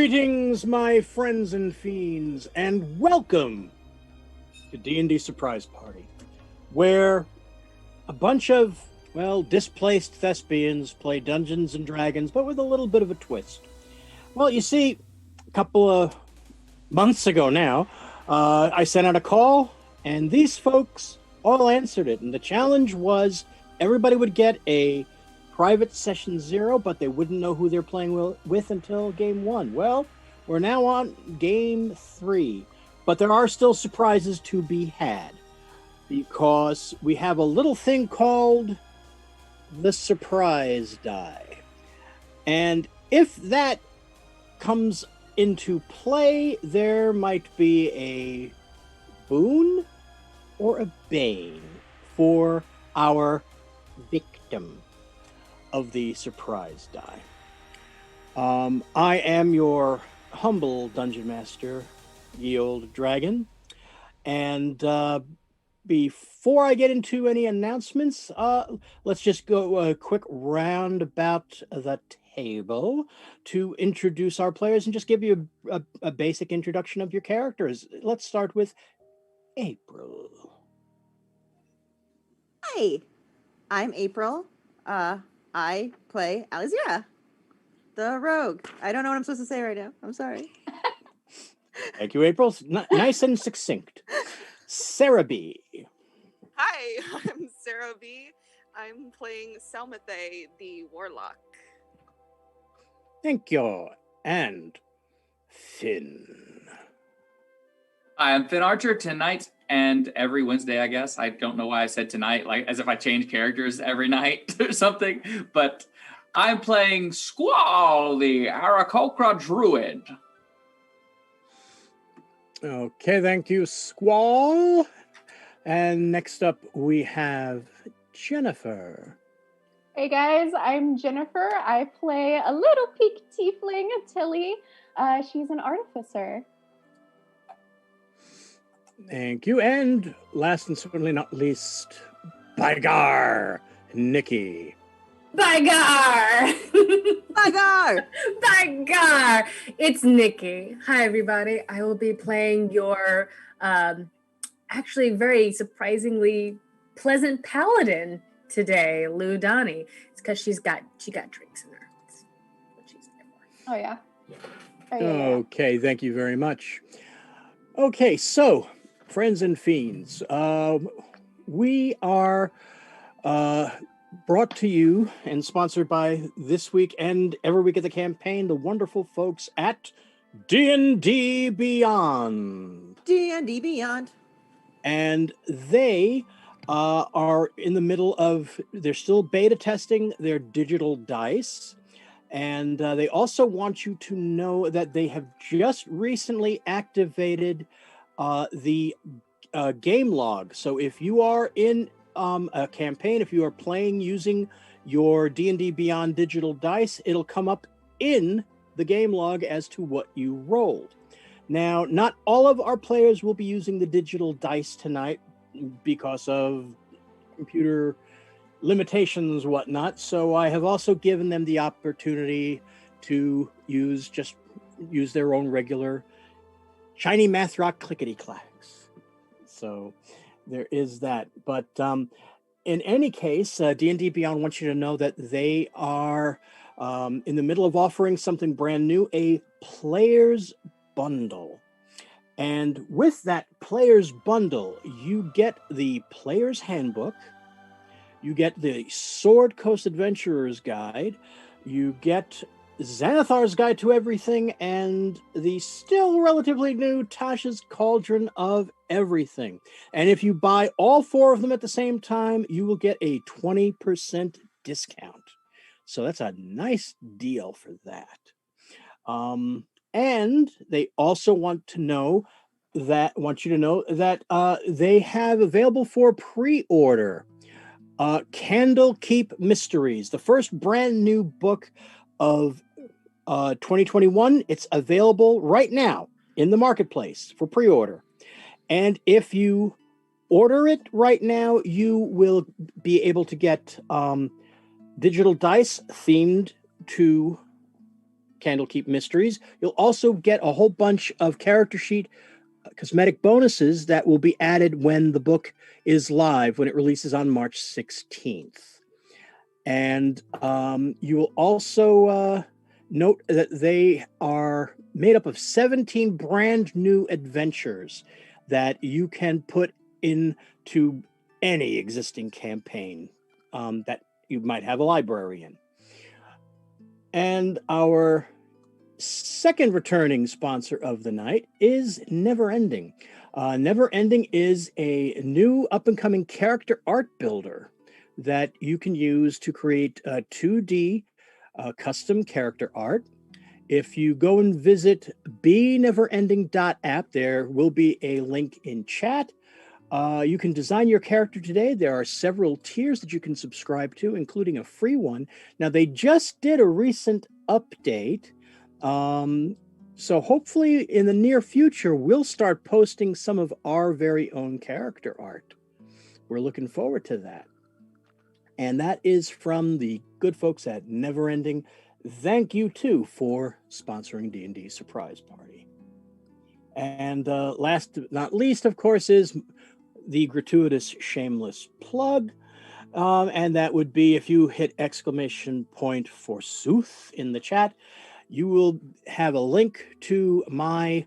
Greetings, my friends and fiends, and welcome to D&D Surprise Party, where a bunch of, displaced thespians play Dungeons and Dragons, but with a little bit of a twist. Well, you see, a couple of months ago now, I sent out a call, and these folks all answered it, and the challenge was everybody would get a private session 0, but they wouldn't know who they're playing with until game 1. Well, we're now on game 3, but there are still surprises to be had because we have a little thing called the surprise die. And if that comes into play, there might be a boon or a bane for our victim of the surprise die. I am your humble dungeon master, ye old dragon, and before I get into any announcements, let's just go a quick round about the table to introduce our players and just give you a basic introduction of your characters. Let's start with April. Hi, I'm April. I play Alizira, the rogue. I don't know what I'm supposed to say right now. I'm sorry. Thank you, April. Nice and succinct. Sarah B. Hi, I'm Sarah B. I'm playing Selmathe, the warlock. Thank you. And Finn. Hi, I'm Finn Archer. Tonight and every Wednesday, I guess. I don't know why I said tonight, like as if I change characters every night or something. But I'm playing Squall, the Aarakocra druid. Okay, thank you, Squall. And next up, we have Jennifer. Hey guys, I'm Jennifer. I play a little pink tiefling, Tilly. She's an artificer. Thank you. And last and certainly not least, Bygar, Nikki. Bygar! Bygar! Bygar! It's Nikki. Hi, everybody. I will be playing your actually very surprisingly pleasant paladin today, Lou Donnie. It's because she got drinks in her. That's what she's there for. Oh, yeah. Okay, thank you very much. Okay, so, friends and fiends, we are brought to you and sponsored by this week and every week of the campaign, the wonderful folks at D&D Beyond. D&D Beyond. And they are in the middle of, they're still beta testing their digital dice. And they also want you to know that they have just recently activated the game log. So if you are in a campaign, if you are playing using your D&D Beyond digital dice, it'll come up in the game log as to what you rolled. Now, not all of our players will be using the digital dice tonight because of computer limitations, whatnot. So I have also given them the opportunity to use their own regular shiny math rock clickety clacks. So there is that. But in any case, D&D Beyond wants you to know that they are in the middle of offering something brand new, a player's bundle. And with that player's bundle, you get the player's handbook, you get the Sword Coast Adventurer's Guide, you get Xanathar's Guide to Everything, and the still relatively new Tasha's Cauldron of Everything. And if you buy all 4 of them at the same time, you will get a 20% discount. So that's a nice deal for that. And they also want you to know that they have available for pre-order Candlekeep Mysteries, the first brand new book of 2021. It's available right now in the marketplace for pre-order. And if you order it right now, you will be able to get digital dice themed to Candlekeep Mysteries. You'll also get a whole bunch of character sheet cosmetic bonuses that will be added when the book is live, when it releases on March 16th. And you will also note that they are made up of 17 brand new adventures that you can put into any existing campaign that you might have a library in. And our second returning sponsor of the night is Never Ending. Never Ending is a new up-and-coming character art builder that you can use to create 2D custom character art. If you go and visit beneverending.app, there will be a link in chat. You can design your character today. There are several tiers that you can subscribe to, including a free one. Now, they just did a recent update. So hopefully in the near future, we'll start posting some of our very own character art. We're looking forward to that. And that is from the good folks at Neverending. Thank you, too, for sponsoring D&D Surprise Party. And last but not least, of course, is the gratuitous shameless plug. And that would be if you hit ! forsooth in the chat, you will have a link to my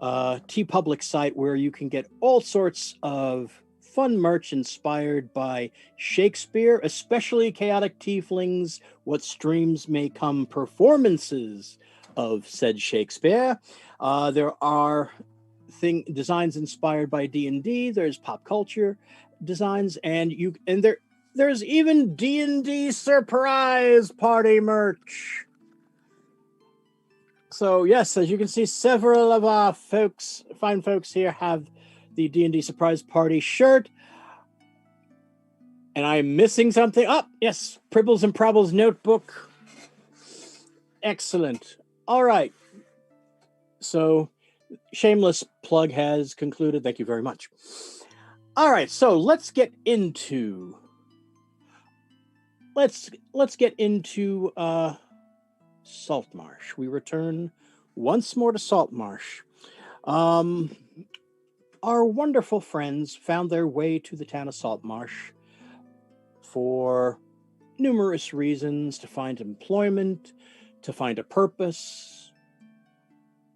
TeePublic site where you can get all sorts of fun merch inspired by Shakespeare, especially Chaotic Tieflings, What Streams May Come performances of said Shakespeare. There are designs inspired by D&D. There's pop culture designs, and there's even D&D surprise party merch. So yes, as you can see, several of our fine folks here have the D&D Surprise Party shirt. And I'm missing something. Oh, yes, Pribbles and Probbles notebook. Excellent. All right. So shameless plug has concluded. Thank you very much. All right, so let's get into Saltmarsh. We return once more to Saltmarsh. Our wonderful friends found their way to the town of Saltmarsh for numerous reasons: to find employment, to find a purpose,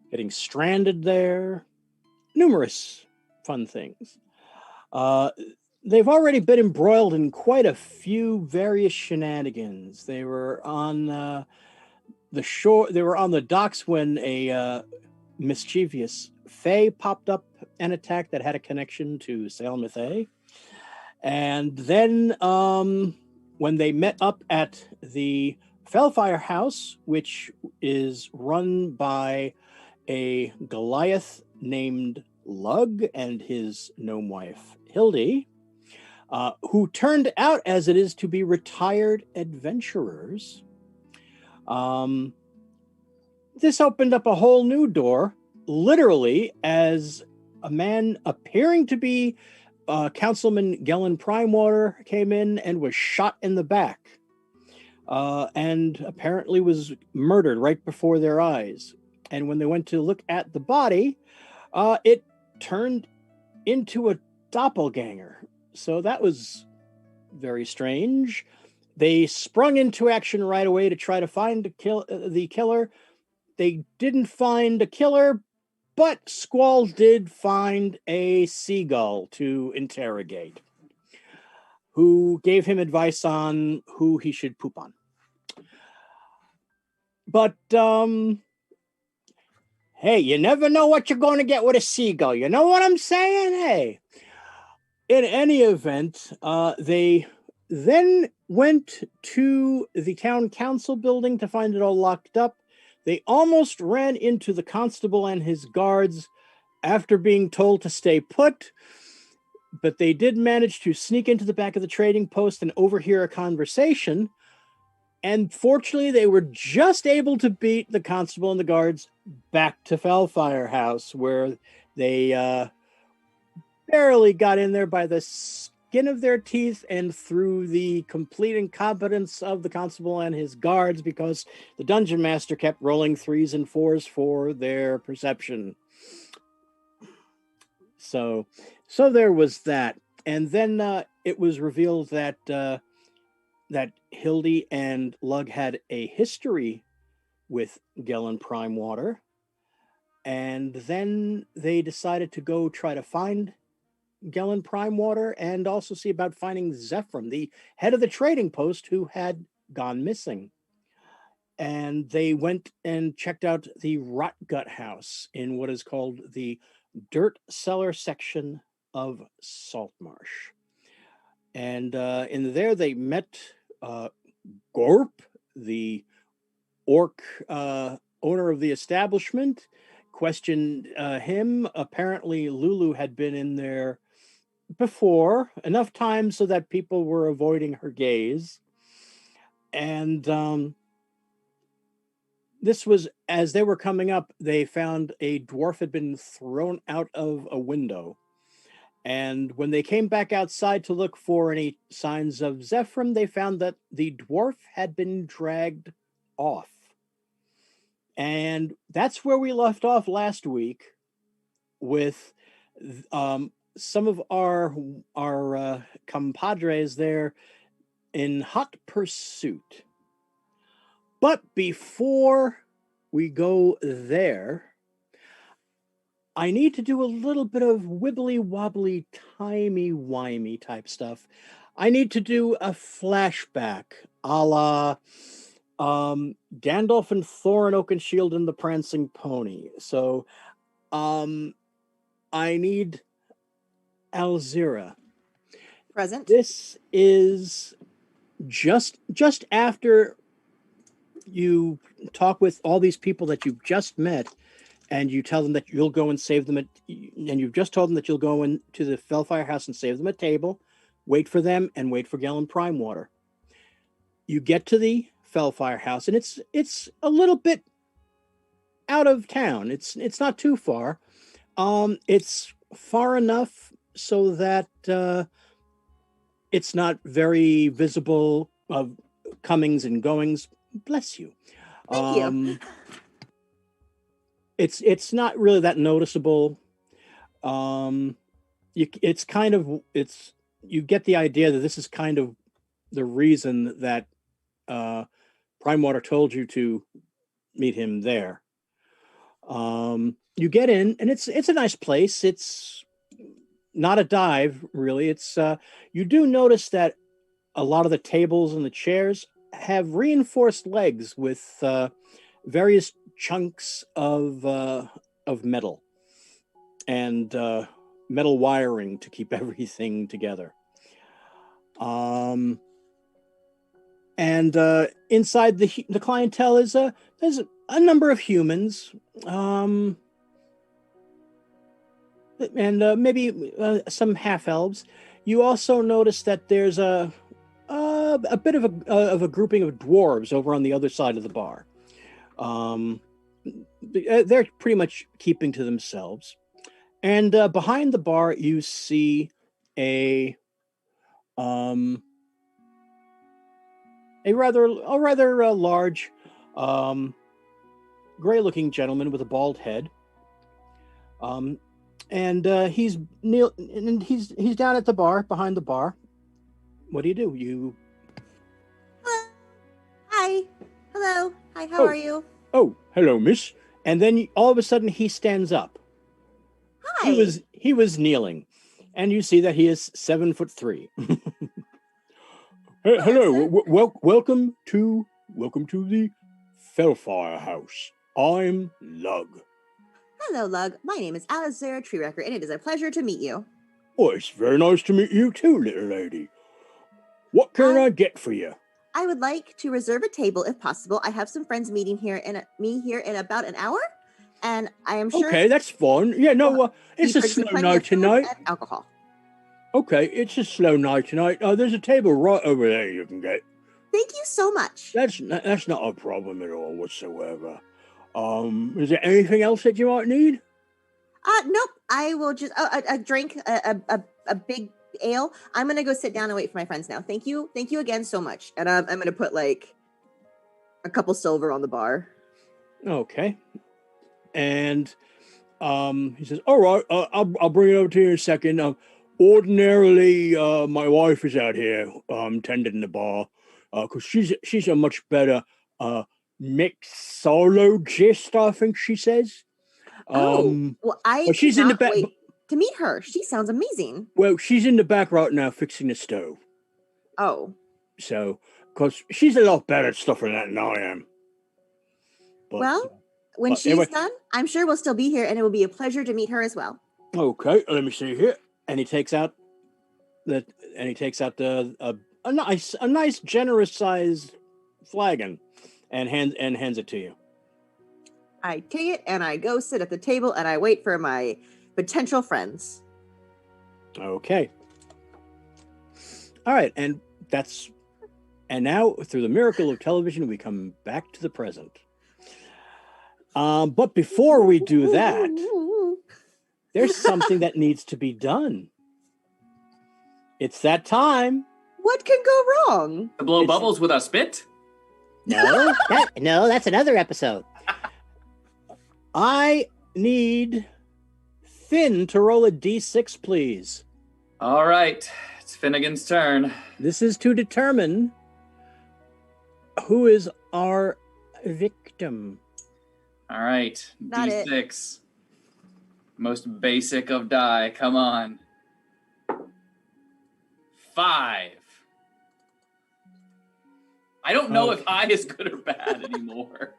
getting stranded there, numerous fun things. They've already been embroiled in quite a few various shenanigans. They were on the shore. They were on the docks when a mischievous fae popped up and attacked that had a connection to Salmathay. And then when they met up at the Fellfire House, which is run by a Goliath named Lug and his gnome wife, Hildy, who turned out, as it is, to be retired adventurers. This opened up a whole new door, literally, as a man appearing to be Councilman Gellin Primewater came in and was shot in the back, and apparently was murdered right before their eyes. And when they went to look at the body, it turned into a doppelganger. So that was very strange. They sprung into action right away to try to find the killer. They didn't find a killer, but Squall did find a seagull to interrogate, who gave him advice on who he should poop on. But, hey, you never know what you're going to get with a seagull. You know what I'm saying? Hey. In any event, they then went to the town council building to find it all locked up. They almost ran into the constable and his guards after being told to stay put, but they did manage to sneak into the back of the trading post and overhear a conversation. And fortunately, they were just able to beat the constable and the guards back to Fellfire House, where they barely got in there by the skin of their teeth and through the complete incompetence of the constable and his guards, because the dungeon master kept rolling 3s and 4s for their perception. So there was that. And then it was revealed that Hildy and Lug had a history with Gellin Primewater. And then they decided to go try to find Gellin Primewater and also see about finding Zephram, the head of the trading post, who had gone missing. And they went and checked out the Rotgut House in what is called the Dirt Cellar section of Saltmarsh. And in there they met Gorp, the orc owner of the establishment, questioned him. Apparently Lulu had been in there before, enough times so that people were avoiding her gaze. And this was, as they were coming up, they found a dwarf had been thrown out of a window. And when they came back outside to look for any signs of Zephram, they found that the dwarf had been dragged off. And that's where we left off last week, with some of our compadres there in hot pursuit. But before we go there, I need to do a little bit of wibbly wobbly, timey-wimey type stuff. I need to do a flashback a la Gandalf and Thorin Oakenshield and the Prancing Pony. So I need Alzira. Present. This is just after you talk with all these people that you've just met, and you tell them that you'll go and save them and you've just told them that you'll go into the Fellfire House and save them a table, wait for them, and wait for Gellin Primewater. You get to the Fellfire House, and it's a little bit out of town. It's not too far. It's far enough so that it's not very visible of comings and goings. Bless you. Thank you. It's not really that noticeable. You get the idea that this is kind of the reason that Primewater told you to meet him there. You get in, and it's a nice place. It's not a dive, really. It's you do notice that a lot of the tables and the chairs have reinforced legs with various chunks of metal and metal wiring to keep everything together. And inside the clientele is there's a number of humans, and maybe some half elves. You also notice that there's a bit of a grouping of dwarves over on the other side of the bar. They're pretty much keeping to themselves. And behind the bar, you see a rather large, gray-looking gentleman with a bald head. And he's down at the bar, behind the bar. What do? You... Hello. Hi. Hello. Hi, how are you? Oh, hello, miss. And then all of a sudden he stands up. Hi. He was kneeling, and you see that he is 7'3". Hello, welcome to the Fellfire House. I'm Lug. Hello, Lug. My name is Alzira Treewrecker, and it is a pleasure to meet you. Oh, it's very nice to meet you too, little lady. What can I get for you? I would like to reserve a table if possible. I have some friends meeting here in about an hour, and I am sure. Okay, that's fun. Yeah, no, it's a slow night tonight. Alcohol. Okay, it's a slow night tonight. There's a table right over there you can get. Thank you so much. That's not a problem at all whatsoever. Is there anything else that you might need? Nope. I will just a drink, a big ale. I'm gonna go sit down and wait for my friends now. Thank you again so much. And I'm gonna put like a couple silver on the bar. Okay. And he says, "All right, I'll bring it over to you in a second. Ordinarily, my wife is out here tending the bar because she's a much better mixologist, I think she says. Well, I but she's in the cannot back. wait to meet her. She sounds amazing. Well, she's in the back right now fixing the stove. Oh, So, because she's a lot better at stuff like that than I am. But, well, when she's anyway. done, I'm sure we'll still be here, and it will be a pleasure to meet her as well. Okay, let me see here. And he takes out a nice generous sized flagon and hands it to you. I take it and I go sit at the table and I wait for my potential friends. Okay. All right, and now through the miracle of television we come back to the present. But before we do that, there's something that needs to be done. It's that time. What can go wrong? To blow bubbles with a spit? No, that's another episode. I need Finn to roll a d6, please. All right, it's Finnegan's turn. This is to determine who is our victim. All right, Not it. D6. Most basic of die. Come on. 5. I don't know if I is good or bad anymore.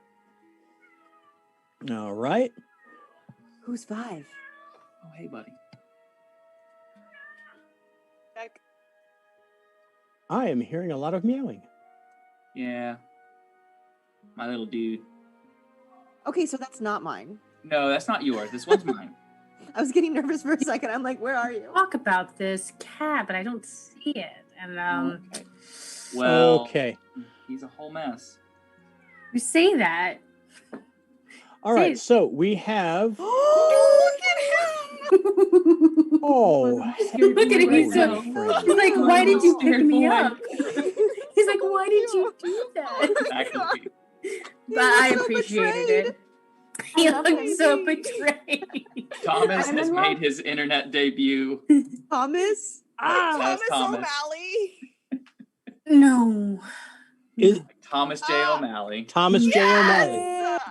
All right. Who's 5? Oh, hey, buddy. Heck, I am hearing a lot of meowing. Yeah. My little dude. Okay, so that's not mine. No, that's not yours. This one's mine. I was getting nervous for a second. I'm like, where are you? Talk about this cat, but I don't see it. And Okay. Well, Okay. he's a whole mess. you say that. All right. So we have. look at him! Oh, Look at him. He's Holy like, frick. why did you pick Scared me boy. up? He's like, why did you do that? Exactly. But I so appreciated betrayed. it. He love looks so betrayed. Thomas I'm has in made love. his internet debut. Thomas? That's Thomas Thomas. O'Malley. No. Is Thomas J. O'Malley. Thomas J. O'Malley.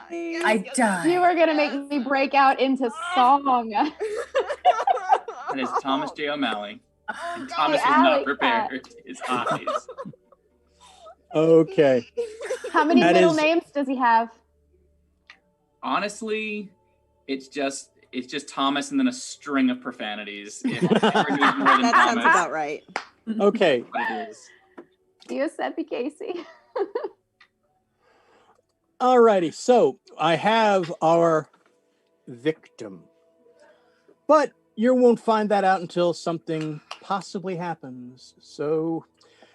Yes, I yes, died. You are gonna make me break out into song. That is Thomas J. O'Malley. Oh, And God. Thomas was Alley not prepared. His eyes. Okay. How many That middle is- names does he have? Honestly, it's just Thomas and then a string of profanities. If you ever need more than That sounds Thomas, about right. Okay. what it is. Giuseppe Casey. All righty. So I have our victim, but you won't find that out until something possibly happens. So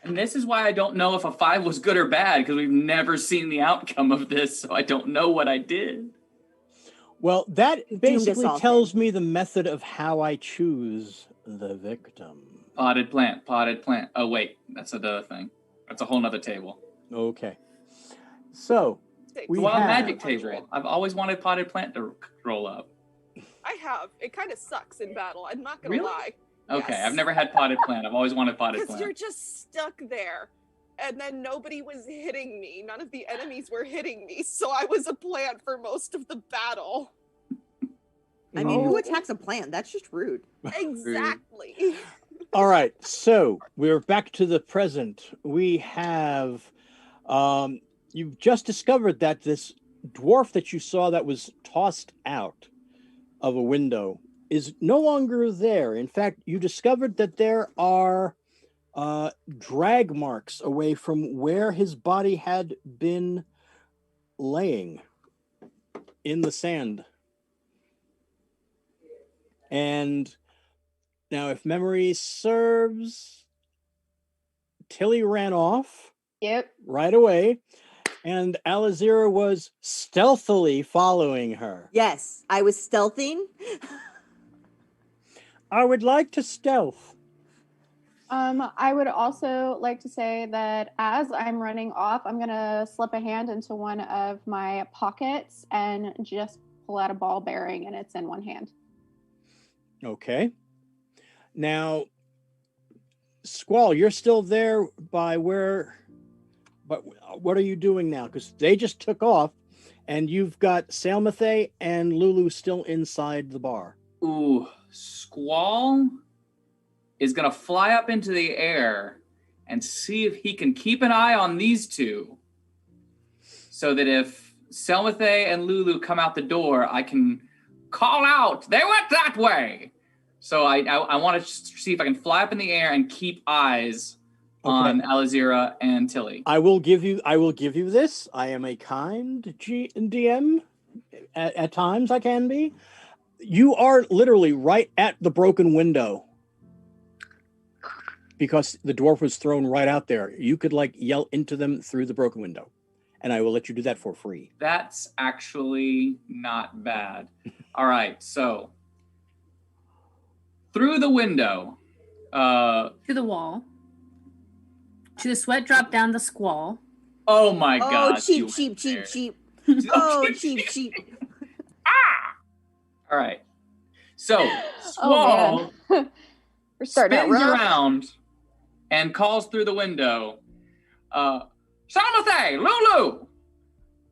And this is why I don't know if a 5 was good or bad, because we've never seen the outcome of this, so I don't know what I did. well, that Doomed us basically all, tells me the method of how I choose the victim. Potted plant, potted plant. Oh, wait, that's another thing. That's a whole nother table. Okay. So we Wild have- magic table. I've always wanted potted plant to roll up. I have. It kind of sucks in battle. I'm not gonna Really? lie. Okay, Yes. I've never had potted plant. I've always wanted potted Because you're plant. just stuck there. And then nobody was hitting me. None of the enemies were hitting me. So I was a plant for most of the battle. I mean, who Oh. attacks a plant? That's just rude. Exactly. All right, so we're back to the present. We have, you've just discovered that this dwarf that you saw that was tossed out of a window is no longer there. In fact, you discovered that there are drag marks away from where his body had been laying in the sand. And now, if memory serves, Tilly ran off Yep. right away, and Alizira was stealthily following her. Yes, I was stealthing. I would like to stealth. I would also like to say that as I'm running off, I'm gonna slip a hand into one of my pockets and just pull out a ball bearing, and it's in one hand. Okay. Now, Squall, you're still there by where? But what are you doing now? Because they just took off, and you've got Salmathe and Lulu still inside the bar. Ooh, Squall is going to fly up into the air and see if he can keep an eye on these two so that if Selmathe and Lulu come out the door, I can call out, they went that way. So I want to see if I can fly up in the air and keep eyes on Alizira and Tilly. I will give you this. I am a kind DM. At times I can be. You are literally right at the broken window because the dwarf was thrown right out there. You could like yell into them through the broken window, and I will let you do that for free. That's actually not bad. All right, so through the window, to the wall, to the svet drop down the Squall. Oh my god! Oh, cheap. Oh, cheap. All right. So Squall We're starting out spins rough. around and calls through the window. Salmathe, Lulu,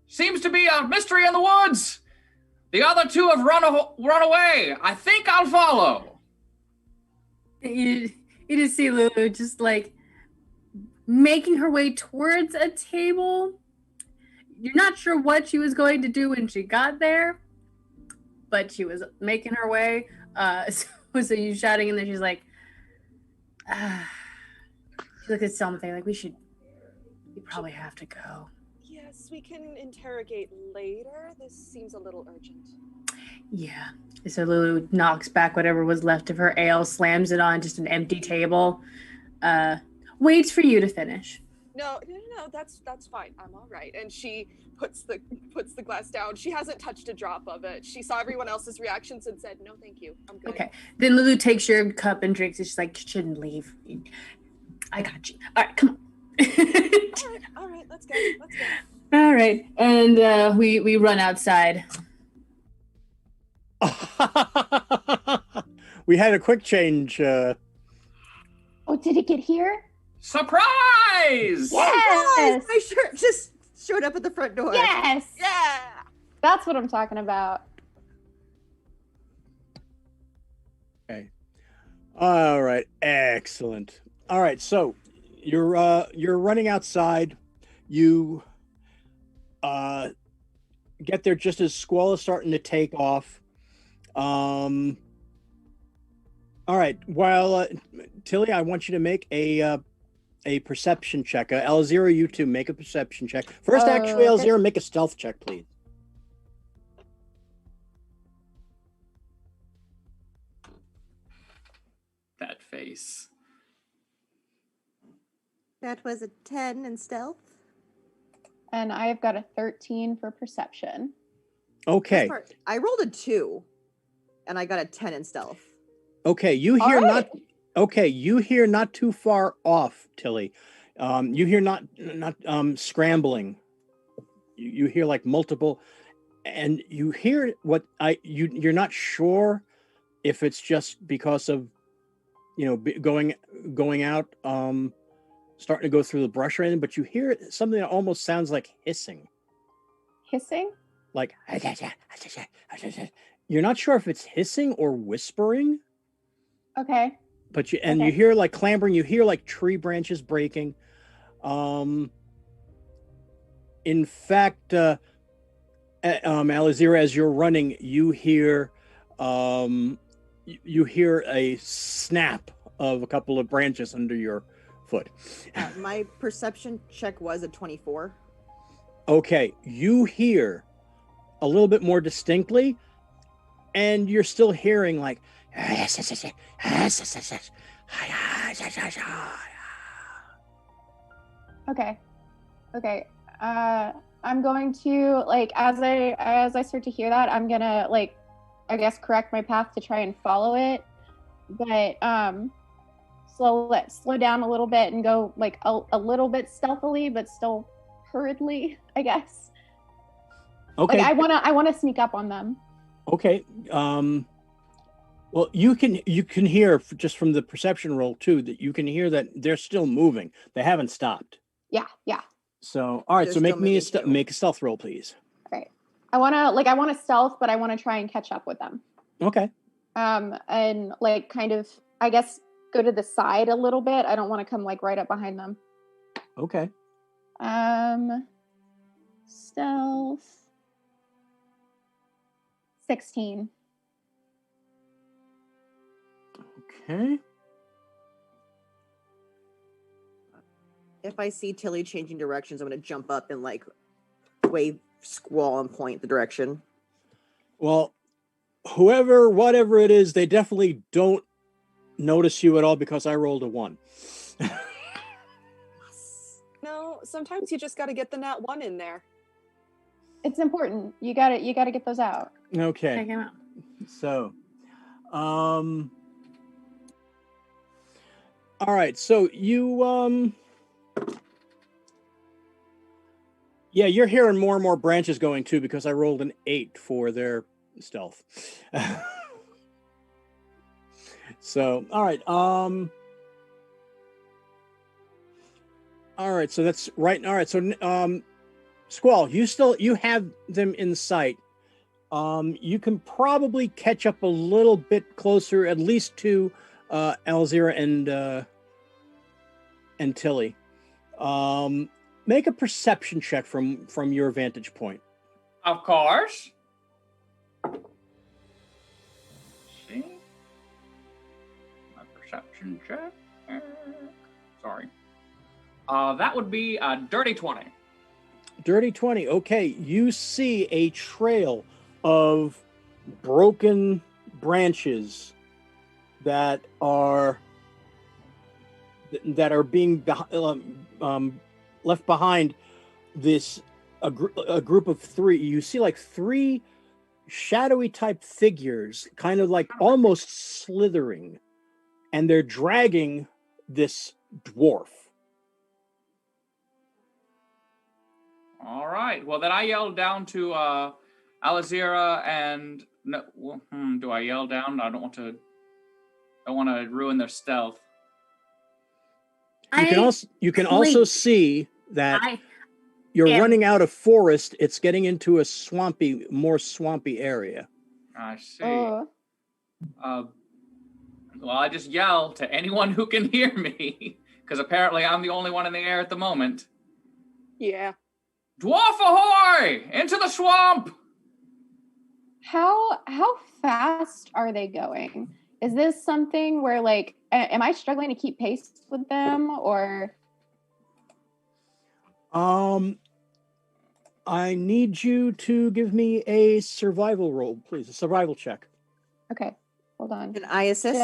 seems to be a mystery in the woods. The other two have run away. I think I'll follow. You just see Lulu just like making her way towards a table. You're not sure what she was going to do when she got there, but she was making her way. So you shouting, and then she's like, she looked at something like, we probably have to go. Yes, we can interrogate later. This seems a little urgent. Yeah. So Lulu knocks back whatever was left of her ale, slams it on just an empty table, waits for you to finish. No, that's fine. I'm all right. And she puts the glass down. She hasn't touched a drop of it. She saw everyone else's reactions and said, "No, thank you. I'm good." Okay. Then Lulu takes your cup and drinks it. She's like, you shouldn't leave. I got you. All right, come on. All right, let's go. All right. And we run outside. We had a quick change. Oh, did it get here? Surprise! Yes! My shirt just showed up at the front door. Yes! Yeah. That's what I'm talking about. Okay. All right. Excellent. All right. So you're running outside. You get there just as Squall is starting to take off. All right. While Tilly, I want you to make a perception check. Elzira, you two make a perception check. First, actually, okay. Elzira, make a stealth check, please. That face. That was a 10 in stealth. And I've got a 13 for perception. Okay. This part, I rolled a 2, and I got a 10 in stealth. Okay. You All hear right. not. Okay. You hear not too far off, Tilly. You hear not scrambling. You hear like multiple, and you hear what you're not sure if it's just because of going out starting to go through the brush or anything, but you hear something that almost sounds like hissing, Hissing? like you're not sure if it's hissing or whispering, Okay. but you Okay. hear like clambering, you hear like tree branches breaking. In fact, Alizira, as you're running, you hear a snap of a couple of branches under your foot. My perception check was a 24. Okay, you hear a little bit more distinctly, and you're still hearing like Okay. I'm going to as I start to hear that, I'm gonna I guess correct my path to try and follow it. But slow down a little bit and go like a little bit stealthily, but still hurriedly, I guess. Okay. Like I wanna sneak up on them. Okay. Well, you can hear just from the perception roll too that you can hear that they're still moving. They haven't stopped. Yeah. So, all right. They're So make still me moving too. make a stealth roll, please. All right. I wanna stealth, but I wanna try and catch up with them. Okay. And like kind of, I guess, go to the side a little bit. I don't want to come like right up behind them. Okay. Stealth 16. Okay. If I see Tilly changing directions, I'm going to jump up and like wave Squall and point the direction. Well, whatever it is, they definitely don't notice you at all because I rolled a 1. No, sometimes you just got to get the nat 1 in there. It's important. You got to get those out. Okay. Check him out. So, all right. So you, yeah, you're hearing more and more branches going too because I rolled an 8 for their stealth. So, all right. All right. So that's right. All right. So, Squall, you have them in sight. You can probably catch up a little bit closer, at least to Alzira and Tilly. Make a perception check from your vantage point. Of course. See? My perception check. Sorry. That would be a dirty 20. Dirty 20. Okay, you see a trail of broken branches that are being left behind this a group of 3. You see like 3 shadowy type figures, kind of like almost slithering, and they're dragging this dwarf. All right. Well, then I yelled down to Alazira and no. Well, do I yell down? I don't want to ruin their stealth. You can also see that you're running out of forest. It's getting into a more swampy area. I see. Well, I just yell to anyone who can hear me, because apparently I'm the only one in the air at the moment. Yeah. Dwarf ahoy! Into the swamp! How fast are they going? Is this something where like am I struggling to keep pace with them or I need you to give me a survival roll, please. A survival check. Okay, hold on. Can I assist?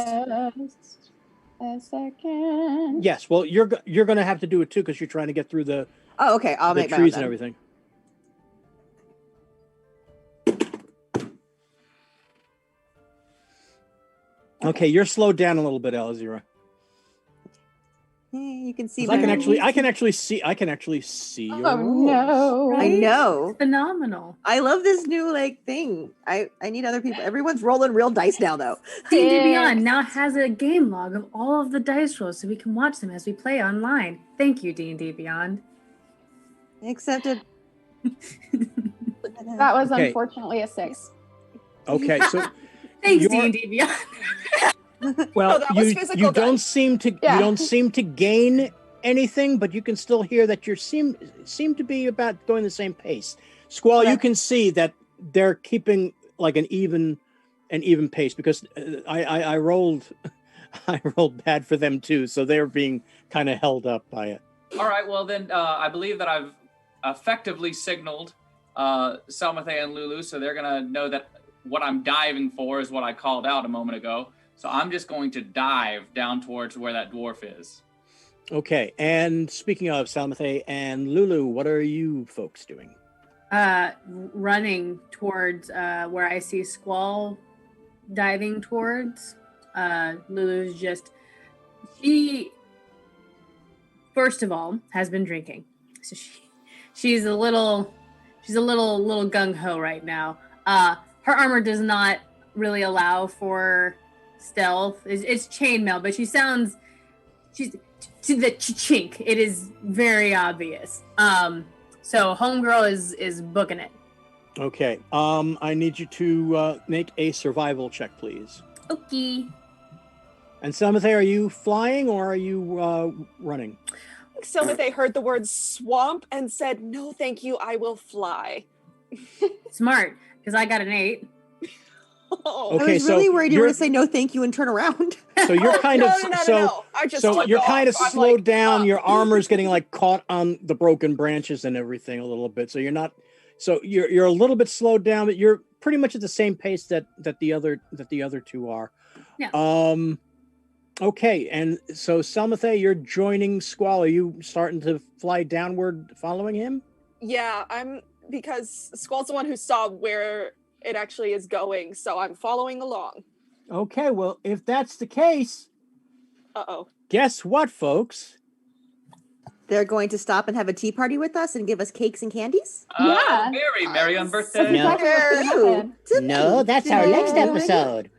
Just a second. Yes, well you're going to have to do it too because you're trying to get through the Oh, okay. I'll make trees my own and then. everything. Okay, you're slowed down a little bit, Alazira. You can see. I can actually see your Oh rolls. no! I know. It's phenomenal. I love this new like thing. I need other people. Everyone's rolling real dice now, though. D&D Beyond now has a game log of all of the dice rolls, so we can watch them as we play online. Thank you, D&D Beyond. Accepted. That was Okay. unfortunately a 6. Okay, so Thanks, You're- D&D Beyond. well, that was physical you don't dice. seem to gain anything, but you can still hear that you seem to be about going the same pace. Squall, Okay. you can see that they're keeping like an even pace because I rolled bad for them too, so they're being kind of held up by it. All right. Well, then I believe that I've effectively signaled Salmathe and Lulu, so they're gonna know that what I'm diving for is what I called out a moment ago. So I'm just going to dive down towards where that dwarf is. Okay, and speaking of Salmathe and Lulu, what are you folks doing? Running towards where I see Squall diving towards. Lulu's just She, first of all, has been drinking, so she's a little gung ho right now. Her armor does not really allow for stealth. It's chainmail, but she's to the chink. It is very obvious. So homegirl is booking it. Okay. I need you to make a survival check, please. Okay. And Samathe, are you flying or are you running? Samathe heard the word swamp and said, "No, thank you. I will fly." Smart, because I got an 8. Oh. Okay, I was really so worried you were you're- going to say no thank you and turn around. So you're kind of No. I just so took you're off. kind of I'm slowed like, down. oh. Your armor's getting like caught on the broken branches and everything a little bit. So you're not. So you're a little bit slowed down, but you're pretty much at the same pace that the other two are. Yeah. Okay, and so Selmathe, you're joining Squall. Are you starting to fly downward, following him? Yeah, because Squall's the one who saw where it actually is going, so I'm following along. Okay, well, if that's the case, Uh-oh. guess what, folks? They're going to stop and have a tea party with us and give us cakes and candies? Yeah. Very merry on That's birthday. No. exactly what's gonna happen. No, that's our next Yeah. episode.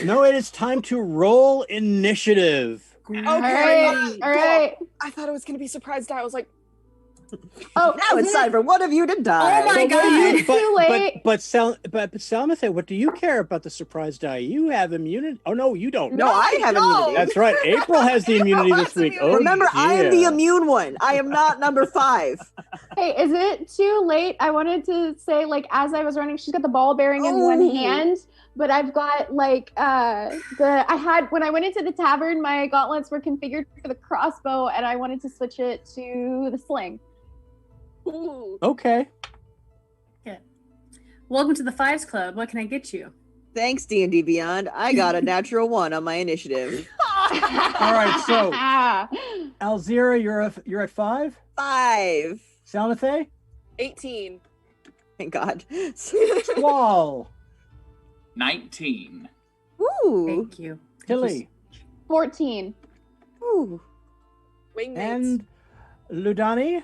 No, it is time to roll initiative. Okay. All right. I thought it was going to be surprised. I was like, Oh, Now it's time for one of you to die. Oh my But what do God. you- but, Too late. But Selmathe, what do you care about the surprise die? You have immunity. Oh no, you don't. No, I have don't. immunity. That's right. April has the immunity April this has week. immunity. Oh, Remember, I am the yeah. immune one. I am not number 5. Hey, is it too late? I wanted to say, like, as I was running, she's got the ball bearing in one Oh. hand, but I've got like when I went into the tavern, my gauntlets were configured for the crossbow, and I wanted to switch it to the sling. ooh. Okay. Welcome to the Fives Club. What can I get you? Thanks, D&D Beyond. I got a natural 1 on my initiative. All right. So Alzira, you're at 5. 5. Selmathe, 18. Thank God. Squall, 19. Ooh. Thank you. Tilly, 14. Ooh. Wingmates. and Ludani.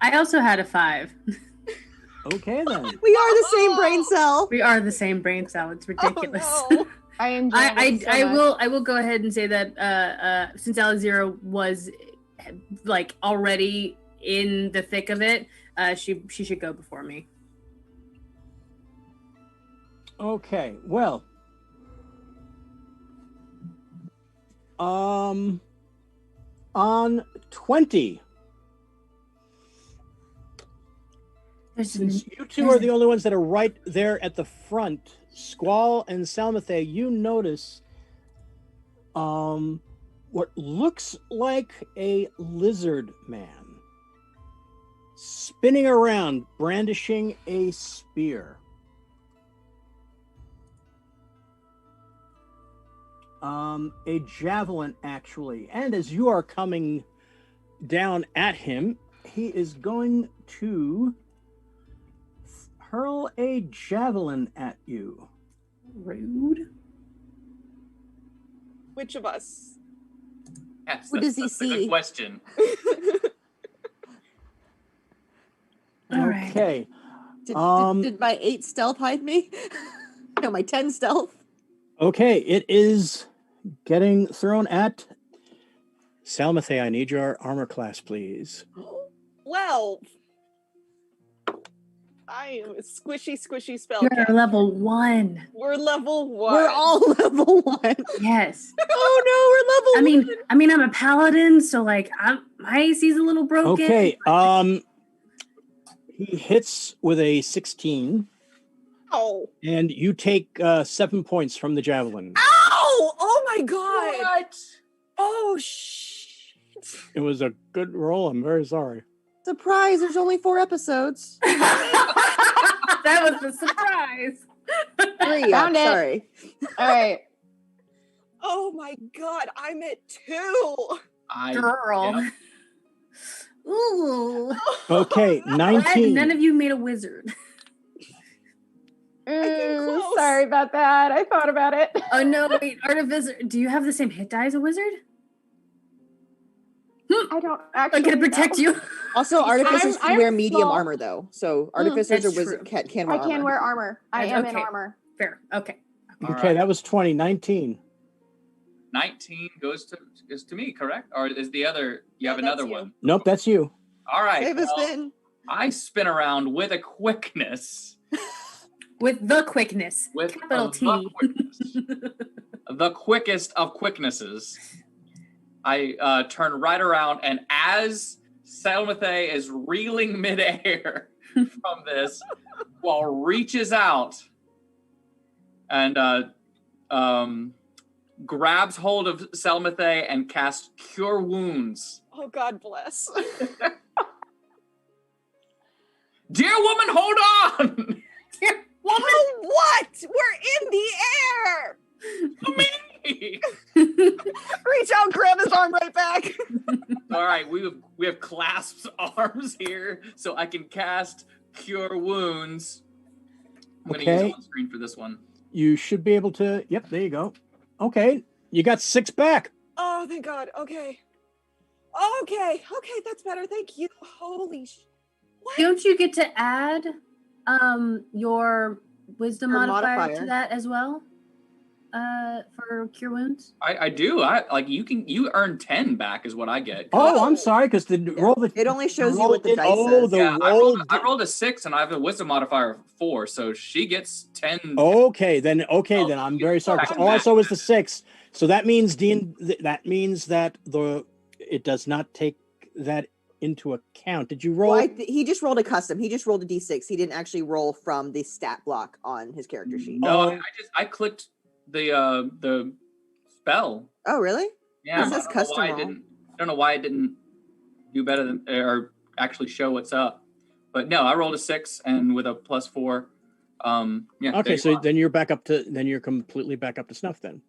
I also had a 5. Okay then. We are the same brain cell. We are the same brain cell. It's ridiculous. Oh, no. I enjoy it so I much. will go ahead and say that since Alexira was like already in the thick of it, she should go before me. Okay. Well. On 20. Since you two are the only ones that are right there at the front, Squall and Selmathe, you notice what looks like a lizard man spinning around, brandishing a spear. A javelin, actually. And as you are coming down at him, he is going to hurl a javelin at you. Rude. Which of us? Yes, Who does he that's a good see? question. All right. Okay. Did my 8 stealth hide me? No, my 10 stealth. Okay, it is getting thrown at Selmathe. I need your armor class, please. Well, I am a squishy You're spellcaster. level 1. We're level 1. We're all level 1. Yes. Oh no, we're level 1. I mean, I'm a paladin, so like, my AC's a little broken. Okay. He hits with a 16, Ow. and you take 7 points from the javelin. Ow! Oh my god. What? Oh shit. It was a good roll. I'm very sorry. Surprise, there's only 4 episodes. That was the surprise. 3, Found it. sorry. All right. Oh my god, I'm at 2. Girl. Yep. Ooh. Okay, no. 19. None of you made a wizard. came close. Sorry, Sorry about that. I thought about it. Oh no, wait, Artificer, do you have the same hit die as a wizard? I don't actually I'm gonna protect you. Also, artificers can I'm wear medium small. armor though, so artificers That's or wizards true. can wear I can armor. wear armor. I am in Okay. armor. Fair. Okay. All Okay, right. that was 2019. 19 goes to me, correct? Or is the other? You have No, that's another you. one. Nope, that's you. All right. Save a well, spin. I spin around with a quickness. With the quickness. With Capital the T. quickness. The quickest of quicknesses. I turn right around, and as Selmathe is reeling midair from this, while reaches out and grabs hold of Selmathe and casts Cure Wounds. Oh, God bless. Dear woman, hold on! Dear Oh, what? We're in the air. Me! Reach out, grab his arm right back. All right, we have clasped arms here, so I can cast Cure Wounds. I'm going to use Okay. on screen for this one. You should be able to. Yep, there you go. Okay, you got 6 back. Oh, thank God. Okay. Okay, that's better. Thank you. Holy what? Don't you get to add your wisdom Your modifier to modifier. that as well? For cure wounds? I do. You earn 10 back is what I get. Oh, I'm sorry, because the roll that It only shows you roll what the did- dice Oh, says. the Yeah, roll. I rolled a 6 and I have a wisdom modifier of 4, so she gets 10. Okay, then Oh, I'm very sorry. 'Cause I'm all I back. saw was the 6, so that means that means that it does not take that into account. Did you roll? Well, he just rolled a custom. He just rolled a d6. He didn't actually roll from the stat block on his character sheet. No, Oh. I clicked the spell. Oh, really? Yeah, It says I custom roll. don't know why it didn't do better than or actually show what's up. But no, I rolled a 6 and with a +4. Yeah. there Okay, you so are. then you're completely back up to snuff then.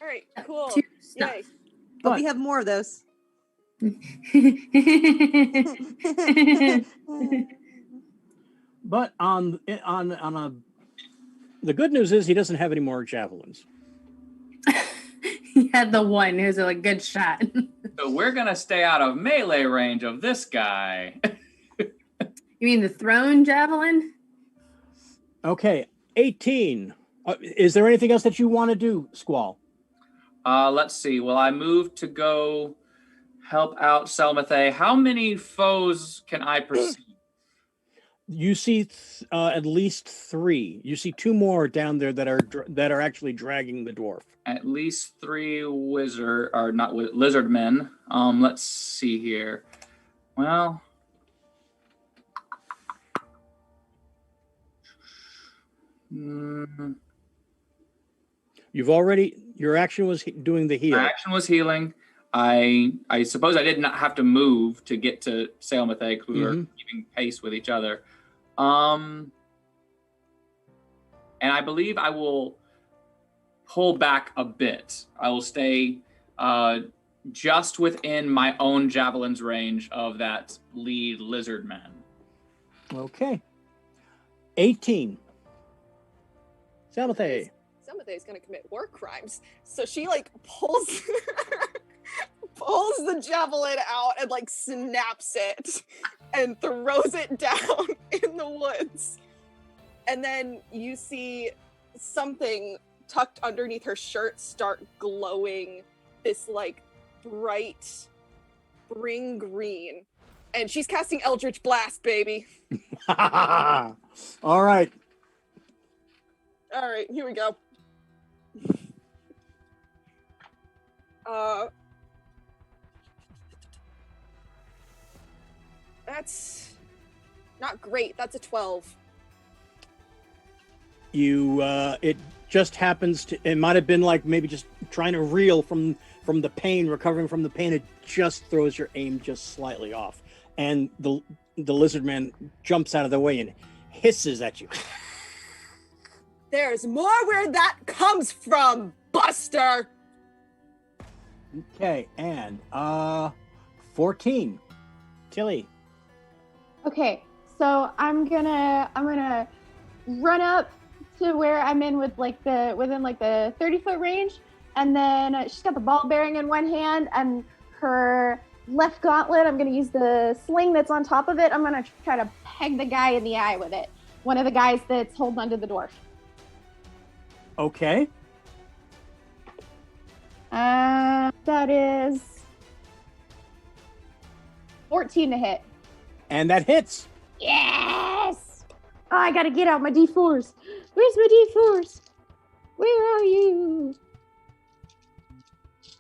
All right, cool. To stuff. Yay. But we have more of those. But the good news is he doesn't have any more javelins. He had the one who's a good shot. So we're gonna stay out of melee range of this guy. You mean the thrown javelin? Okay, 18. Is there anything else that you want to do, Squall? Let's see. Well, I moved to go help out Selmathe. How many foes can I perceive? You see at least 3. You see 2 more down there that are actually dragging the dwarf. At least 3 lizard men. Let's see here. Well, Your action was doing the heal. my action was healing. I suppose I did not have to move to get to Selmathe because we were keeping pace with each other. And I believe I will pull back a bit. I will stay just within my own javelin's range of that lead lizard man. Okay. 18. Samathe. Selmathe is going to commit war crimes. So she pulls pulls the javelin out and snaps it and throws it down in the woods. And then you see something tucked underneath her shirt start glowing this bright spring green. And she's casting Eldritch Blast, baby. All right. All right, here we go. That's not great. That's a 12. It just happens to, it might have been maybe just trying to reel from the pain, recovering from the pain. It just throws your aim just slightly off. And the lizard man jumps out of the way and hisses at you. There's more where that comes from, Buster. Okay, and 14. Tilly. Okay, so I'm gonna run up to where I'm in with within the 30-foot range, and then she's got the ball bearing in one hand and her left gauntlet. I'm gonna use the sling that's on top of it. I'm gonna try to peg the guy in the eye with it. One of the guys that's holding onto the dwarf. Okay. That is 14 to hit. And that hits. Yes! Oh, I gotta get out my D4s. Where's my D4s? Where are you?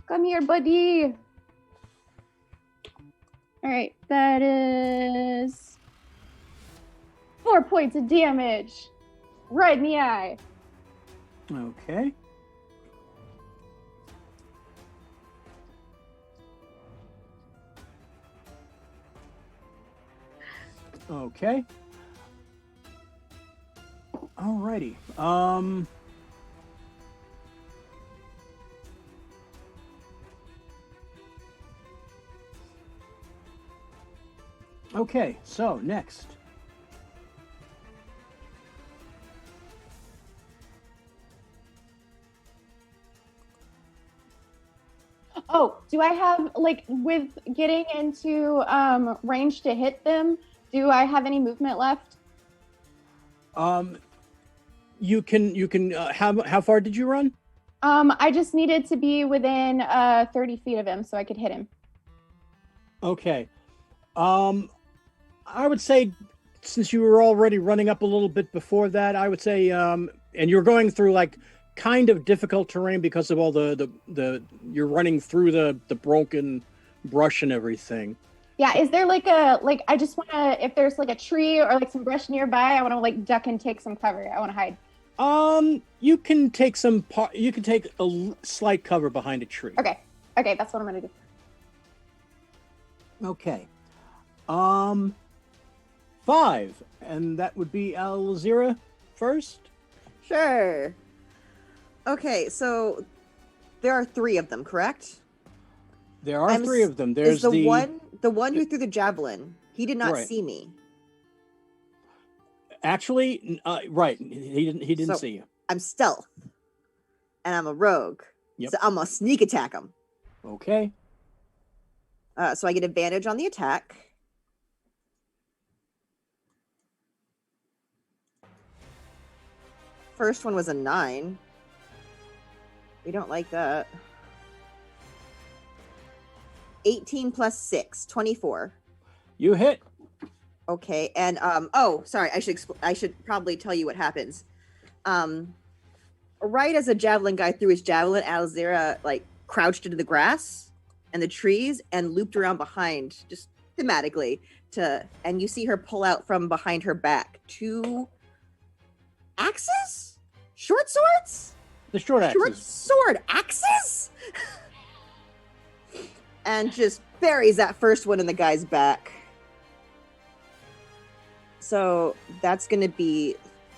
Come here, buddy. All right, that is 4 points of damage. Right in the eye. Okay. Okay. Alrighty. Okay, so next. Oh, do I have with getting into range to hit them? Do I have any movement left? You can. How far did you run? I just needed to be within 30 feet of him so I could hit him. Okay. I would say, since you were already running up a little bit before that, I would say, and you're going through kind of difficult terrain because of all the you're running through the broken brush and everything. Yeah, is there I just want to, if there's a tree or some brush nearby, I want to duck and take some cover. I want to hide. You can take a slight cover behind a tree. Okay, that's what I'm gonna do. Okay. 5, and that would be Alzira first. Sure. Okay, so there are 3 of them, correct? There are 3 of them. There's the one who threw the javelin. He did not see me. Actually, right. He didn't see you. I'm stealth, and I'm a rogue. Yep. So I'm gonna sneak attack him. Okay. So I get advantage on the attack. First one was a 9. We don't like that. 18 plus 6, 24. You hit. Okay, and sorry, I should probably tell you what happens. Right as a javelin guy threw his javelin, Alzira crouched into the grass and the trees and looped around behind, just thematically, and you see her pull out from behind her back 2 axes? Short swords? The short axes. Short sword axes? And just buries that first one in the guy's back. So that's going to be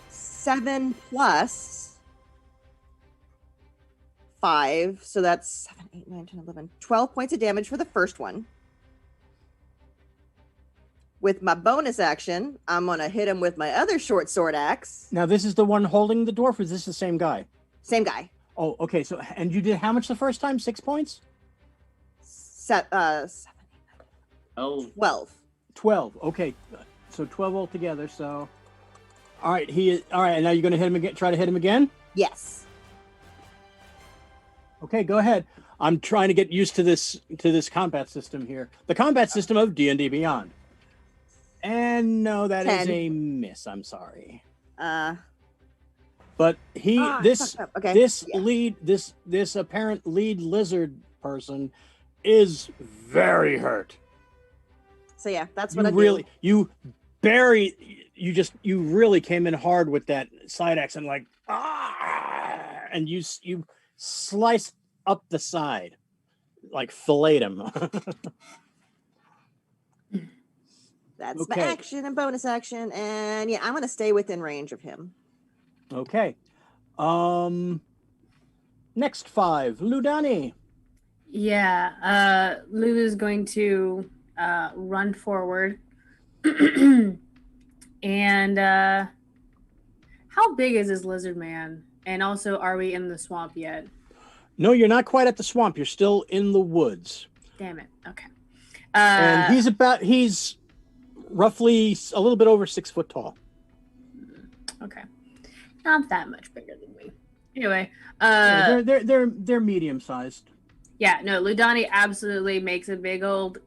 7 plus 5. So that's 7, 8, 9, 10, 11, 12 points of damage for the first one. With my bonus action, I'm going to hit him with my other short sword axe. Now, this is the one holding the dwarf, or is this the same guy? Same guy. Oh, okay. So, and you did how much the first time? 6 points? 7, 8, Oh. 12. 12. Okay. So 12 altogether. So, all right. All right. And now you're going to hit him again. Try to hit him again. Yes. Okay. Go ahead. I'm trying to get used to this combat system here. The combat system of D&D Beyond. And no, that 10. is a miss. I'm sorry. But this apparent lead lizard person is very hurt. So yeah, that's what I do. You really came in hard with that side axe and and you sliced up the side, filleted him. That's okay. my action and bonus action, and yeah, I'm gonna stay within range of him. Okay. Next 5, Ludani. Yeah, Lou is going to run forward. And How big is this lizard man? And also, are we in the swamp yet? No, you're not quite at the swamp. You're still in the woods. Damn it. Okay. And he's roughly a little bit over 6 foot tall. Okay. Not that much bigger than me. Anyway. Yeah, they're medium sized. Yeah, no, Ludani absolutely makes a big old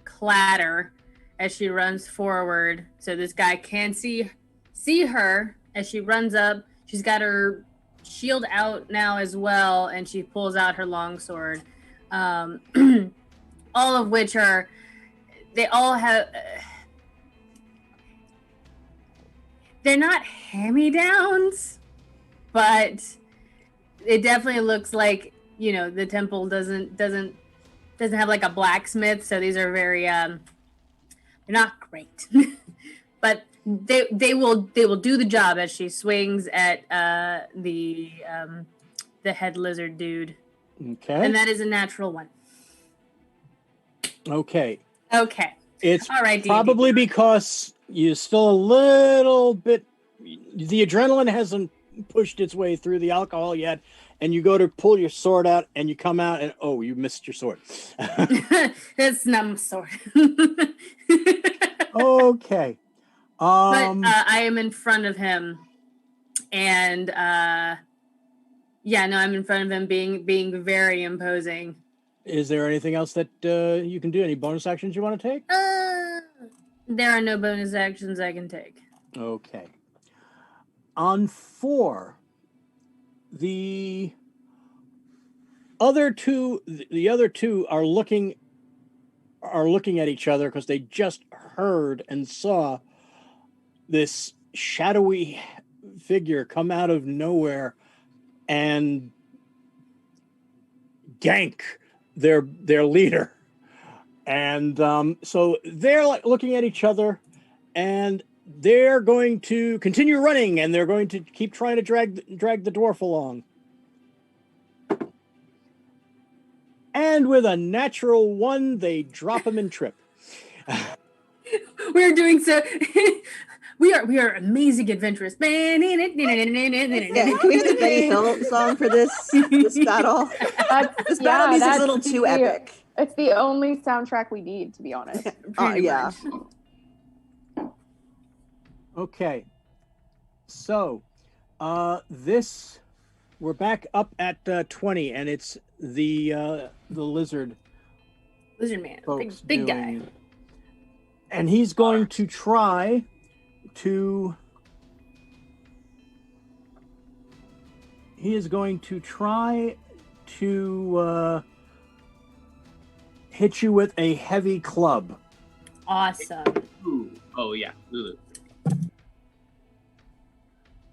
clatter as she runs forward. So this guy can see her as she runs up. She's got her shield out now as well, and she pulls out her longsword. All of which they all have, they're not hand-me-downs, but it definitely looks like, the temple doesn't have like a blacksmith, so these are very they're not great. But they will do the job as she swings at the head lizard dude. Okay. And that is a natural one. Okay. It's all right, probably because you're still a little bit, the adrenaline hasn't pushed its way through the alcohol yet, and you go to pull your sword out and you come out and you missed your sword. That's not my sword. Okay. But I am in front of him, and I'm in front of him, being very imposing. Is there anything else that you can do? Any bonus actions you want to take? There are no bonus actions I can take. Okay. On 4, the other two are looking at each other because they just heard and saw this shadowy figure come out of nowhere and gank their leader. And so they're like looking at each other, and they're going to continue running, and they're going to keep trying to drag the dwarf along. And with a natural 1, they drop him and trip. We're doing so. We are amazing adventurers. Yeah, can we have the Benny Hill song for this battle? This battle music's a little too epic. It's the only soundtrack we need, to be honest. Yeah. Okay. So, we're back up at 20, and it's the lizard man, folks big guy. And he's going to try to hit you with a heavy club. Awesome. Ooh. Oh yeah, Lulu.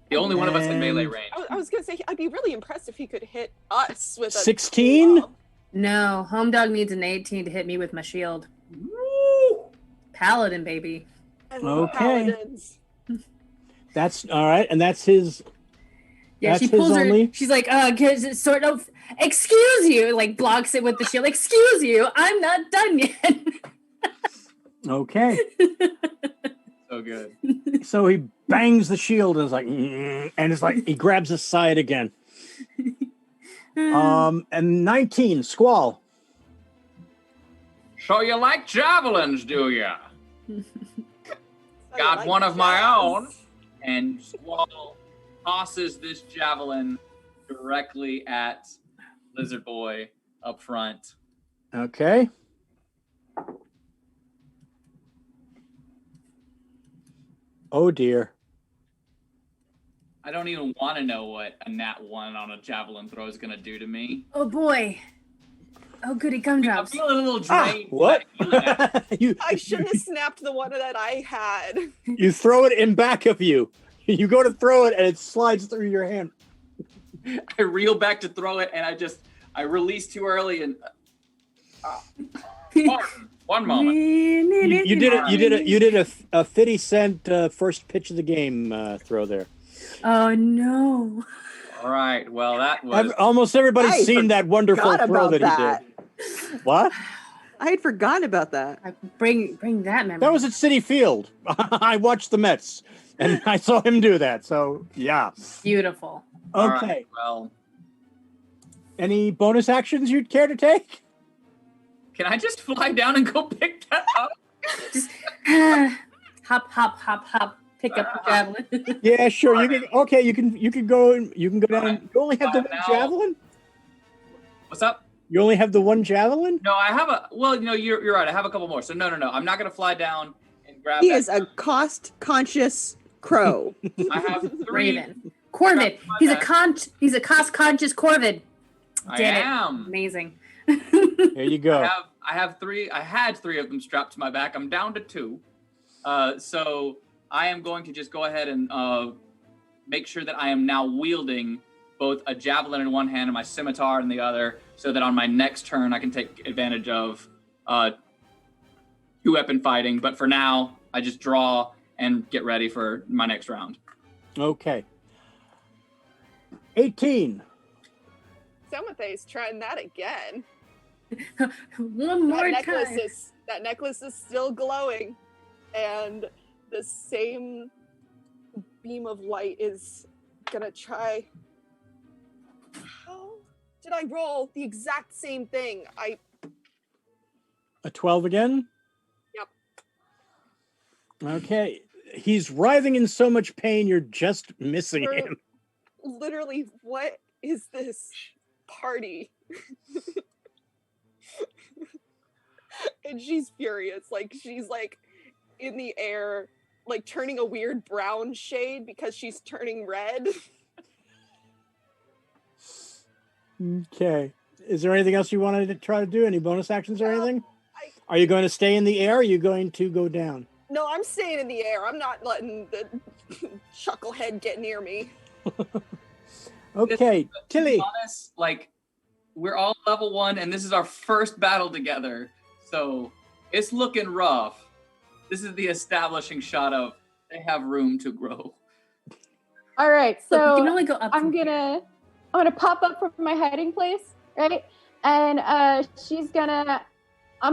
The only one of us in melee range. I was gonna say I'd be really impressed if he could hit us with a 16. club. No, Home Dog needs an 18 to hit me with my shield. Woo! Paladin, baby. I love Okay. paladins. That's all right, and that's his. Yeah, that's she pulls his her. only? She's like, cause it's sort of, excuse you, like blocks it with the shield. Excuse you, I'm not done yet. Okay. So good. So he bangs the shield and is like, and it's like he grabs his side again. And 19, Squall. So you like javelins, do ya? So Got like one of my jazz. own. And Squall tosses this javelin directly at Lizard Boy up front. Okay. Oh dear. I don't even want to know what a nat 1 on a javelin throw is going to do to me. Oh boy. Oh goody I'm gumdrops. feeling a little drained. What? you I shouldn't have snapped the one that I had. you throw it in back of you. You go to throw it and it slides through your hand. I reel back to throw it, and I released too early. And one moment. You did a 50-cent first pitch of the game throw there. Oh no. All right. Well, that was Almost everybody's seen that wonderful forgot throw about that he that. did. What? I had forgotten about that. Bring that memory. That was at City Field. I watched the Mets. And I saw him do that. So, yeah. Beautiful. All Okay. right, well, Any bonus actions you'd care to take? can I just fly down and go pick that up? Just hop, hop, hop, hop. Pick up the javelin. Yeah, sure. You can. Okay, you can go and you can go down. Alright. You only have the one Now- javelin. What's up? You only have the one javelin. No, I have a. Well, you're right. I have a couple more. So no. I'm not gonna fly down and grab. He that. is a cost-conscious crow. I have three. Raven. Corvid. He's a cost-conscious Corvid. I Did it. am. Amazing. There you go. I have three. I had three of them strapped to my back. I'm down to two. So I am going to just go ahead and make sure that I am now wielding both a javelin in one hand and my scimitar in the other, so that on my next turn I can take advantage of two-weapon fighting. But for now, I just draw and get ready for my next round. Okay. 18. Samatha's trying that again. One more That time. necklace is still glowing, and the same beam of light is gonna try. How did I roll the exact same thing? A 12 again. Yep. Okay. He's writhing in so much pain, you're just missing For- him. Literally, what is this party? And she's furious. Like, she's like in the air, like turning a weird brown shade because she's turning red. Okay. Is there anything else you wanted to try to do? Any bonus actions or No, anything? Are you going to stay in the air? Or are you going to go down? No, I'm staying in the air. I'm not letting the chucklehead get near me. Okay, To Tilly. be honest, like, we're all level 1, and this is our first battle together, so it's looking rough. This is the establishing shot of they have room to grow. All right, Look, we so can only go up. I'm from here. gonna pop up from my hiding place, right? And I'm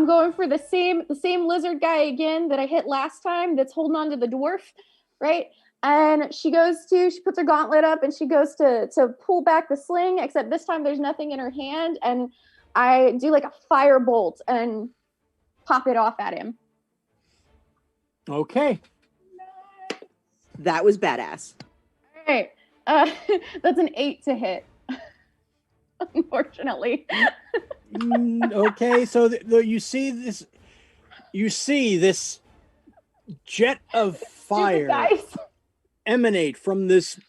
going for the same lizard guy again that I hit last time that's holding on to the dwarf, right? And she puts her gauntlet up and she goes to pull back the sling, except this time there's nothing in her hand, and I do like a fire bolt and pop it off at him. Okay. That was badass. All right, that's an 8 to hit. Unfortunately. Okay, so you see this jet of Stupid fire dice. emanate from this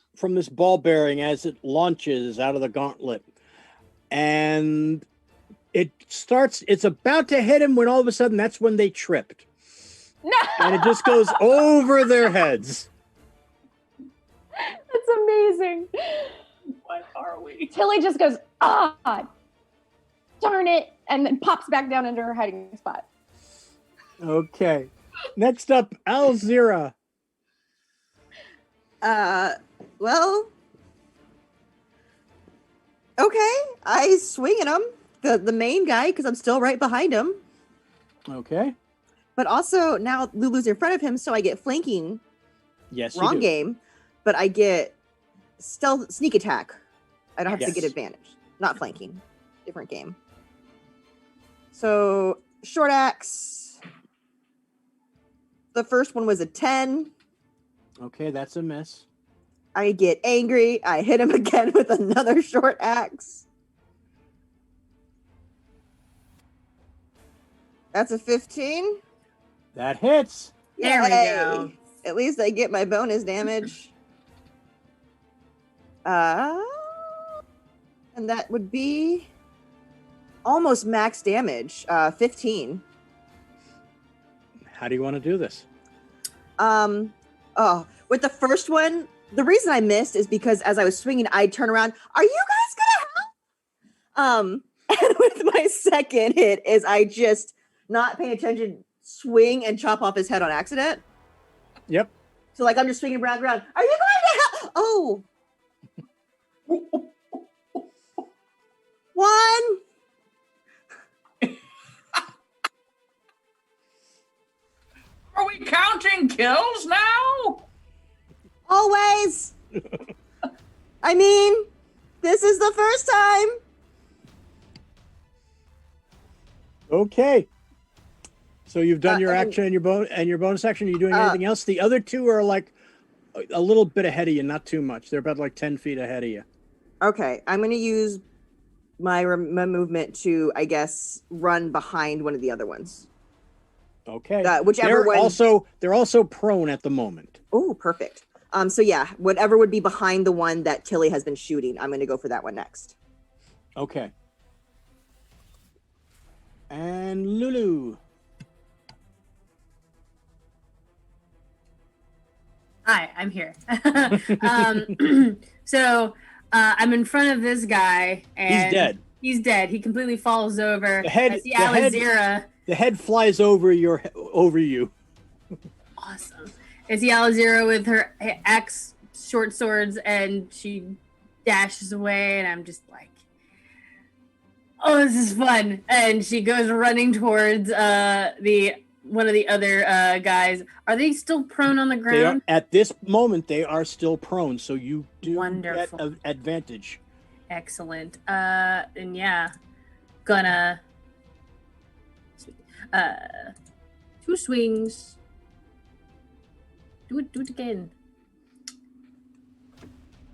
ball bearing as it launches out of the gauntlet, and it's about to hit him when all of a sudden that's when they tripped, No, and it just goes over their heads. that's amazing. What are we? Tilly just goes, ah, darn it, and then pops back down into her hiding spot. Okay, next up, Alzira. Well, okay. I swing at him, the main guy, because I'm still right behind him. Okay, But also now Lulu's in front of him, so I get flanking. yes, you Wrong do. game, but I get stealth sneak attack. I don't have to Yes. get advantage. Not flanking. Different game. So short axe. The first one was a 10. Okay, that's a miss. I get angry. I hit him again with another short axe. That's a 15. That hits. There we Yay. go. At least I get my bonus damage. And that would be almost max damage. 15. How do you want to do this? With the first one, the reason I missed is because as I was swinging, I'd turn around. Are you guys gonna help? And with my second hit is I just not paying attention, swing and chop off his head on accident. Yep. So like I'm just swinging around. Are you going to help? Oh. One. Are we counting kills now? Always. I mean, this is the first time. Okay. So you've done your I mean- action and your bonus action. Are you doing anything else? The other two are like a little bit ahead of you, not too much. They're about like 10 feet ahead of you. Okay, I'm going to use my movement to, I guess, run behind one of the other ones. Okay. Whichever one. They're also prone at the moment. Oh, perfect. So yeah, whatever would be behind the one that Tilly has been shooting, I'm going to go for that one next. Okay. And Lulu. Hi, I'm here. So I'm in front of this guy, and He's dead. He's dead. He completely falls over. The head- I see the head- Alizira. The head flies over you. Awesome. I see Alizira with her axe, short swords, and she dashes away, and I'm just like, oh, this is fun. And she goes running towards one of the other guys. Are they still prone on the They are, ground? at this moment, they are still prone, so you do Wonderful. get an advantage. Excellent. And yeah, gonna 2 swings. Do it again.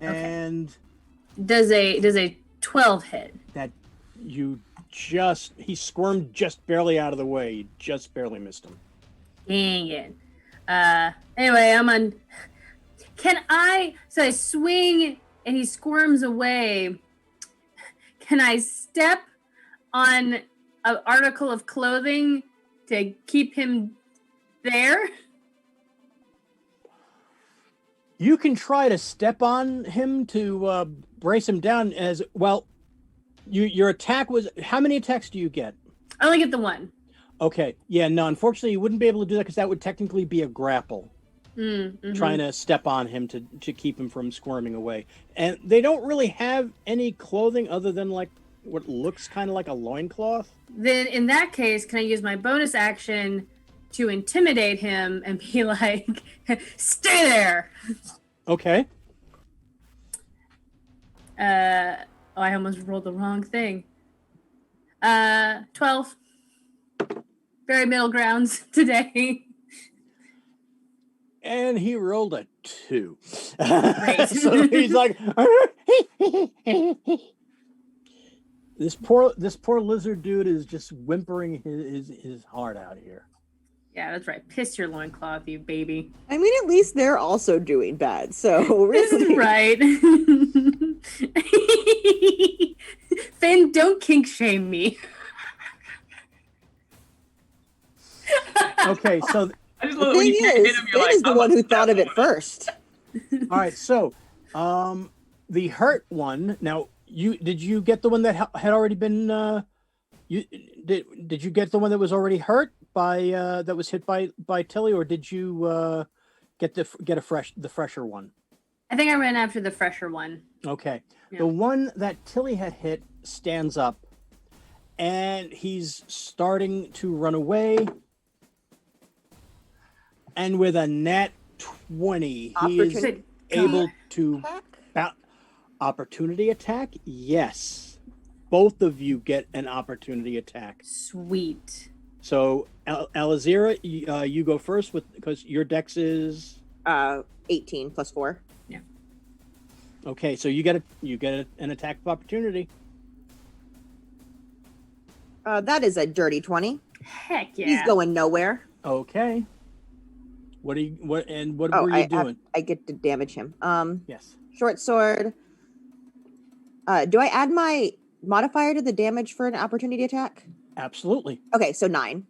And Does a 12 hit? that he squirmed just barely out of the way. You just barely missed him. Dang it. Anyway, I'm on. So I swing and he squirms away. Can I step on an article of clothing to keep him there? You can try to step on him to brace him down as well. Your attack was, how many attacks do you get? I only get the one. Okay. Yeah, no, unfortunately you wouldn't be able to do that because that would technically be a grapple. Mm-hmm. Trying to step on him to keep him from squirming away. And they don't really have any clothing other than like what looks kind of like a loincloth. Then in that case, can I use my bonus action to intimidate him and be like, stay there? Okay. I almost rolled the wrong thing. 12. Very middle grounds today. And he rolled a 2. Great. So he's like, this poor lizard dude is just whimpering his heart out here. Yeah, that's right. Piss your loincloth, you baby. I mean, at least they're also doing bad. So This is really, right. Finn, don't kink shame me. Okay, so I just the love it when thing you can't hit is, him. Finn You're like, is the I'm one a who thought of step it away. first. all right, so the hurt one. Now, did you get the one that had already been did you get the one that was already hurt by that was hit by Tilly, or did you get the fresher one? I think I ran after the fresher one. Okay. Yeah. The one that Tilly had hit stands up and he's starting to run away. And with a nat 20, he is Opportunity able to opportunity attack. Yes. Both of you get an opportunity attack. Sweet. So Alizira, you go first because your dex is 18 plus 4. okay. So you get an attack of opportunity. That is a dirty 20. Heck yeah. He's going nowhere. Okay. What were you doing? I get to damage him. Yes. Short sword. Do I add my modifier to the damage for an opportunity attack? Absolutely. Okay, so 9.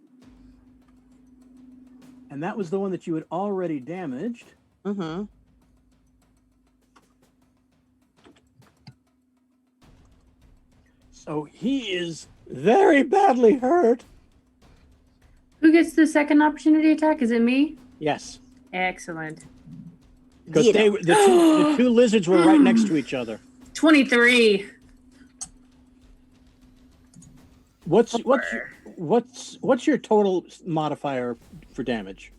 And that was the one that you had already damaged. Mm-hmm. So he is very badly hurt. Who gets the second opportunity attack? Is it me? Yes. Excellent. Because Get the two lizards were right next to each other. 23. What's your total modifier for damage?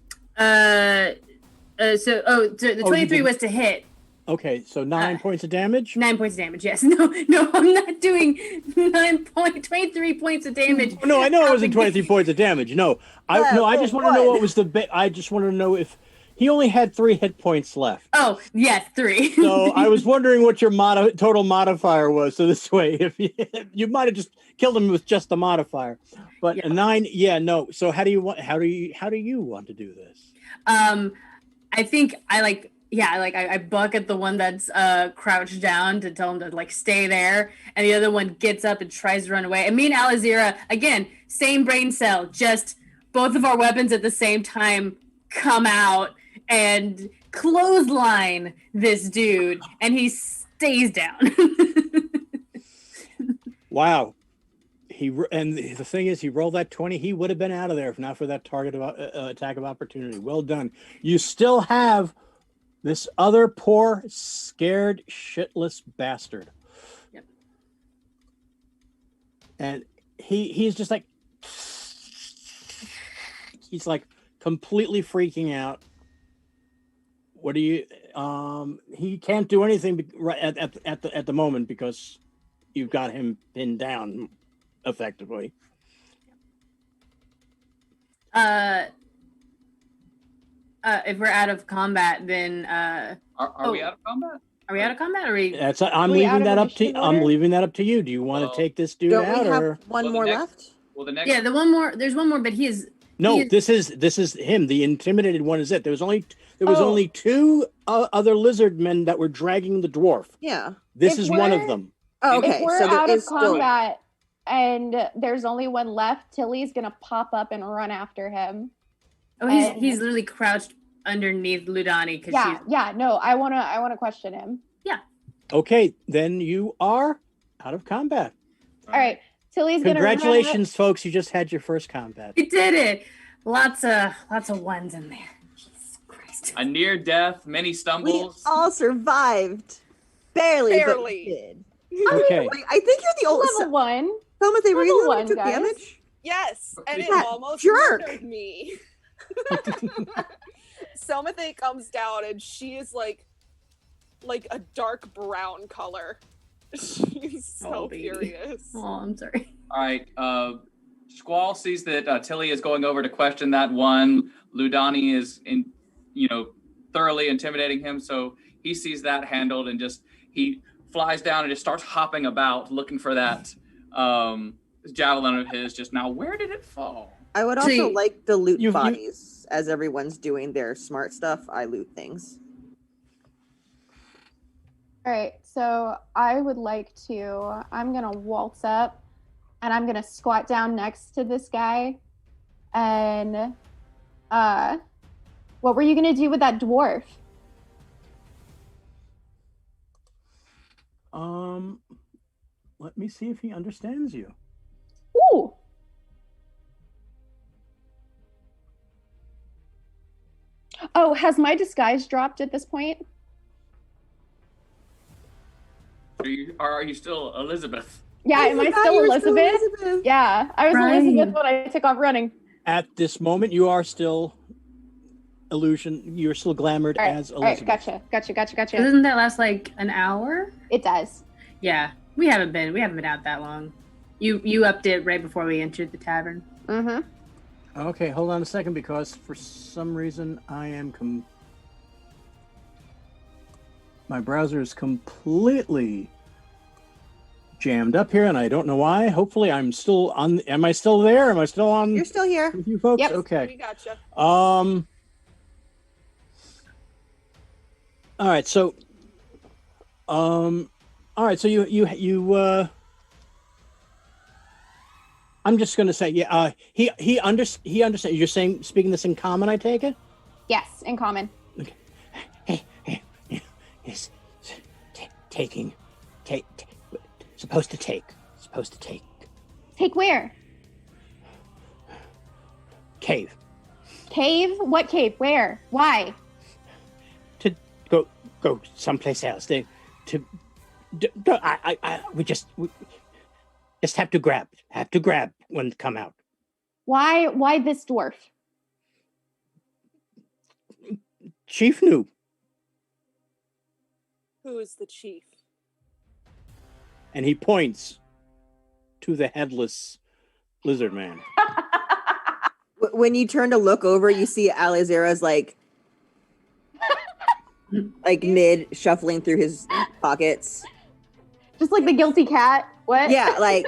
the you 23 didn't. was to hit. Okay, so 9 points of damage. 9 points of damage, yes. No, I'm not doing 23 points of damage. No, I know it wasn't 23 points of damage. No, I just want to know what was I just wanted to know if he only had 3 hit points left. Oh, yes, 3. So I was wondering what your total modifier was. So this way, if you might have just killed him with just the modifier, but a 9, no. So how do you want to do this? I think I buck at the one that's crouched down to tell him to like stay there, and the other one gets up and tries to run away. And me and Alizira, again, same brain cell, just both of our weapons at the same time come out and clothesline this dude, and he stays down. Wow. And the thing is, he rolled that 20. He would have been out of there if not for that target attack of opportunity. Well done. You still have this other poor, scared, shitless bastard. Yep. And he's just like, he's like completely freaking out. What do you? He can't do anything right at the moment because you've got him pinned down effectively. If we're out of combat, then Are we out of combat? Are we out of combat? Or are we? I'm leaving that up to. I'm leaving that up to you. Do you want to take this dude Don't out we have or one more left? Well, the next. Yeah, the one more. There's one more, but he is. no? This is him. The intimidated one is it. There was only 2 other lizard men that were dragging the dwarf. Yeah. This If is one of we're- them. Oh, okay. If we're so there out of is still. combat and there's only one left, Tilly's gonna pop up and run after him. Oh, he's literally crouched underneath Ludani because No, I wanna question him. Okay, then you are out of combat. All right, Tilly's gonna Congratulations, folks! You just had your first combat. he did it. Lots of ones in there. Jesus Christ. A near death, many We stumbles. all survived. Barely. But we did. Okay. Like, I think you're the only. level 1. Some of the level reason one, you took guys. damage. Yes, and it That almost jerk. murdered me. Somathe comes down and she is like a dark brown color. She's so baby. furious. Oh, I'm sorry. All right. Squall sees that Tilly is going over to question that one. Ludani is thoroughly intimidating him, so he sees that handled and he flies down and just starts hopping about looking for that javelin of his. Just now, where did it fall? I would also See, like to loot you- bodies as everyone's doing their smart stuff. I loot things. All right, so I would like to. I'm gonna waltz up, and I'm gonna squat down next to this guy, and what were you gonna do with that dwarf? Let me see if he understands you. Ooh. Oh, has my disguise dropped at this point? Are you still Elizabeth? Yeah, am I still Elizabeth? Yeah, I was Right. Elizabeth when I took off running. At this moment, you are still illusion. You're still glamored All right, as all right, Elizabeth. gotcha. Doesn't that last like an hour? It does. Yeah, we haven't been out that long. You upped it right before we entered the tavern. Mm-hmm. Okay, hold on a second because for some reason I am my browser is completely jammed up here and I don't know why. Hopefully I'm still on. Am I still there? Am I still on You're still here. with you folks? Yep. We Okay. gotcha. All right, so you I'm just going to say he understands. You're speaking this in common, I take it? Yes, in common. Yes. Taking. Supposed to take. Take where? Cave. Cave? What cave? Where? Why? To go someplace else. We just have to grab. When they come out. Why this dwarf? Chief knew. Who is the chief? And he points to the headless lizard man. When you turn to look over, you see Alizera's like mid shuffling through his pockets. Just like the guilty cat. What? Yeah, like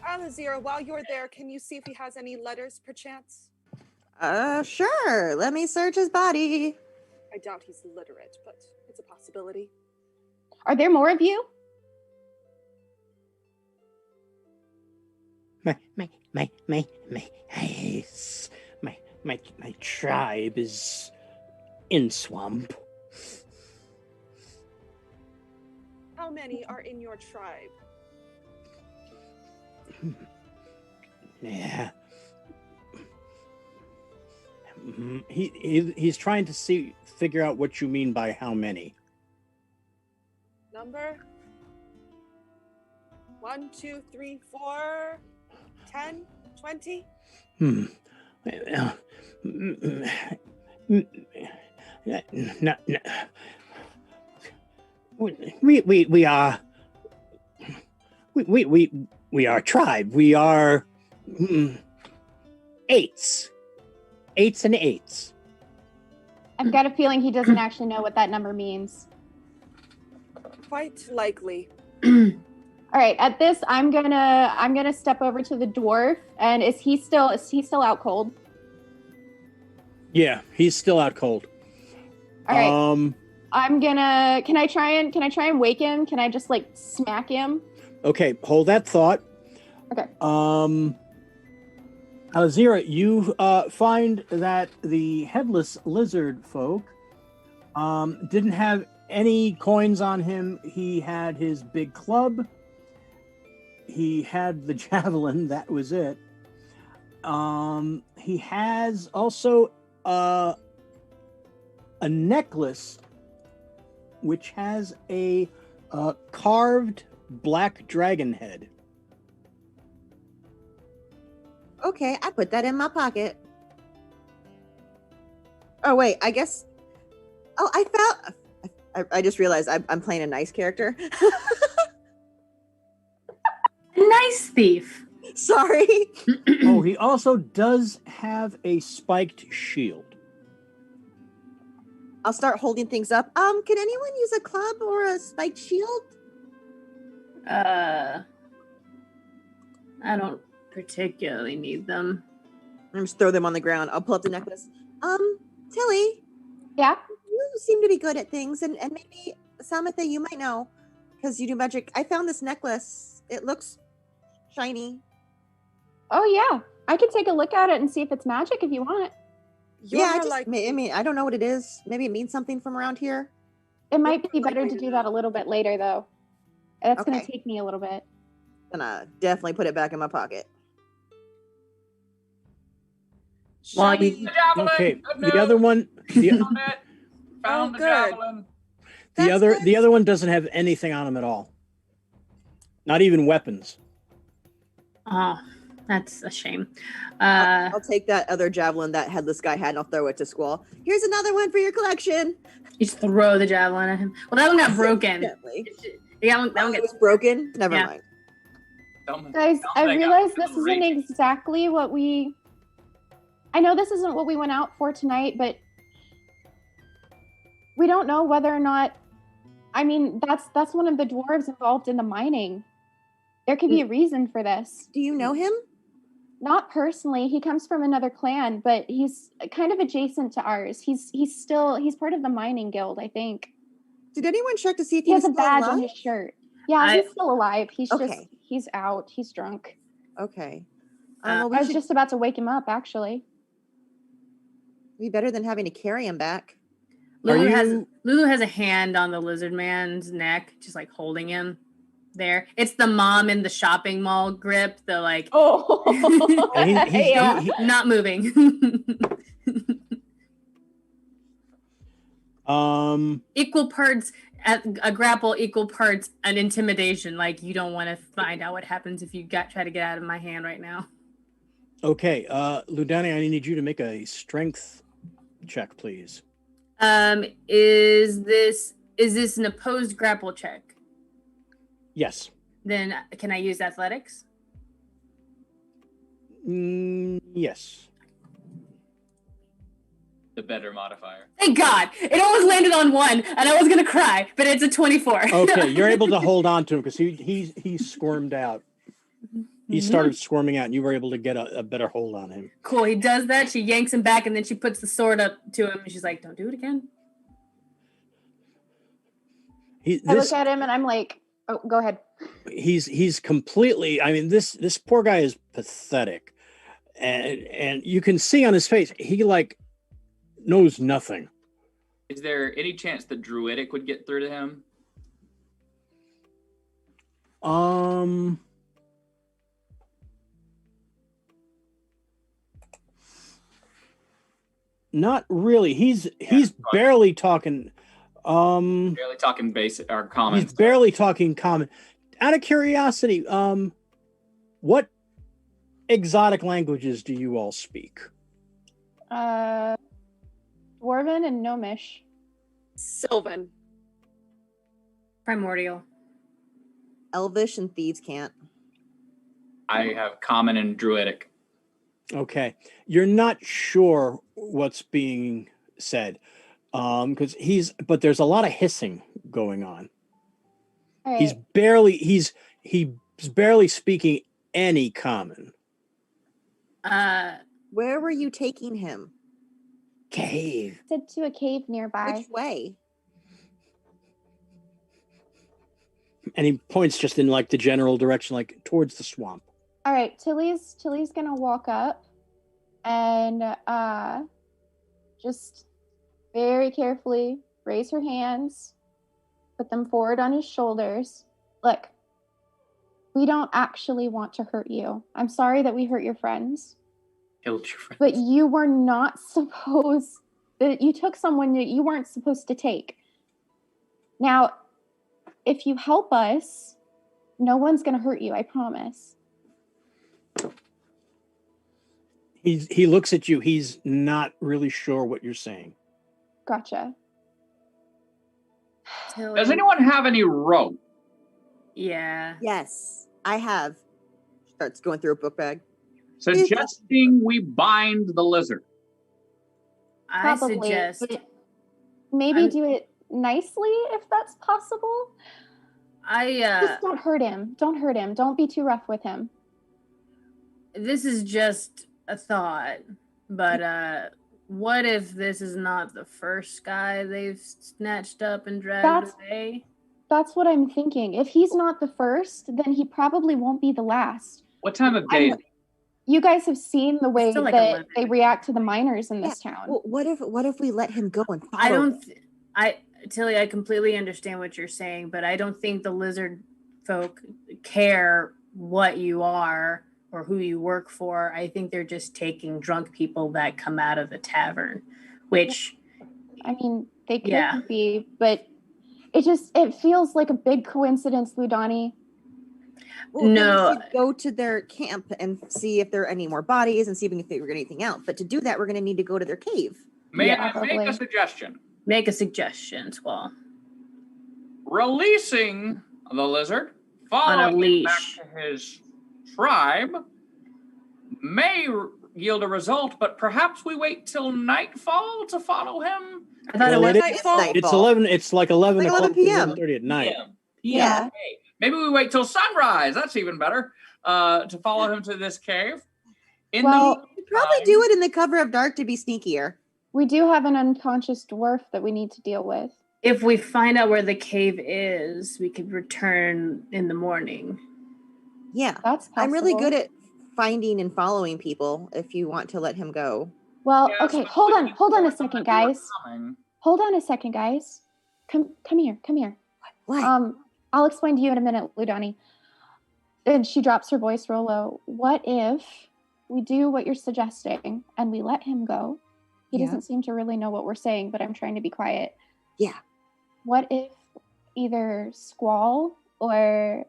Alazira, while you're there, can you see if he has any letters, perchance? sure. Let me search his body. I doubt he's literate, but it's a possibility. Are there more of you? My tribe is in swamp. How many are in your tribe? Yeah. He's trying to figure out what you mean by how many. Number? 1, 2, 3, 4, 10, 20? No, we are we are tribe. We are eights and eights. I've got a feeling he doesn't actually know what that number means. Quite likely. All right, at this, I'm gonna step over to the dwarf, and is he still out cold? Yeah, he's still out cold. All right. Can I try and wake him? Can I just like smack him? Okay, hold that thought. Okay. Alazira, you find that the headless lizard folk didn't have any coins on him. He had his big club. He had the javelin. That was it. He has also a necklace which has a carved black dragon head. Okay, I put that in my pocket. Oh wait, I guess. Oh, I just realized I'm playing a nice character. Nice thief. Sorry. Oh, he also does have a spiked shield. I'll start holding things up. Can anyone use a club or a spiked shield? I don't particularly need them. I'm just throw them on the ground. I'll pull up the necklace. Tilly. Yeah. You seem to be good at things, and maybe Samatha, you might know, because you do magic. I found this necklace. It looks shiny. Oh yeah, I could take a look at it and see if it's magic if you want. I mean, I don't know what it is. Maybe it means something from around here. It might be better to do that a little bit later, though. That's going to take me a little bit. Gonna definitely put it back in my pocket. Okay, the other one. Found the javelin. The other one doesn't have anything on him at all. Not even weapons. Oh, that's a shame. I'll take that other javelin that headless guy had, and I'll throw it to Squall. Here's another one for your collection. You just throw the javelin at him. Well, that one got broken. Yeah, that one was broken. Never mind. Guys, I realize this isn't exactly what we. I know this isn't what we went out for tonight, but we don't know whether or not. I mean, that's one of the dwarves involved in the mining. There could be a reason for this. Do you know him? Not personally. He comes from another clan, but he's kind of adjacent to ours. He's part of the mining guild, I think. Did anyone check to see if he has a badge on his shirt? Yeah, he's still alive. He's out. He's drunk. Okay. I was just about to wake him up, actually. Be better than having to carry him back. Lulu has a hand on the lizard man's neck, just like holding him there. It's the mom in the shopping mall grip, the like he's not moving. Equal parts at a grapple, equal parts an intimidation. Like you don't want to find out what happens if you try to get out of my hand right now. Okay, Ludani, I need you to make a strength check, please. Is this an opposed grapple check? Yes. Then can I use athletics? Yes. The better modifier. Thank God! It almost landed on 1, and I was gonna cry, but it's a 24. Okay, you're able to hold on to him because he squirmed out. He started squirming out, and you were able to get a better hold on him. Cool. He does that. She yanks him back, and then she puts the sword up to him, and she's like, "Don't do it again." I look at him, and I'm like, "Oh, go ahead." He's completely. I mean, this poor guy is pathetic, and you can see on his face he like knows nothing. Is there any chance that Druidic would get through to him? Not really. He's barely talking. Barely talking basic or common. He's barely talking common. Out of curiosity, what exotic languages do you all speak? Dwarven and Gnomish. Sylvan. Primordial. Elvish and Thieves' Cant. I have common and Druidic. Okay, you're not sure what's being said, because but there's a lot of hissing going on. All right. He's barely speaking any common. Where were you taking him? Cave. Said to a cave nearby. Which way? And he points just in like the general direction, like towards the swamp. All right, Tilly's gonna walk up and just very carefully raise her hands, put them forward on his shoulders. Look, we don't actually want to hurt you. I'm sorry that we hurt your friends. Killed your friend. But you were not supposed that you took someone that you weren't supposed to take. Now, if you help us, no one's gonna hurt you, I promise. He looks at you. He's not really sure what you're saying. Gotcha. Does anyone have any rope? Yeah. Yes, I have. Starts going through a book bag. Suggesting we bind the lizard. I Probably, suggest but maybe do it nicely if that's possible. Just don't hurt him. Don't hurt him. Don't be too rough with him. This is just a thought, but what if this is not the first guy they've snatched up and dragged away? That's what I'm thinking. If he's not the first, then he probably won't be the last. What time of day? You guys have seen the way Still like that 11. they react to the miners in this town. Well, what if we let him go and follow? I don't. Tilly, I completely understand what you're saying, but I don't think the lizard folk care what you are or who you work for. I think they're just taking drunk people that come out of the tavern, which, I mean, they could be, but it feels like a big coincidence, Ludani. Well, no, we should go to their camp and see if there are any more bodies and see if we can figure anything out. But to do that, we're going to need to go to their cave. May I make a suggestion? Make a suggestion, Squall. Releasing the lizard, On a following him leash. back to his tribe, may yield a result, but perhaps we wait till nightfall to follow him. I thought it was nightfall. It's 11. It's like 11 Like o'clock, 11 p.m. 11:30 at night. Yeah. Okay. Maybe we wait till sunrise. That's even better. To follow him to this cave. We probably do it in the cover of dark to be sneakier. We do have an unconscious dwarf that we need to deal with. If we find out where the cave is, we could return in the morning. Yeah, That's possible. I'm really good at finding and following people. If you want to let him go. Well, Yeah, okay, especially hold on a before second, they were guys. coming. Hold on a second, guys. Come here. What? I'll explain to you in a minute, Ludani. And she drops her voice real low. What if we do what you're suggesting and we let him go? He doesn't seem to really know what we're saying, but I'm trying to be quiet. Yeah. What if either Squall or,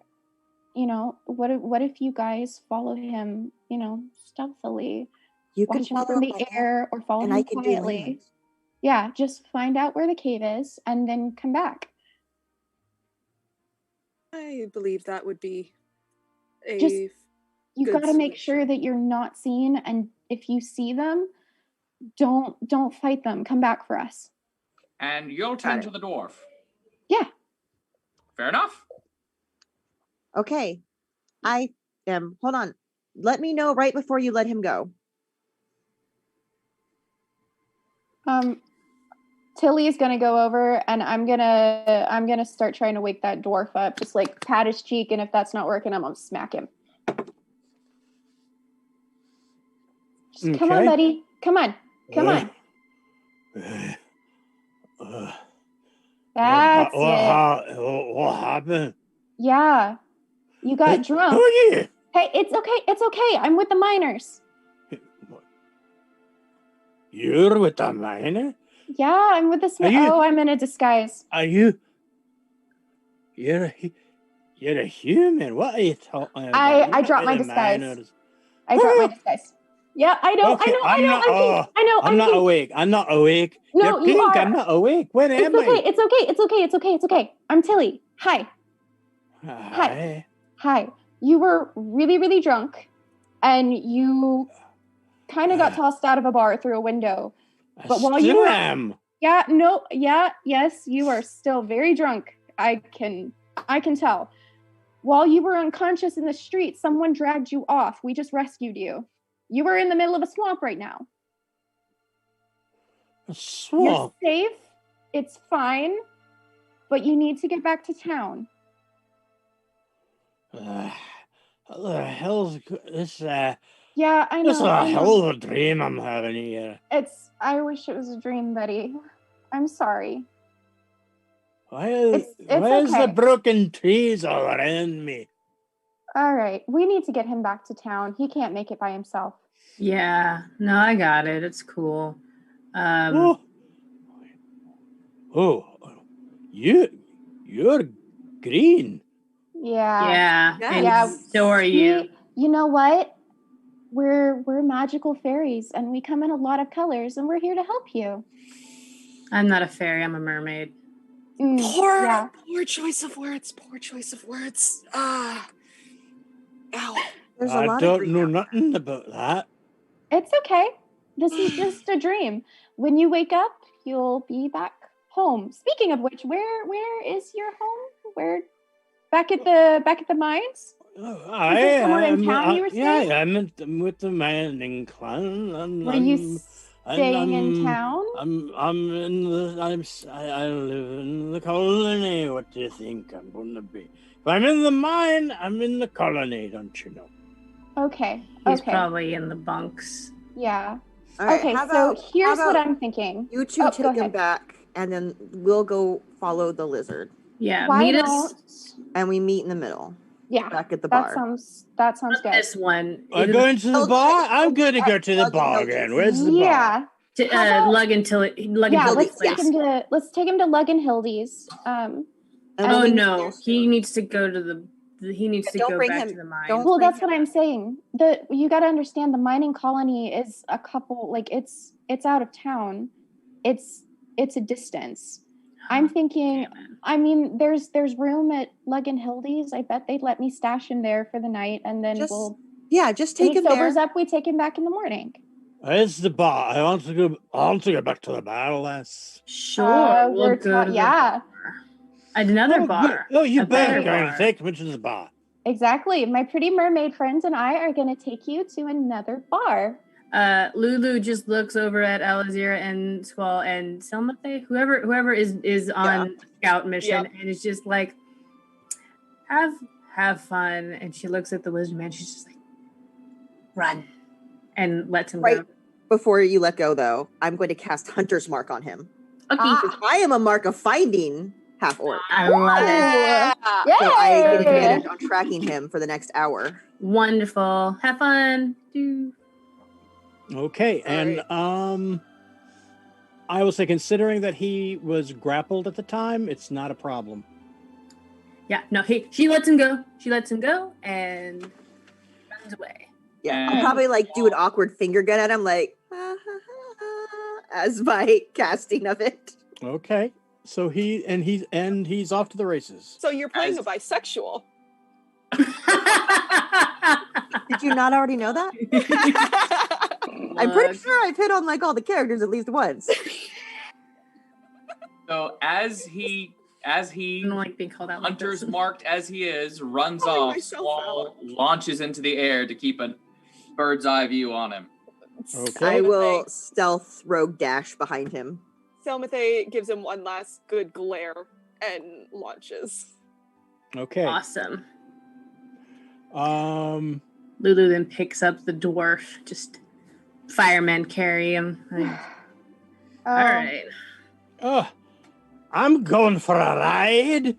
what if you guys follow him, stealthily? You can Watch him follow from the him air or follow and him I can do quietly. land. Yeah, just find out where the cave is and then come back. I believe that would be a Just- You good got to make solution. sure that you're not seen, and if you see them, don't fight them. Come back for us. And you'll tend to the dwarf. Yeah. Fair enough. Okay. Hold on. Let me know right before you let him go. Tilly's gonna go over, and I'm gonna start trying to wake that dwarf up. Just like pat his cheek, and if that's not working, I'm gonna smack him. Just come on, Okay. buddy. Come on. Come on. That's it. What happened? Yeah. You got drunk. Oh, yeah. Hey, it's okay. It's okay. I'm with the miners. You're with the miner? Yeah, I'm with the Are you- Oh, I'm in a disguise. Are you? You're a human. What are you talking about? I You're dropped my with the disguise. miners. I dropped my disguise. Yeah, I know. Okay, I know. I'm not awake. I'm not awake. No, You're you pink. are. I'm not awake. Where It's am okay. It's okay. It's okay. It's okay. It's okay. I'm Tilly. Hi. I? Hi. You were really, really drunk, and you kind of got tossed out of a bar through a window. But while you still were, am. yes, you are still very drunk. I can tell. While you were unconscious in the street, someone dragged you off. We just rescued you. You were in the middle of a swamp right now. A You're swamp. safe. It's fine. But you need to get back to town. What the hell's this? Yeah, I know. This is a I know. hell of a dream I'm having here. I wish it was a dream, Betty. I'm sorry. Why It's is the okay. broken trees all around me? All right. We need to get him back to town. He can't make it by himself. Yeah, no, I got it. It's cool. You're green. Yeah. and Yeah. so are you. You know what? We're magical fairies, and we come in a lot of colors, and we're here to help you. I'm not a fairy. I'm a mermaid. Poor choice of words. Poor choice of words. Ow. There's a I lot of don't green know out there. nothing about that. It's okay. This is just a dream. When you wake up, you'll be back home. Speaking of which, where is your home? Where? Back at the mines? I somewhere in am. town you were yeah, staying? I'm with the mining clan. Were you staying in town? I live in the colony. What do you think I'm going to be? If I'm in the mine, I'm in the colony. Don't you know? Okay. He's okay. probably in the bunks. Yeah. All right, Okay, how so about- here's how what about I'm thinking. You two Oh, take go him ahead. back, and then we'll go follow the lizard, Yeah, Why meet don't? us and we meet in the middle, Yeah, back at the that bar. sounds on good. this one. I'm Either going to the bar. I'm going to go to the Lug and bar Hildy's. again. Where's the bar? Yeah. to, How about- Lug until it. Lug Yeah, until Hildy's, let's take him to Lug and Hildy's. And Oh we'll meet no, there he soon. needs to go to the. He needs to Don't go bring back him- to the mine. don't- Well, bring that's what him I'm saying. You got to understand the mining colony is a couple like it's out of town. It's a distance. I'm thinking, Damn it. I mean, there's room at Lug and Hildy's. I bet they'd let me stash him there for the night, and then Just we'll just when take he him there. sobers up, we take him back in the morning. Where's the bar? I want to go back to the bar, lass. Sure, we'll we're go to the yeah, bar. Another Oh, bar. Oh, you A better better going bar. to take me to the bar. exactly. My pretty mermaid friends and I are going to take you to another bar. Lulu just looks over at Alazira and Squall and Selmathe, whoever is on scout mission, and is just like, have fun. And she looks at the wizard man. She's just like, run, and lets him Right. go. Before you let go, though, I'm going to cast Hunter's Mark on him. Okay, Because I am a mark of finding half orc. I love it. Yeah. So I get Yay! advantage on tracking him for the next hour. Wonderful. Have fun. Do. Okay, All and right. I will say, considering that he was grappled at the time, it's not a problem. Yeah, no, she lets him go. She lets him go and runs away. Yeah, And- I'll probably like do an awkward finger gun at him, like, as my casting of it. Okay. So he's off to the races. So you're playing As- a bisexual. Did you not already know that? I'm pretty sure I've hit on like all the characters at least once. So as he I don't like being called out like Hunter's this. marked as he is, runs Calling off, myself Squall launches into the air to keep a bird's eye view on him. Okay. I will stealth rogue dash behind him. Selmathe gives him one last good glare and launches. Okay. Awesome. Lulu then picks up the dwarf, just firemen carry him. All right. I'm going for a ride.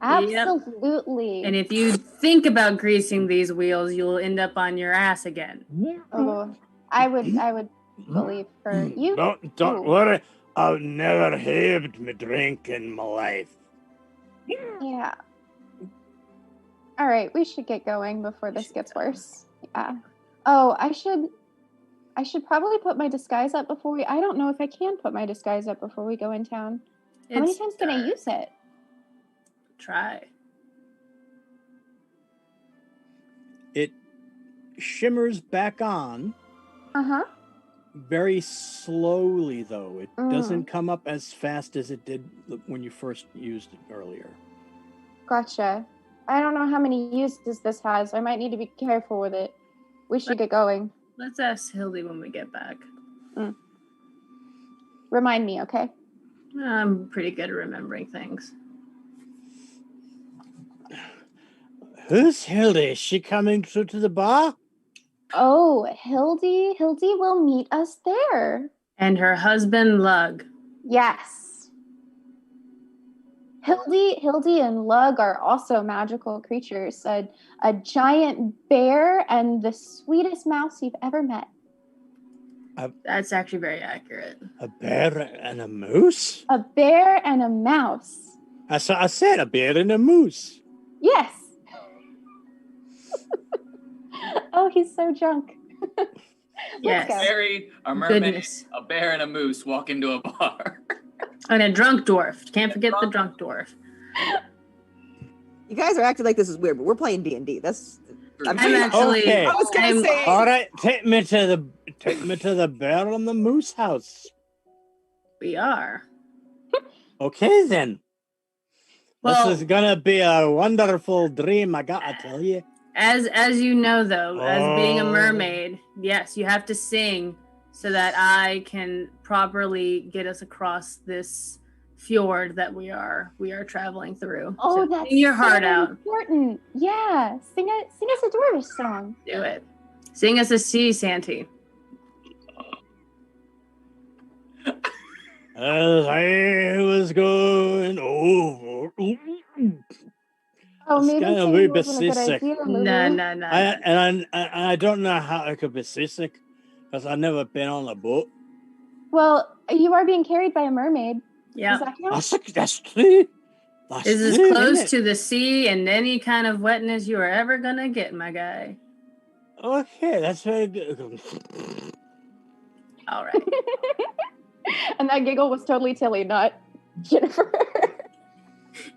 Absolutely. And if you think about greasing these wheels, you'll end up on your ass again. Oh, I would believe for you. Don't worry. I've never had me drink in my life. Yeah. All right, we should get going before this gets worse. Yeah. Oh, I should probably put my disguise up before we. I don't know if I can put my disguise up before we go in town. How many times can I use it? Try. It shimmers back on Uh-huh. very slowly, though. It doesn't come up as fast as it did when you first used it earlier. Gotcha. I don't know how many uses this has. I might need to be careful with it. We should get going. Let's ask Hildy when we get back. Remind me, okay? I'm pretty good at remembering things. Who's Hildy? Is she coming through to the bar? Oh, Hildy will meet us there. And her husband, Lug. Yes. Hildy and Lug are also magical creatures. A giant bear and the sweetest mouse you've ever met. That's actually very accurate. A bear and a moose? A bear and a mouse. I said a bear and a moose. Yes. Oh, he's so drunk. Yes. go. Fairy, a mermaid, Goodness. a bear, and a moose walk into a bar. And a drunk dwarf. Can't forget the drunk dwarf. You guys are acting like this is weird, but we're playing D&D. That's I'm actually. Okay. I was gonna say. All right, take me to the bear and the moose house. We are. Okay then. Well, This is gonna be a wonderful dream, I gotta tell you. as you know, though, as being a Oh. mermaid, yes, you have to sing so that I can properly get us across this fjord that we are traveling through. Oh, So that's sing your heart so out. important. Yeah, sing us a Dwarvish song. Do it. Sing us a sea Santee. As I was going over. Oh, It's maybe gonna singing be wasn't a good seasick. idea, Lulu. No. I don't know how I could be seasick because I've never been on a boat. Well, you are being carried by a mermaid. Yeah. Does that count? That's true. That's This is true, close isn't it? to the sea and any kind of wetness you are ever gonna get, my guy. Okay, that's very good. All right. And that giggle was totally Tilly, not Jennifer.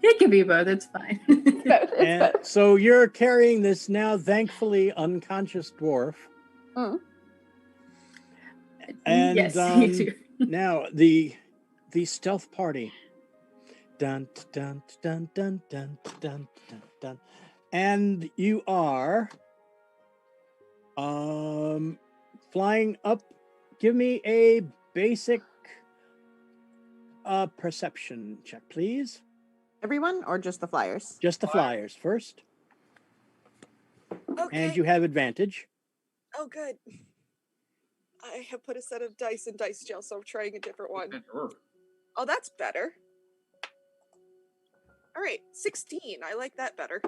It can be both. It's fine. It's And both. so you're carrying this now, thankfully unconscious dwarf. And yes, you do. now the stealth party. Dun dun dun dun dun dun dun dun. And you are flying up. Give me a basic perception check, please. everyone or just the flyers? Just the flyers first. Okay. And you have advantage. Oh, good. I have put a set of dice in dice jail, so I'm trying a different one. Oh, that's better. All right, 16. I like that better.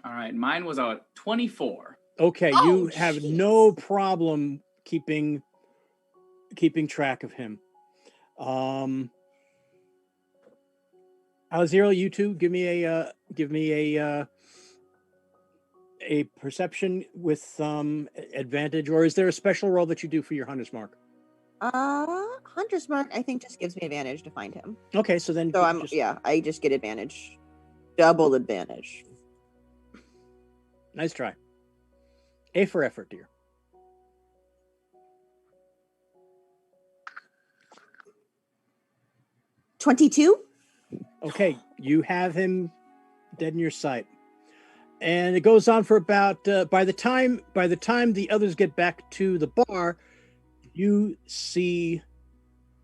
All right, mine was a 24. Okay, Oh, you have jeez. no problem keeping track of him. Alzero, you two, give me a perception with advantage, or is there a special roll that you do for your hunter's mark? Hunter's Mark, I think, just gives me advantage to find him. Okay, so then So I just get advantage. Double advantage. Nice try. A for effort, dear. 22? Okay, you have him dead in your sight. And it goes on for about by the time the others get back to the bar, you see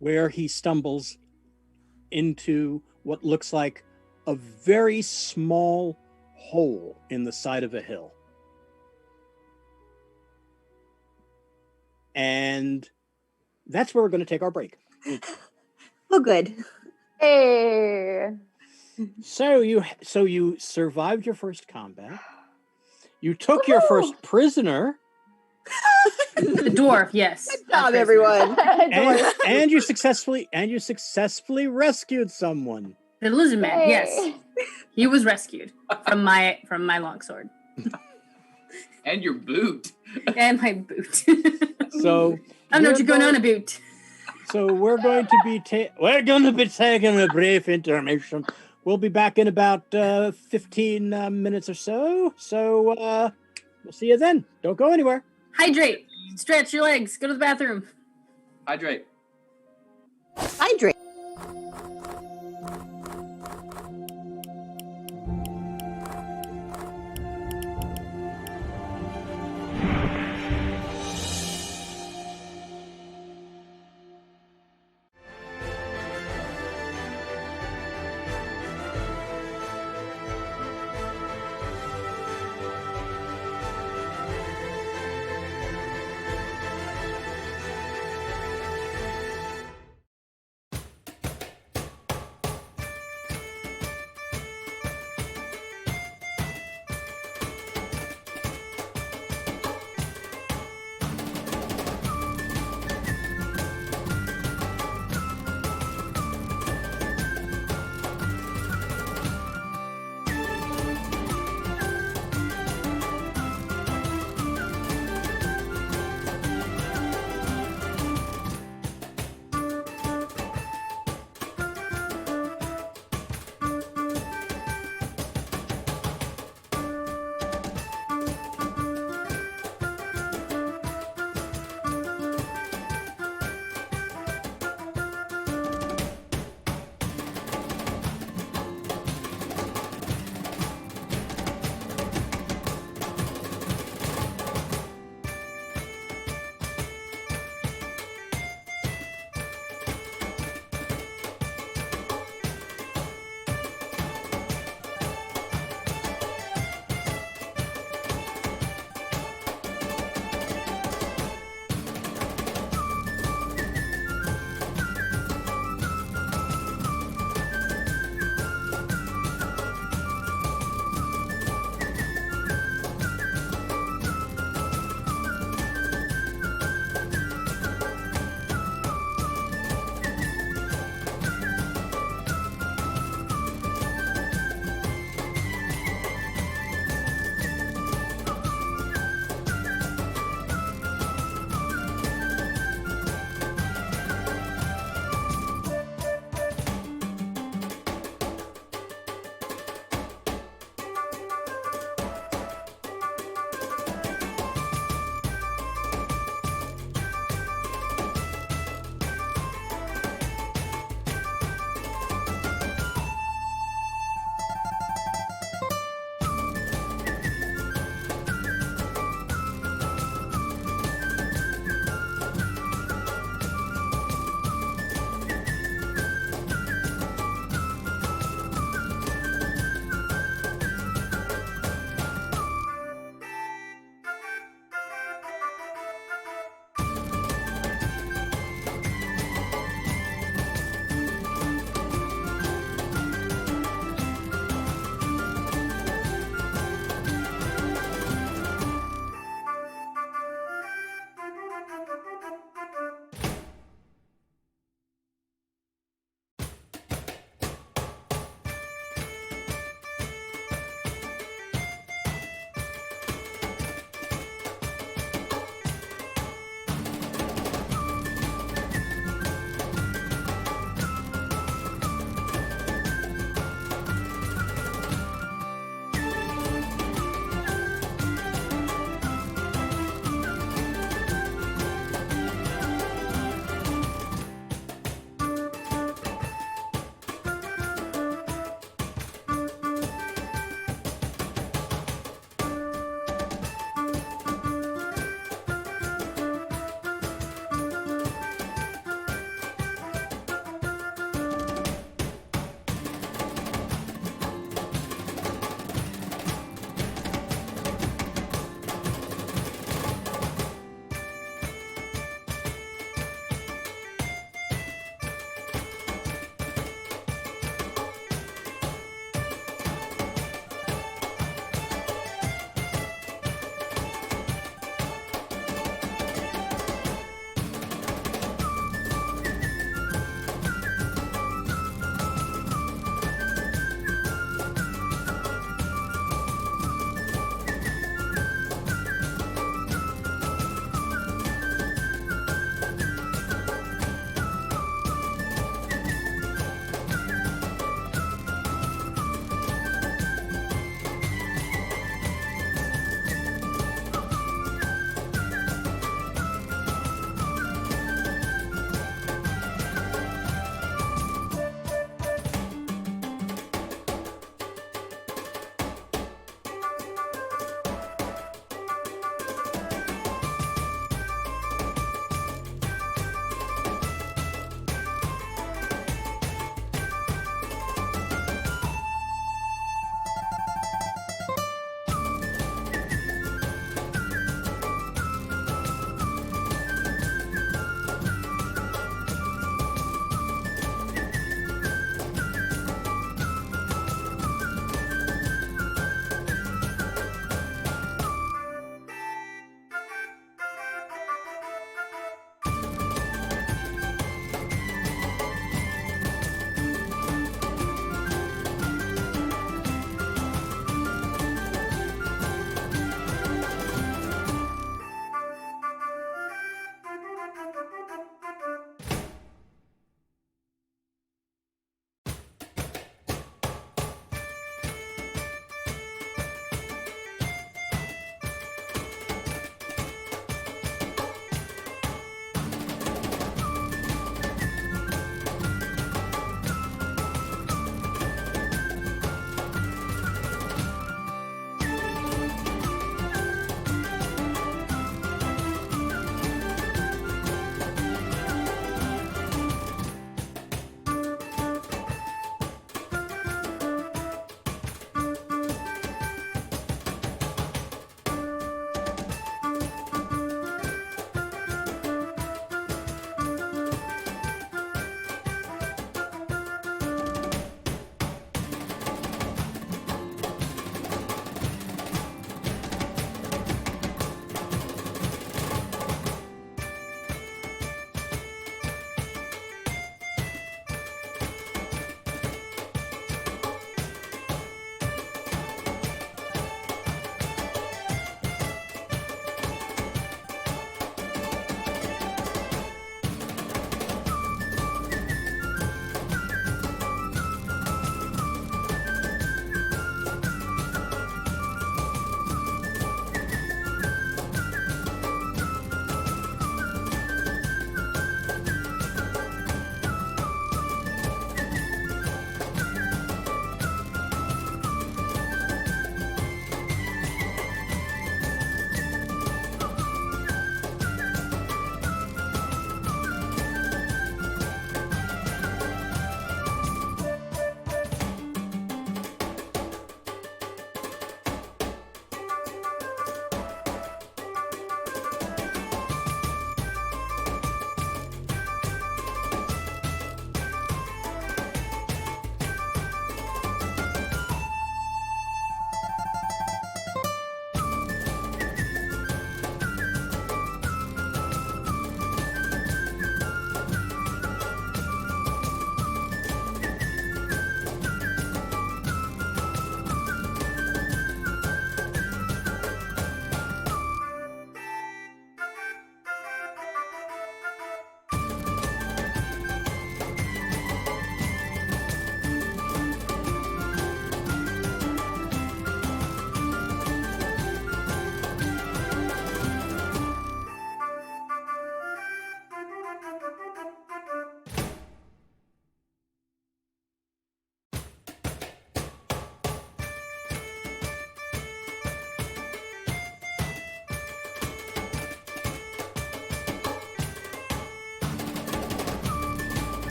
where he stumbles into what looks like a very small hole in the side of a hill. And that's where we're going to take our break. Oh, good. Hey. So you survived your first combat. You took your first prisoner. The dwarf, yes. Good job, everyone. and you successfully rescued someone. The lizard man, Hey. yes. He was rescued from my longsword. And your boot. And my boot. So I'm not going on a boot. So we're going to be taking a brief intermission. We'll be back in about 15 minutes or so. So we'll see you then. Don't go anywhere. Hydrate. Stretch your legs. Go to the bathroom. Hydrate. Hydrate.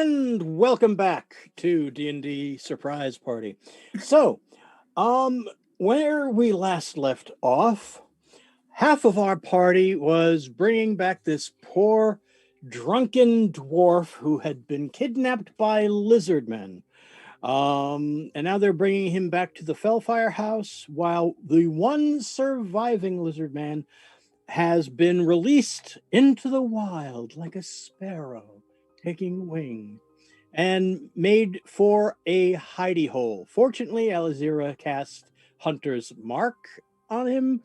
And welcome back to D&D Surprise Party. So, where we last left off, half of our party was bringing back this poor drunken dwarf who had been kidnapped by lizard men. And now they're bringing him back to the Fellfire house, while the one surviving lizard man has been released into the wild like a sparrow taking wing and made for a hidey hole. Fortunately, Alizira cast Hunter's Mark on him,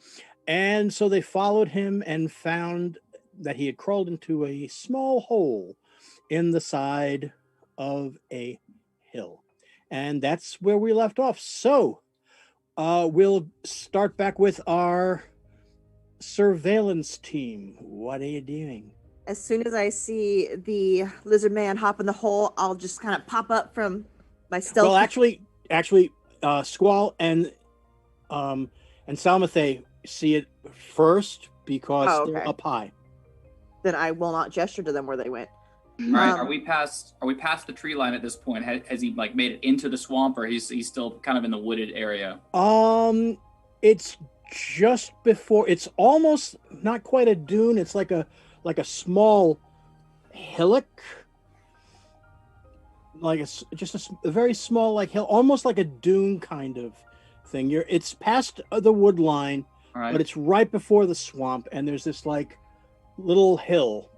and so they followed him and found that he had crawled into a small hole in the side of a hill. And that's where we left off. So we'll start back with our surveillance team. What are you doing? As soon as I see the lizard man hop in the hole, I'll just kind of pop up from my stealth. Well, actually, Squall and Salmathe see it first because they're up high. Then I will not gesture to them where they went. All right, are we past the tree line at this point? Has he like made it into the swamp, or he's still kind of in the wooded area? It's just before. It's almost not quite a dune. It's like a small hillock, like a very small like hill, almost like a dune kind of thing. It's past the wood line, but it's right before the swamp, and there's this like little hill,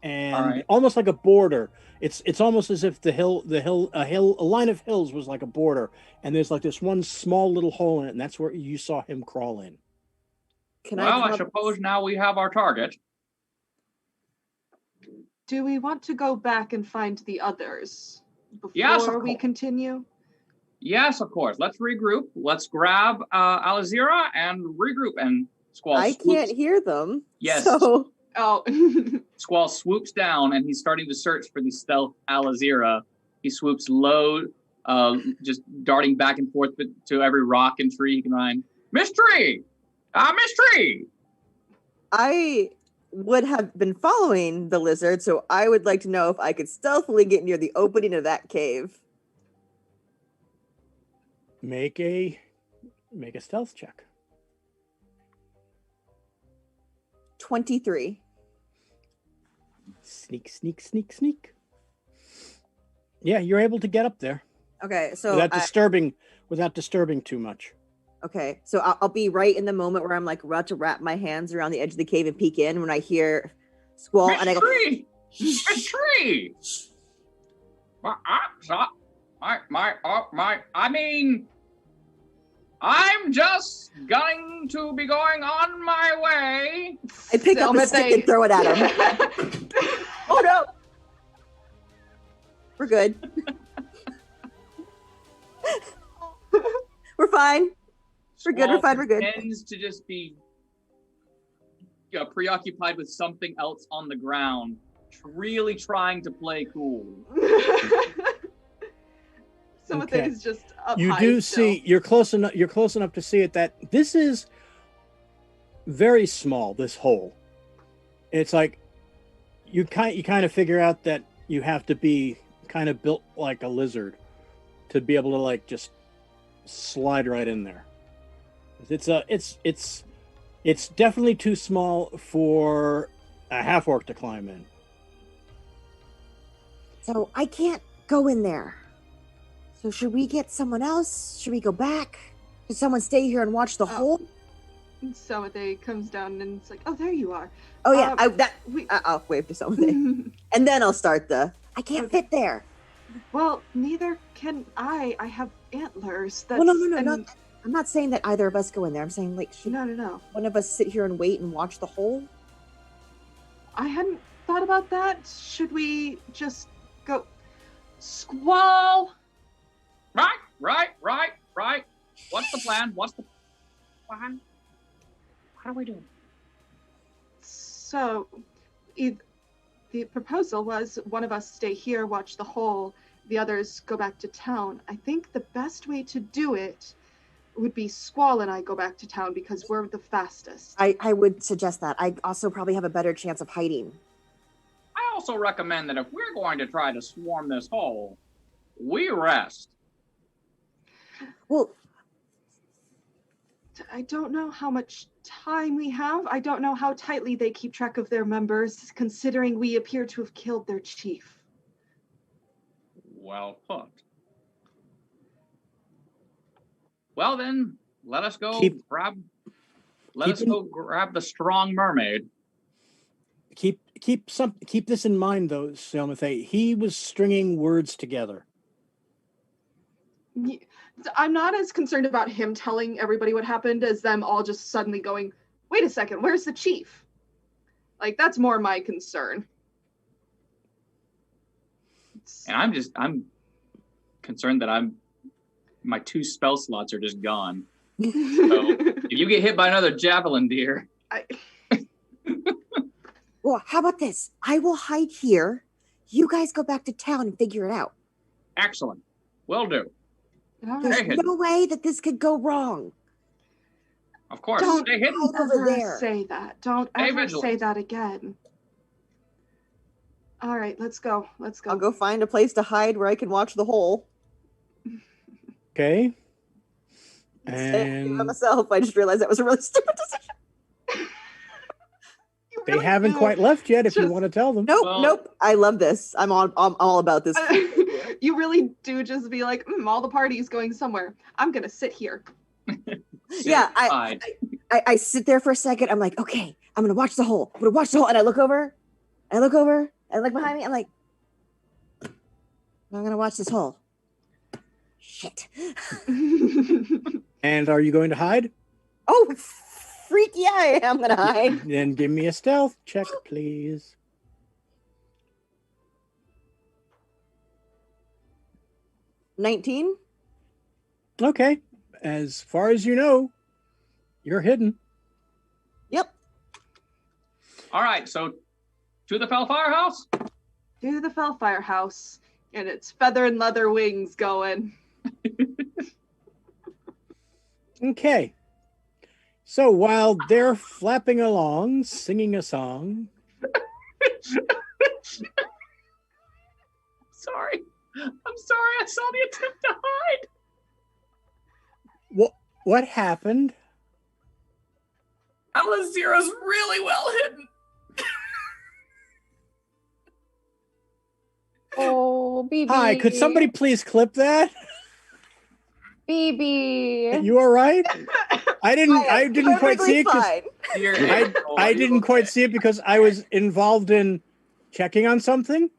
and almost like a border. It's almost as if a line of hills was like a border, and there's like this one small little hole in it, and that's where you saw him crawl in. I suppose now we have our target. Do we want to go back and find the others before we continue? Yes, of course. Let's regroup. Let's grab Alizira and regroup. And Squall can't hear them. Yes. So... Squall swoops down, and he's starting to search for the stealth Alizira. He swoops low, just darting back and forth to every rock and tree he can find. Mystery! Mystery! I would have been following the lizard, so I would like to know if I could stealthily get near the opening of that cave. Make a stealth check. 23. Sneak. Yeah, you're able to get up there. Okay, so without disturbing too much. Okay, so I'll be right in the moment where I'm like about to wrap my hands around the edge of the cave and peek in when I hear Squall, and I go, Mystery! I'm just going to be going on my way. I pick up a stick and throw it at him. Oh no! We're good. We're fine. We're good. We're fine. We're good. Tends to just be preoccupied with something else on the ground, really trying to play cool. Something is just up you high do still. See you're close enough to see it that this is very small, this hole. It's like you kind of figure out that you have to be kind of built like a lizard to be able to like just slide right in there. It's definitely too small for a half orc to climb in. So I can't go in there. So should we get someone else? Should we go back? Should someone stay here and watch the hole? Salmathe comes down and it's like, oh, there you are. Oh yeah, I'll wave to Salmathe. And then I'll start I can't fit there. Well, neither can I. I have antlers. Well, no. I'm not saying that either of us go in there. I'm saying like, should no. one of us sit here and wait and watch the hole? I hadn't thought about that. Should we just go? Squall! Right. What's the plan? What are we doing? So, the proposal was one of us stay here, watch the hole, the others go back to town. I think the best way to do it would be Squall and I go back to town because we're the fastest. I would suggest that. I also probably have a better chance of hiding. I also recommend that if we're going to try to swarm this hole, we rest. Well, I don't know how much time we have. I don't know how tightly they keep track of their members, considering we appear to have killed their chief. Well put. Well then, let us go grab the strong mermaid. Keep this in mind, though, Selmathe. He was stringing words together. I'm not as concerned about him telling everybody what happened as them all just suddenly going, wait a second, where's the chief? Like, that's more my concern. And I'm concerned that my 2 spell slots are just gone. So if you get hit by another javelin, dear. Well, how about this? I will hide here. You guys go back to town and figure it out. Excellent. Will do. There's no way that this could go wrong. Of course. Don't Stay hidden. ever say that. Don't ever say that again. All right, let's go. Let's go. I'll go find a place to hide where I can watch the hole. Okay. And by myself, I just realized that was a really stupid decision. They haven't quite left yet. If you want to tell them. Nope. I love this. I'm all about this. You really do just be like, all the party's going somewhere. I'm gonna sit here. Yeah, I sit there for a second. I'm like, okay, I'm gonna watch the hole. And I look over, I look behind me. I'm like, I'm gonna watch this hole. Shit. And are you going to hide? Oh, freak yeah, I am gonna hide. Then give me a stealth check, please. 19. Okay. As far as you know, you're hidden. Yep. All right, so to the Fellfire House? To the Fellfire House. And it's feather and leather wings going. Okay. So while they're flapping along, singing a song. Sorry. I'm sorry. I saw the attempt to hide. What happened? Alazira's really well hidden. Oh, BB. Hi, could somebody please clip that? BB. You all right? I didn't quite see it because I didn't quite see it because I was involved in checking on something.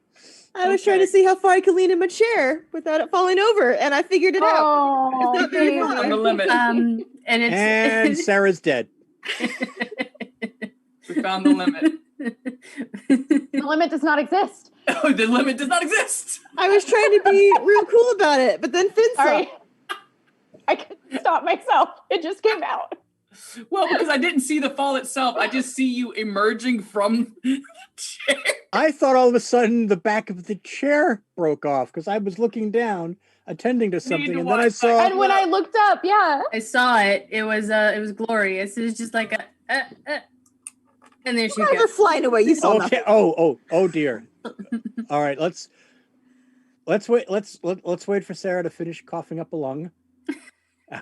I was trying to see how far I could lean in my chair without it falling over, and I figured it out. It's not very far. On the limit. And Sarah's dead. We found the limit. The limit does not exist. Oh, the limit does not exist. I was trying to be real cool about it, but then Finn saw it. I couldn't stop myself. It just came out. Well, because I didn't see the fall itself. I just see you emerging from the chair. I thought all of a sudden the back of the chair broke off because I was looking down, attending to something, and then I saw. And when I looked up, I saw it. It was glorious. It was just like and there she goes. You're flying away. You saw Okay. nothing. Oh dear. All right. Let's wait. Let's wait for Sarah to finish coughing up a lung.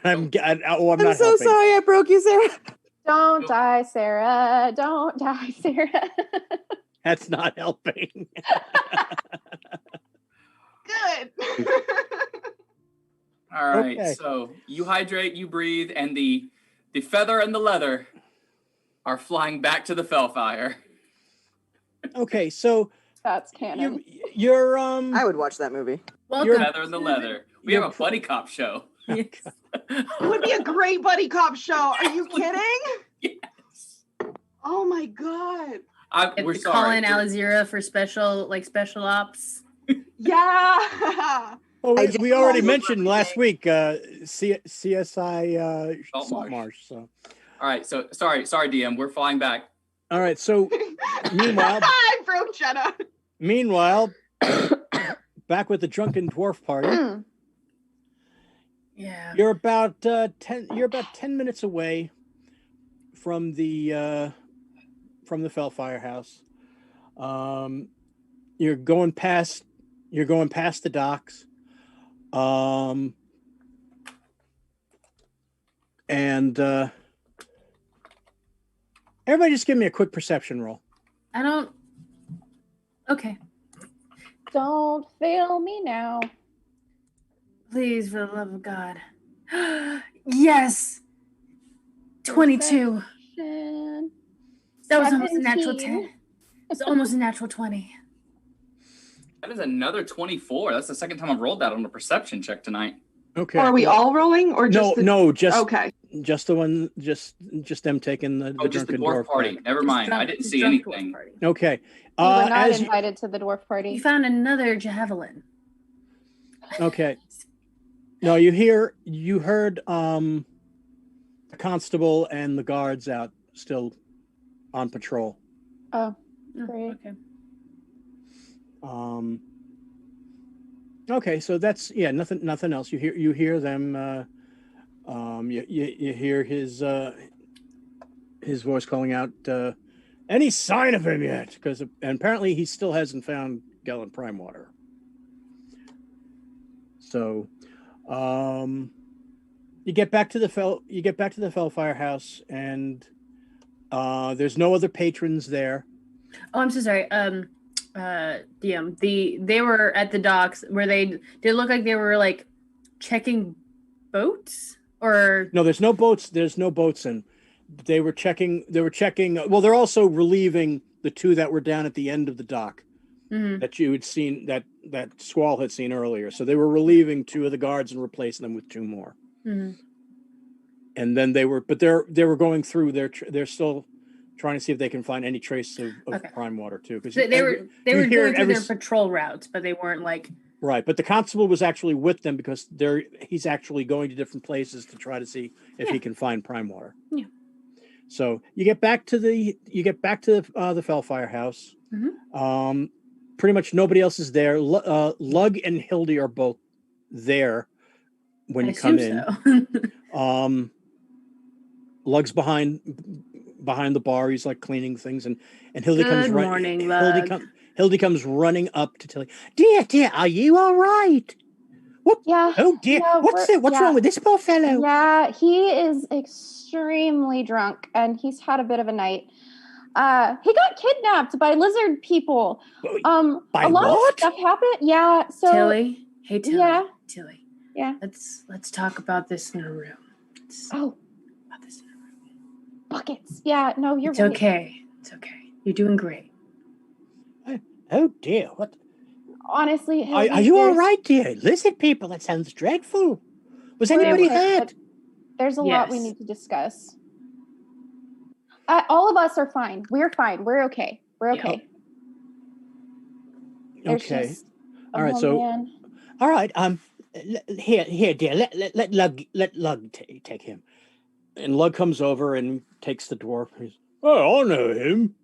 I'm not so helping. sorry I broke you, Sarah. Don't die, Sarah. Don't die, Sarah. That's not helping. Good. All right. Okay. So you hydrate, you breathe, and the feather and the leather are flying back to the Fellfire. Okay, so that's canon. You're I would watch that movie. Welcome. Feather and the leather. We have a buddy cop show. Yes. It would be a great buddy cop show. Are you kidding? Yes. Oh my god. We're sorry. Call in Alazira for special ops. Yeah. Well, we already mentioned last week CSI Saltmarsh. So. All right. So sorry, DM. We're flying back. All right. So meanwhile, I broke Jenna. Meanwhile, back with the drunken dwarf party. Yeah. You're about 10 minutes away from the Fellfire House. you're going past the docks. And everybody just give me a quick perception roll. I don't. Okay. Don't fail me now. Please, for the love of God. Yes! 22. Perception. That was almost a natural 17. 10. It's almost a natural 20. That is another 24. That's the second time I've rolled that on a perception check tonight. Okay. Are we all rolling or just just just the one, just them taking the Just the drunken dwarf party. back. Never mind. I didn't see anything. Okay. You were not as you- invited to the dwarf party. You found another javelin. Okay. No, you heard the constable and the guards out still on patrol. Oh, Oh, great. okay. Okay, so that's nothing else. You hear them. You hear his voice calling out. Any sign of him yet? And apparently he still hasn't found Gellin Prime Water. So, you get back to the Fellfire House, and there's no other patrons there. Oh, I'm so sorry. DM. They were at the docks where they look like they were like checking boats or No, there's no boats. There's no boats in. They were checking. Well, they're also relieving the two that were down at the end of the dock that you had seen that Squall had seen earlier. So they were relieving two of the guards and replacing them with two more. And then they were going through. They're still trying to see if they can find any trace of Prime Water too. Because they were going through their patrol routes, but they weren't like right. But the constable was actually with them because he's actually going to different places to try to see if he can find Prime Water. Yeah. So you get back to the Fellfire House. Pretty much nobody else is there. Lug and Hildy are both there when you come in. So. Lug's behind the bar. He's like cleaning things, and Hildy comes running. Hildy comes running up to tell you, dear, are you all right? What? Yeah. Oh dear, yeah, what's wrong with this poor fellow? Yeah, he is extremely drunk, and he's had a bit of a night. He got kidnapped by lizard people. By a lot what? of stuff happened. Yeah. So Tilly. Hey Tilly. Yeah. Tilly. Yeah. Let's talk about this in a room. About this in a room. Buckets. Yeah. No, you're It's right. okay. It's okay. You're doing great. Oh dear, what? Honestly, Are you all right, dear? Lizard people, that sounds dreadful. Was anybody hurt? There's a lot we need to discuss. All of us are fine. We're fine. We're okay. We're okay. Okay. All right. So, all right. Here, dear. Let Lug take him. And Lug comes over and takes the dwarf. Oh, I know him.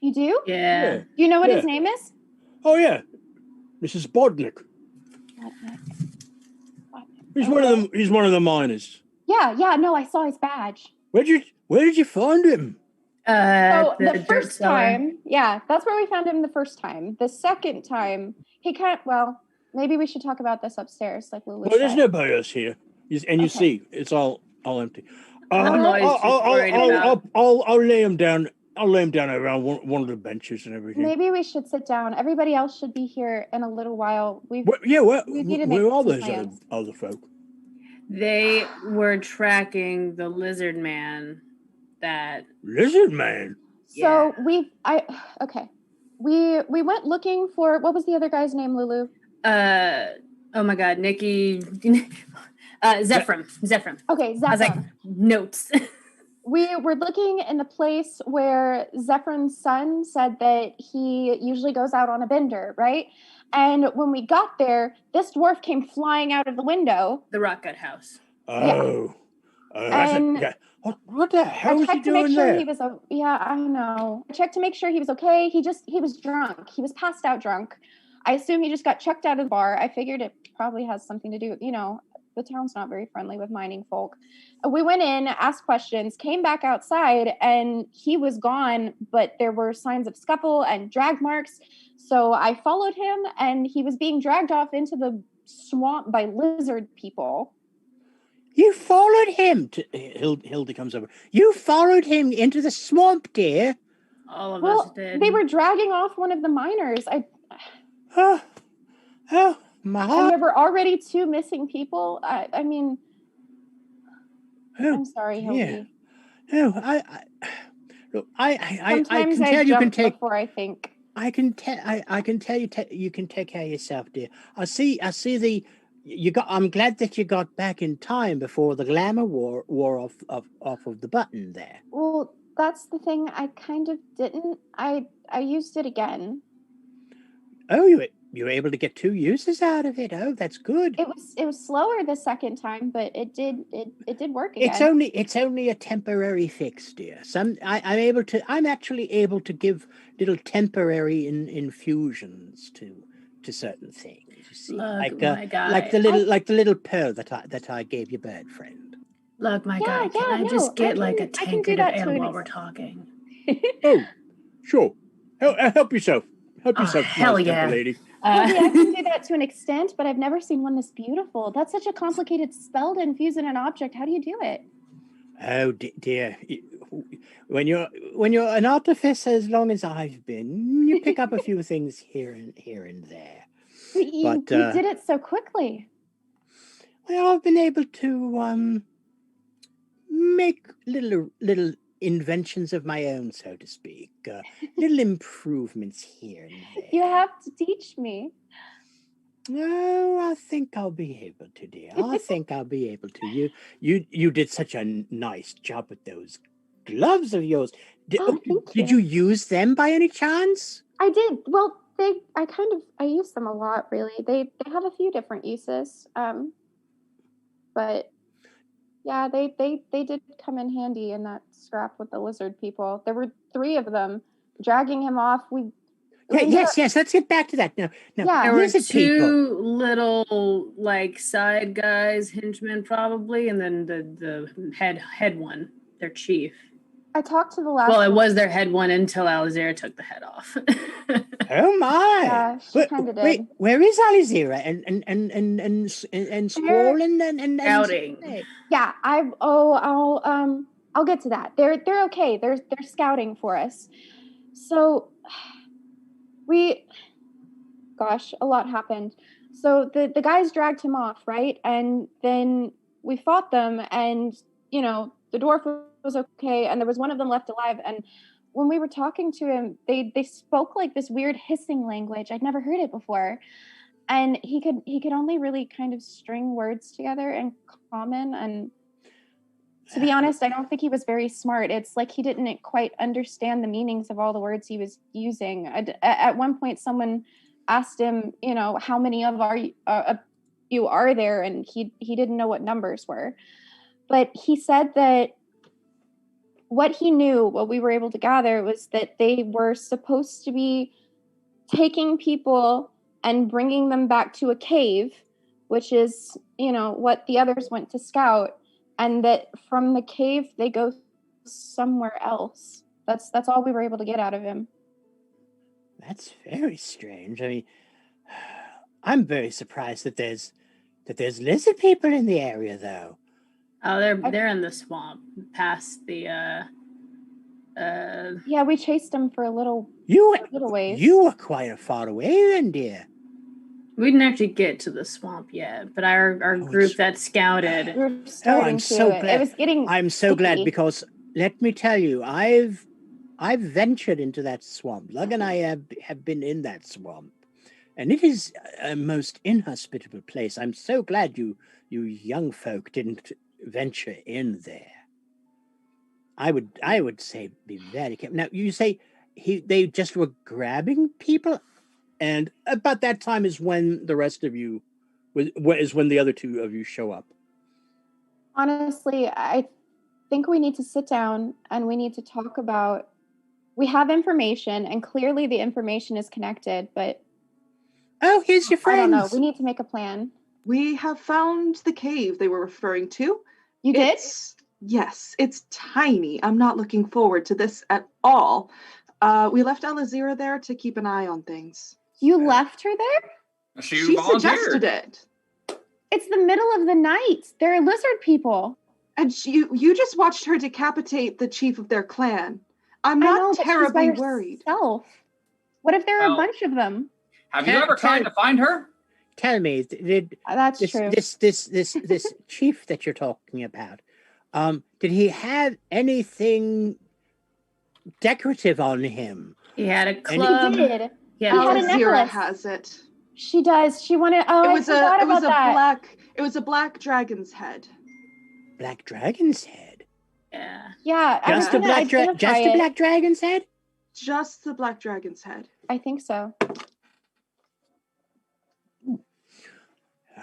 You do? Yeah. Do you know what his name is? Oh yeah, Mrs. Bodnik. He's one of them. He's one of the miners. Yeah. No, I saw his badge. Where did you find him? So the first time, that's where we found him the first time. The second time, he can't. Well, maybe we should talk about this upstairs, like Lulu. Well, there's nobody else here, and you see it's all empty. I'll lay him down. I'll lay him down around one of the benches and everything. Maybe we should sit down. Everybody else should be here in a little while. Where are those other folk? They were tracking the lizard man. Lizard man. So we went looking for, what was the other guy's name, Lulu? Oh my God, Nikki. Zephram. Okay, Zephram. I was like, notes. We were looking in the place where Zephram's son said that he usually goes out on a bender, right? And when we got there, this dwarf came flying out of the window. The rock gut house. Oh. What the hell was he doing there? I know. I checked to make sure he was okay. He was drunk. He was passed out drunk. I assume he just got chucked out of the bar. I figured it probably has something to do with, the town's not very friendly with mining folk. We went in, asked questions, came back outside, and he was gone, but there were signs of scuffle and drag marks. So I followed him, and he was being dragged off into the swamp by lizard people. You followed him to Hilda comes over. You followed him into the swamp, dear. All of us did. They were dragging off one of the miners. Oh, my heart. And there were already 2 missing people. I mean, Oh, I'm sorry, dear. Hildy. No, I Sometimes can tell you can jump take. before I think. I can tell you you can take care of yourself, dear. I see the you got. I'm glad that you got back in time before the glamour wore off of the button there. Well, that's the thing. I kind of didn't. I used it again. Oh, you were able to get 2 uses out of it. Oh, that's good. It was slower the second time, but it did work again. It's only a temporary fix, dear. I'm actually able to give little temporary infusions to certain things. You see, Look, my guy. like the little pearl that I gave your bird friend. Look, my guy, Yeah, can I no, just get like a I can do tankard of that to ale an while we're extent. talking? Oh, sure. Help yourself. Help Oh, yourself, hell nice yeah. temple lady. Hildy, I can do that to an extent, but I've never seen one this beautiful. That's such a complicated spell to infuse in an object. How do you do it? Oh dear, when you're an artificer as long as I've been, you pick up a few things here and there. You did it so quickly. Well, I've been able to make little inventions of my own, so to speak. Little improvements here and there. You have to teach me. Oh, I think I'll be able to, dear. I think I'll be able to. You did such a nice job with those gloves of yours. Thank Did you. you use them by any chance? I did. Well, I use them a lot, really. They have a few different uses. But yeah, they did come in handy in that scrap with the lizard people. There were 3 of them dragging him off. Yes. Let's get back to that. No. Yeah. There were lizard 2 people. little like side guys, henchmen probably, and then the head one, their chief. I talked to the last Well, it one. was their head one until Alizera took the head off. Oh my! Yeah, she kind of did. Wait, where is Alizera and Squall and Scouting. Yeah, I'll get to that. They're okay. They're scouting for us. So a lot happened. So the guys dragged him off, right? And then we fought them, and the dwarf was okay, and there was one of them left alive. And when we were talking to him, they spoke like this weird hissing language. I'd never heard it before. And he could only really kind of string words together in common. And to be honest, I don't think he was very smart. It's like he didn't quite understand the meanings of all the words he was using. At one point, someone asked him, how many of you are there? And he didn't know what numbers were. But he said that what we were able to gather was that they were supposed to be taking people and bringing them back to a cave, which is, what the others went to scout, and that from the cave they go somewhere else. That's all we were able to get out of him. That's very strange. I mean, I'm very surprised that there's lizard people in the area, though. Oh, they're in the swamp past the Yeah, we chased them for a little ways. You were quite far away then, dear. We didn't actually get to the swamp yet, but our group that scouted. We were starting I'm so glad. It was getting I'm so glad because let me tell you, I've ventured into that swamp. Lug and I have been in that swamp, and it is a most inhospitable place. I'm so glad you young folk didn't venture in there. I would say be very careful. Now you say they just were grabbing people, and about that time is when the rest of you is when the other 2 of you show up. Honestly, I think we need to sit down and we need to talk about. We have information, and clearly the information is connected, but oh, here's your friends. I don't know. We need to make a plan. We have found the cave they were referring to. You did? Yes, it's tiny. I'm not looking forward to this at all. We left Alazira there to keep an eye on things. You left her there? She suggested it. It's the middle of the night. They're lizard people. And you just watched her decapitate the chief of their clan. I'm I not know, but she's terribly by worried. herself. What if there are Well, a bunch of them? Have you ever tried to find her? Tell me, did That's true. this chief that you're talking about, did he have anything decorative on him? He had a club. He did. Yeah, He had a Alazira necklace. has it. She does. She wanted. Oh, I forgot about that. It was a black dragon's head. Black dragon's head. Yeah. Yeah. Just a black dragon's head? Just the black dragon's head. I think so.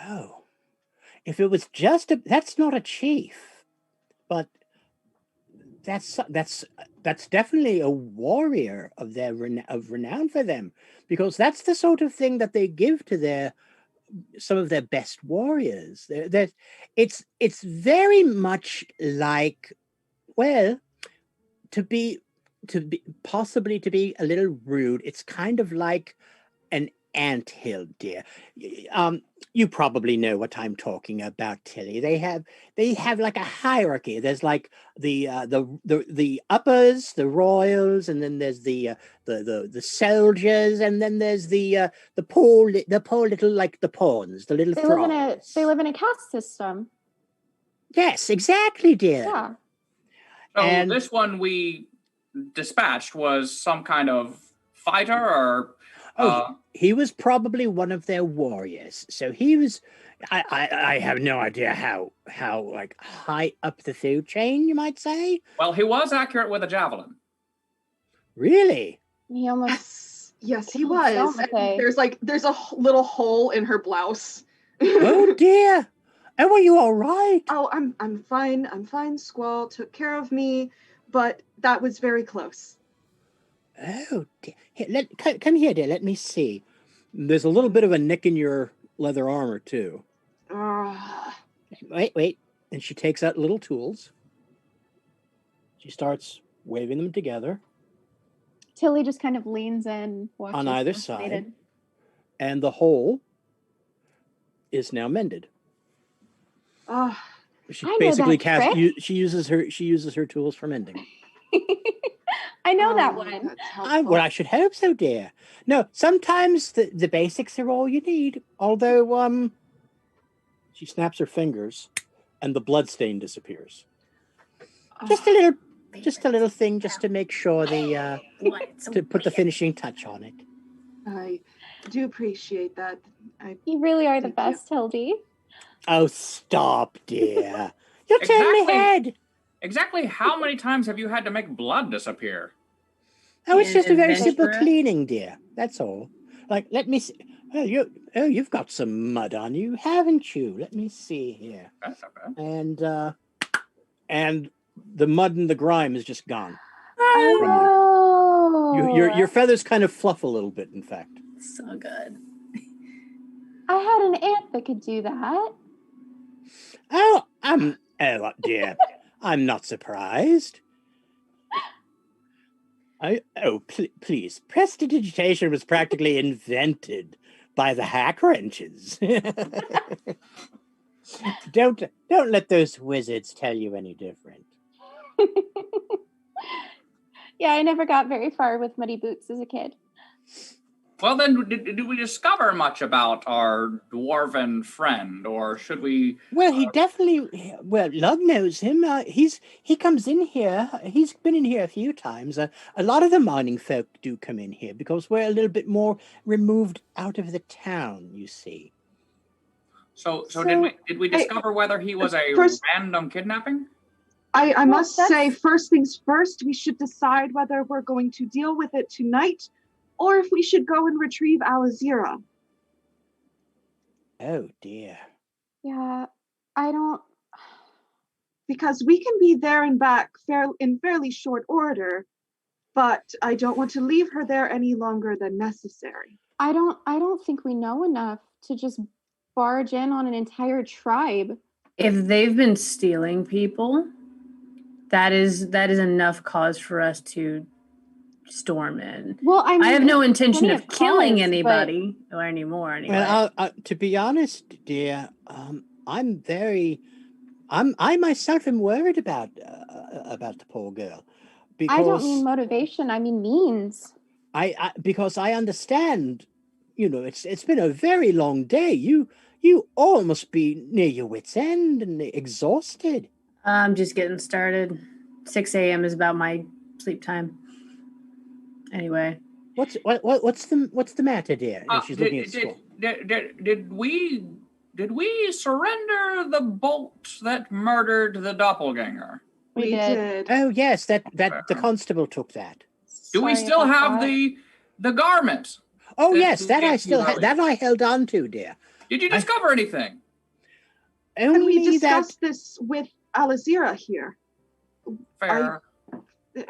Oh, if it was just that's not a chief, but that's definitely a warrior of their of renown for them, because that's the sort of thing that they give to some of their best warriors. It's very much like, well, to be possibly to be a little rude. It's kind of like an anthill, dear. You probably know what I'm talking about, Tilly. They have like a hierarchy. There's like the uppers, the royals, and then there's the soldiers, and then there's the poor little, like the pawns, the little thralls. They live in a caste system. Yes, exactly, dear. Yeah. So And- this one we dispatched was some kind of fighter, or he was probably one of their warriors. So he was. I have no idea how like high up the food chain you might say. well, he was accurate with a javelin. Really? He almost. Yes, he Oh, was. okay. And there's a little hole in her blouse. Oh dear. Oh, are you all right? Oh, I'm fine. I'm fine. Squall took care of me, but that was very close. Oh, dear. Here, come here, dear. Let me see. There's a little bit of a nick in your leather armor too. Wait. And she takes out little tools. She starts waving them together Tilly just kind of leans in, watches on either fascinated. side, and the hole is now mended. She I know basically that trick. she uses her tools for mending. I know that one. Well, I should hope so, dear. No, sometimes the basics are all you need. Although, she snaps her fingers, and the blood stain disappears. Just a little thing, just to make sure to put the finishing touch on it. I do appreciate that. You really are the Thank you. best, Hildy. Oh, stop, dear. You'll turn my Exactly. head. Exactly how many times have you had to make blood disappear? Oh, it's just a very simple Adventurer. cleaning, dear. That's all. Like, let me see. You've got some mud on you, haven't you? Let me see here. That's not bad. And the mud and the grime is just gone. Oh. Your feathers kind of fluff a little bit, in fact. So good. I had an aunt that could do that. Oh, dear. I'm not surprised. Please. Prestidigitation was practically invented by the hack wrenches. Don't let those wizards tell you any different. Yeah, I never got very far with muddy boots as a kid. Well, then, did we discover much about our dwarven friend, or should we? Well, he definitely. Well, Lug knows him. He comes in here. He's been in here a few times. A lot of the mining folk do come in here because we're a little bit more removed out of the town. You see. So did we discover whether he was a random kidnapping? I must that's- say, first things first, we should decide whether we're going to deal with it tonight or if we should go and retrieve Alazira. Oh dear. Yeah, I don't. Because we can be there and back in fairly short order, but I don't want to leave her there any longer than necessary. I don't think we know enough to just barge in on an entire tribe. If they've been stealing people, that is enough cause for us to storm in. Well, I mean, I have no intention plenty of killing cause, anybody or anymore. Anyway, Well, to be honest, dear, I'm I myself am worried about the poor girl, because I don't mean motivation. I mean means. because I understand, it's been a very long day. You all must be near your wits' end and exhausted. I'm just getting started. 6 a.m. is about my sleep time. Anyway, What's the matter, dear? She's looking at school. Did we surrender the bolt that murdered the doppelganger? We did. Oh yes, that the constable took that. Do we still have the garment? Oh yes, that I still that I held on to, dear. Did you discover anything? Only And we that discussed this with Alizira here. Fair.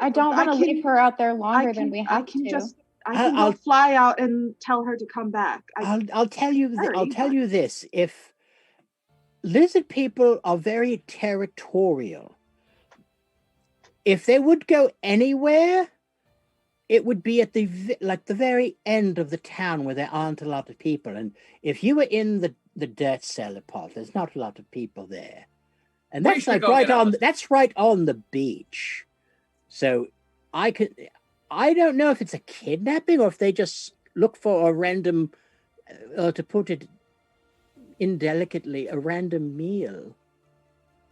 I don't want to leave her out there longer than we have to. I can go fly out and tell her to come back. I'll tell you this. If lizard people are very territorial, if they would go anywhere, it would be at the very end of the town where there aren't a lot of people. And if you were in the dirt cellar part, there's not a lot of people there. And that's right on the beach. So I don't know if it's a kidnapping or if they just look for a random, to put it indelicately, a random meal.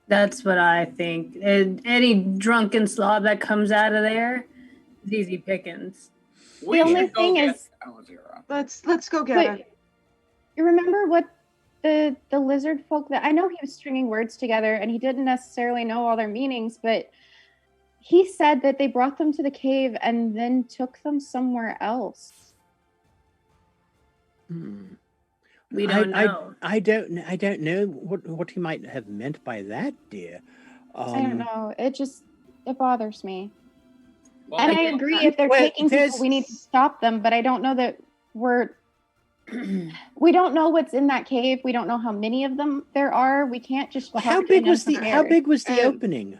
that's what I think. Any drunken slob that comes out of there is easy pickings. The only thing is, let's go get her. You remember what the lizard folk that I know he was stringing words together and he didn't necessarily know all their meanings, but he said that they brought them to the cave and then took them somewhere else. We don't know. I don't know what he might have meant by that, dear. I don't know. It bothers me. Well, and I agree, if they're taking people, we need to stop them. But I don't know that we don't know what's in that cave. We don't know how many of them there are. We can't just. Well, how big was the opening?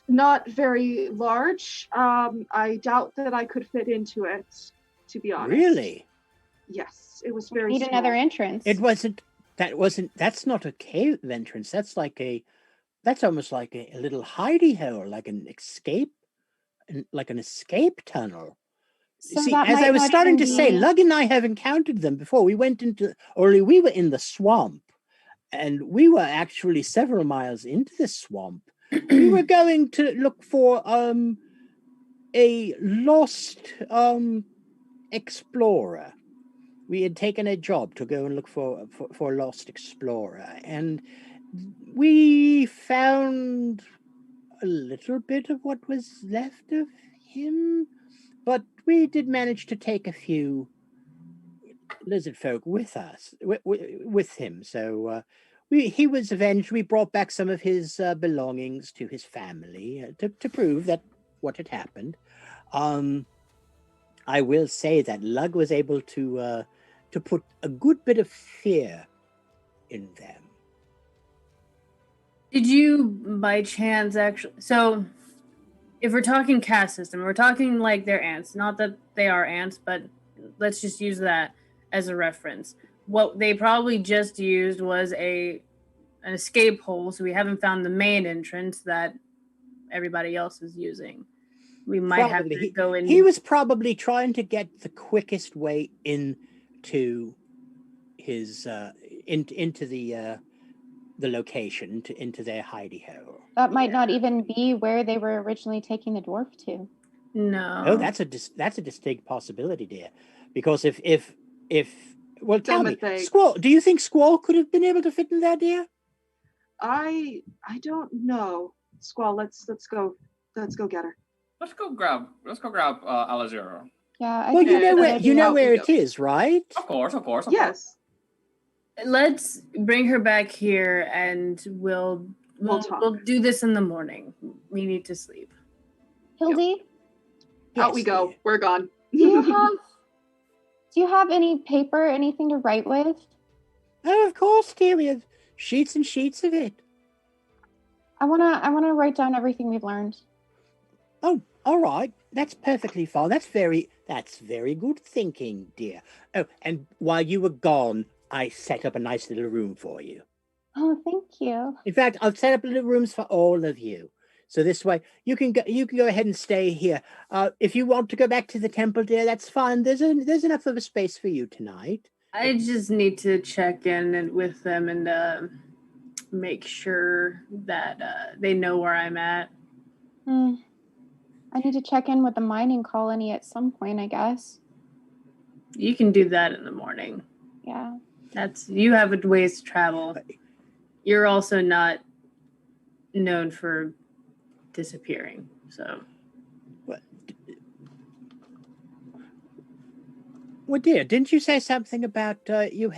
Not very large. I doubt that I could fit into it, to be honest. Really? Yes, it was very Need small. another entrance. That's not a cave entrance. That's almost like a little hidey hole, like an escape tunnel. So see, as I was starting to say, Lug and I have encountered them before. We were in the swamp, and we were actually several miles into the swamp. We were going to look for a lost explorer. We had taken a job to go and look for a lost explorer, and we found a little bit of what was left of him, but we did manage to take a few lizard folk with us, with him. So he was avenged. We brought back some of his belongings to his family to prove that what had happened. I will say that Lug was able to put a good bit of fear in them. Did you, by chance, actually... So, if we're talking caste system, we're talking like they're ants. Not that they are ants, but let's just use that as a reference. What they probably just used was an escape hole, so we haven't found the main entrance that everybody else is using. We might have to go in... He was probably trying to get the quickest way into his into the location, into their hidey hole. That might not even be where they were originally taking the dwarf to. No. Oh, that's a distinct possibility, dear. Because if well, tell me, Squall. Do you think Squall could have been able to fit in there, dear? I don't know. Squall, let's go get her. Let's go grab Alizira. Yeah. Well, you know where it is, right? Of course. Yes. Let's bring her back here, and we'll do this in the morning. We need to sleep. Hildy? Out we go. We're gone. Do you have any paper, anything to write with? Oh, of course, dear. We have sheets and sheets of it. I wanna write down everything we've learned. Oh, all right. That's perfectly fine. That's very good thinking, dear. Oh, and while you were gone, I set up a nice little room for you. Oh, thank you. In fact, I've set up little rooms for all of you. So this way, you can go ahead and stay here. If you want to go back to the temple, dear, that's fine. There's enough of a space for you tonight. I just need to check in with them and make sure that they know where I'm at. I need to check in with the mining colony at some point, I guess. You can do that in the morning. Yeah. You have a ways to travel. You're also not known for disappearing, so. Well, dear, didn't you say something about you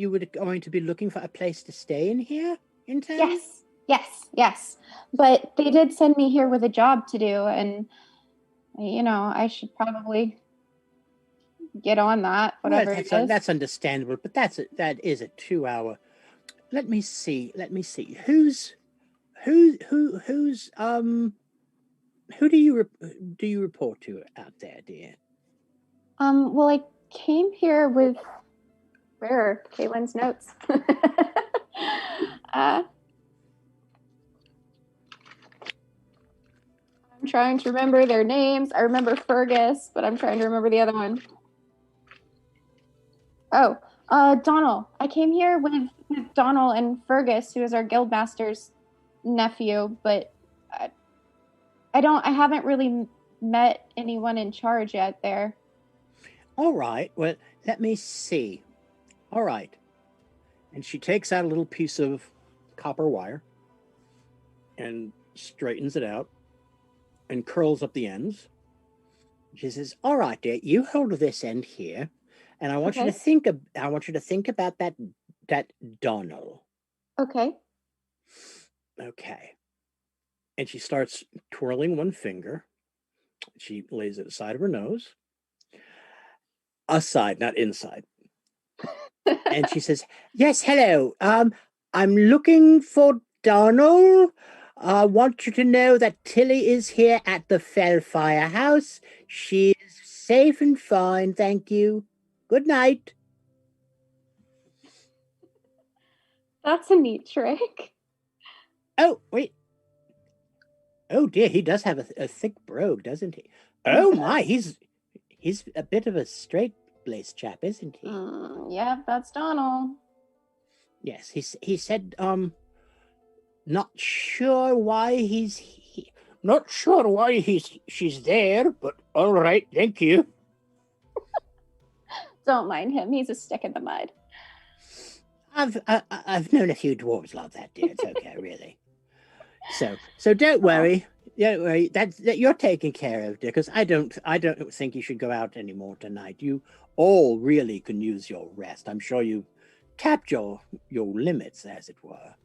were going to be looking for a place to stay in here in town? Yes. But they did send me here with a job to do, and I should probably get on that. Whatever it is. That's understandable, but that is a 2-hour. Let me see. Who do you report to out there, dear? Well, I came here with where are Caitlin's notes? I'm trying to remember their names. I remember Fergus, but I'm trying to remember the other one. Oh, Donald. I came here with Donald and Fergus, who is our guildmaster's nephew, but I haven't really met anyone in charge yet there. All right. Well, let me see. All right. And she takes out a little piece of copper wire and straightens it out and curls up the ends. She says, "All right, dear, you hold this end here, and I want you to think about that Donald." Okay. Okay. And she starts twirling one finger. She lays it aside of her nose. Aside, not inside. And she says, "Yes, hello. I'm looking for Donald. I want you to know that Tilly is here at the Fellfire House. She is safe and fine, thank you. Good night." That's a neat trick. Oh, wait. Oh dear, he does have a thick brogue, doesn't he? Oh my, he's a bit of a straight-laced chap, isn't he? Yeah, that's Donald. Yes, he said, not sure why she's there, but all right, thank you. Don't mind him. He's a stick in the mud. I've known a few dwarves like that, dear. It's okay, really. So don't worry. Don't worry. That you're taken care of, dear. Because I don't think you should go out anymore tonight. You all really can use your rest. I'm sure you tapped your limits, as it were.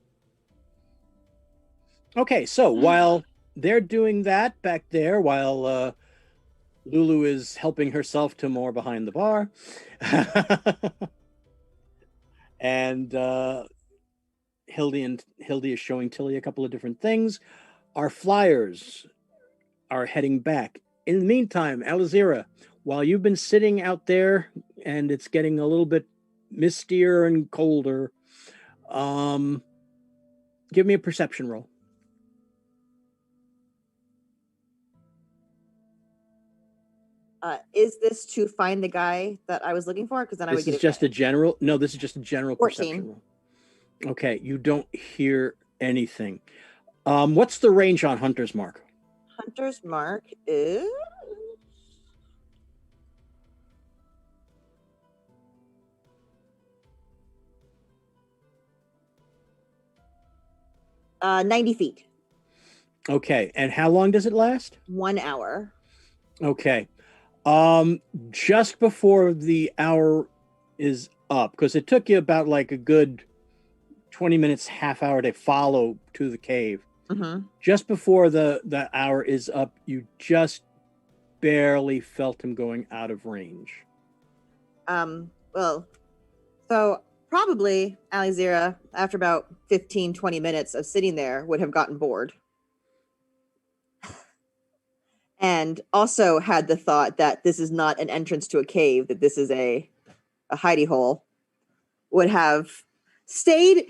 Okay, so while they're doing that back there, while Lulu is helping herself to more behind the bar, and Hildy is showing Tilly a couple of different things. Our flyers are heading back. In the meantime, Alizira, while you've been sitting out there and it's getting a little bit mistier and colder, give me a perception roll. Is this to find the guy that I was looking for? Because then I would get This is just a general. No, this is just a general 14. perception roll. Okay, you don't hear anything. What's the range on Hunter's Mark? Hunter's Mark is 90 feet. Okay, and how long does it last? 1 hour. Okay. Just before the hour is up, because it took you about like a good 20 minutes, half hour to follow to the cave. Mm-hmm. Just before the hour is up, you just barely felt him going out of range. Well, so probably Alizira, after about 15, 20 minutes of sitting there, would have gotten bored. And also had the thought that this is not an entrance to a cave, that this is a hidey hole, would have stayed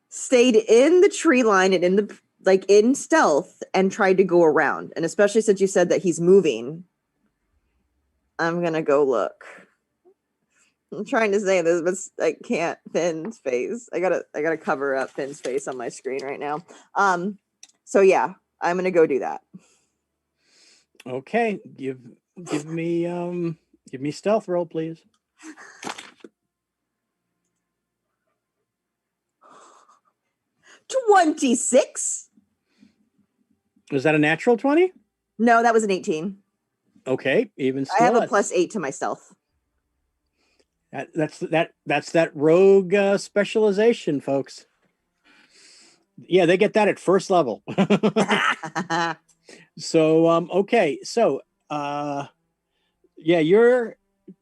stayed in the tree line and in stealth and tried to go around. And especially since you said that he's moving, I'm gonna go look. I'm trying to say this, but I can't. Finn's face. I gotta cover up Finn's face on my screen right now. So yeah, I'm gonna go do that. Okay, give me stealth roll, please. 26. Was that a natural 20? No, that was an 18. Okay, even still, I have a +8 to my stealth. That's that rogue specialization, folks. Yeah, they get that at first level. So okay, so yeah, you're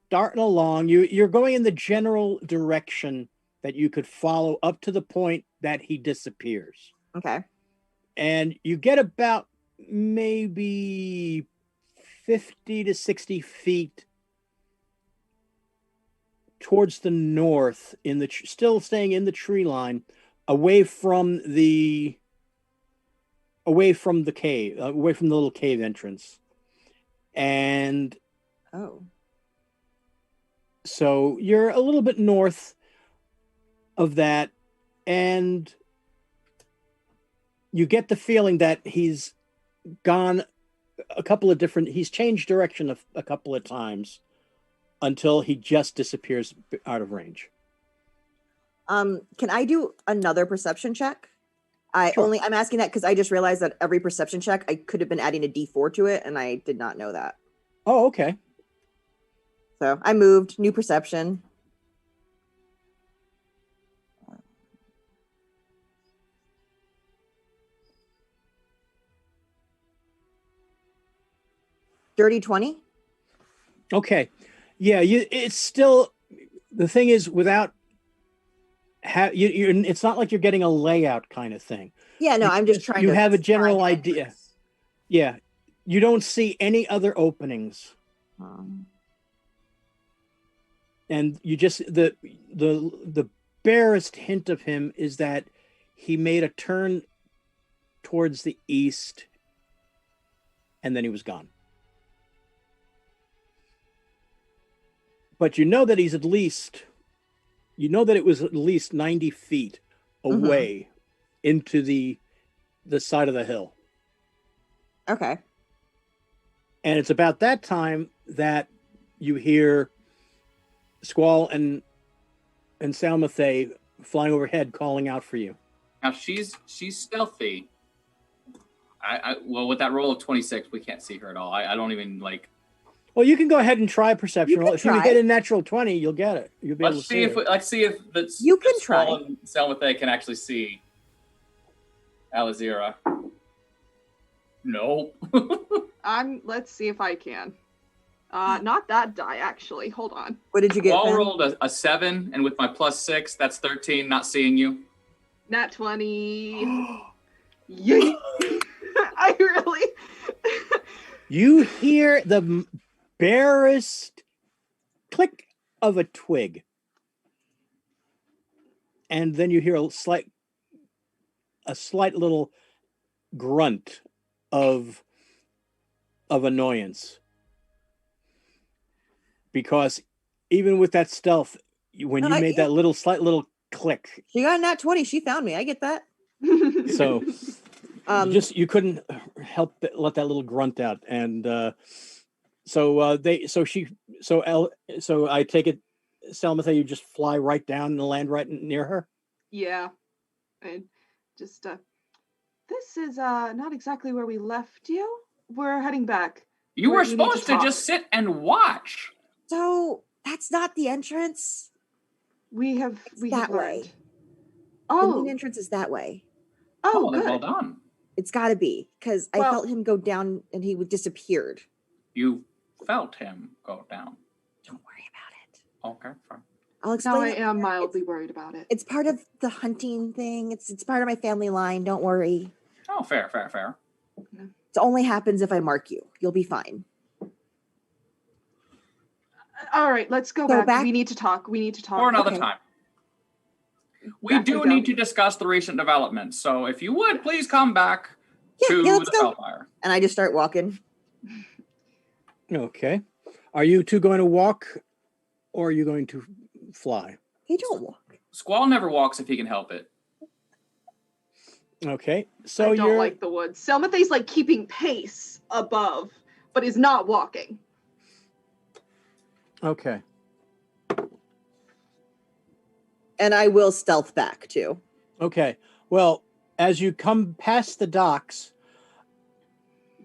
darting along. You're going in the general direction that you could follow up to the point that he disappears. Okay. And you get about maybe 50 to 60 feet towards the north, in the still staying in the tree line, away from the cave, away from the little cave entrance. And so you're a little bit north of that, and you get the feeling that he's gone he's changed direction a couple of times until he just disappears out of range. Can I do another perception check? Sure. I'm asking that because I just realized that every perception check I could have been adding a D4 to it, and I did not know that. Oh, okay. So I moved, new perception. Dirty 20. Okay. Yeah, it's still, the thing is, without it's not like you're getting a layout kind of thing. Yeah, no, I'm just trying you to have a general find an idea. entrance. Yeah. You don't see any other openings. And you just the barest hint of him is that he made a turn towards the east and then he was gone. But you know that he's it was at least 90 feet away into the side of the hill. Okay. And it's about that time that you hear Squall and Salmathay flying overhead calling out for you. Now she's stealthy. Well, with that roll of 26, we can't see her at all. I don't even like. Well, you can go ahead and try perception roll. If you try. get a natural 20, you'll get it. You'll be able to see it. Let's see if you can if try. Squall and Salmathay can actually see Alizira. No. Let's see if I can. Not that die, actually. Hold on. What did you get? Squall rolled a 7, and with my +6, that's 13. Not seeing you. Nat 20. Yay! I really. You hear the barest click of a twig, and then you hear a slight little grunt of annoyance, because even with that stealth, when you made that slight little click, she got a nat 20. She found me. I get that. So you couldn't help but let that little grunt out, and so I take it, Salmathay, you just fly right down and land right near her. Yeah, and just this is not exactly where we left you. We're heading back. You were supposed to just sit and watch. So that's not the entrance. We have that way. learned. Oh, the main entrance is that way. Oh, good. Well done. It's got to be, because I felt him go down and he disappeared. You felt him go down. Don't worry about it. Okay, fine. I'll Now explain. I it. am mildly worried about it. It's part of the hunting thing. It's part of my family line. Don't worry. Oh, fair. It only happens if I mark you. You'll be fine. All right, let's go back. We need to talk. For another Okay. time. We Back do we go. need to discuss the recent developments. So if you would, please come back to let's the go. Spellfire. And I just start walking. Okay. Are you two going to walk or are you going to fly? Hey, don't walk. Squall never walks if he can help it. Okay. So I don't you're like the woods. Selmathe's like keeping pace above, but is not walking. okay. And I will stealth back too. Okay. Well, as you come past the docks,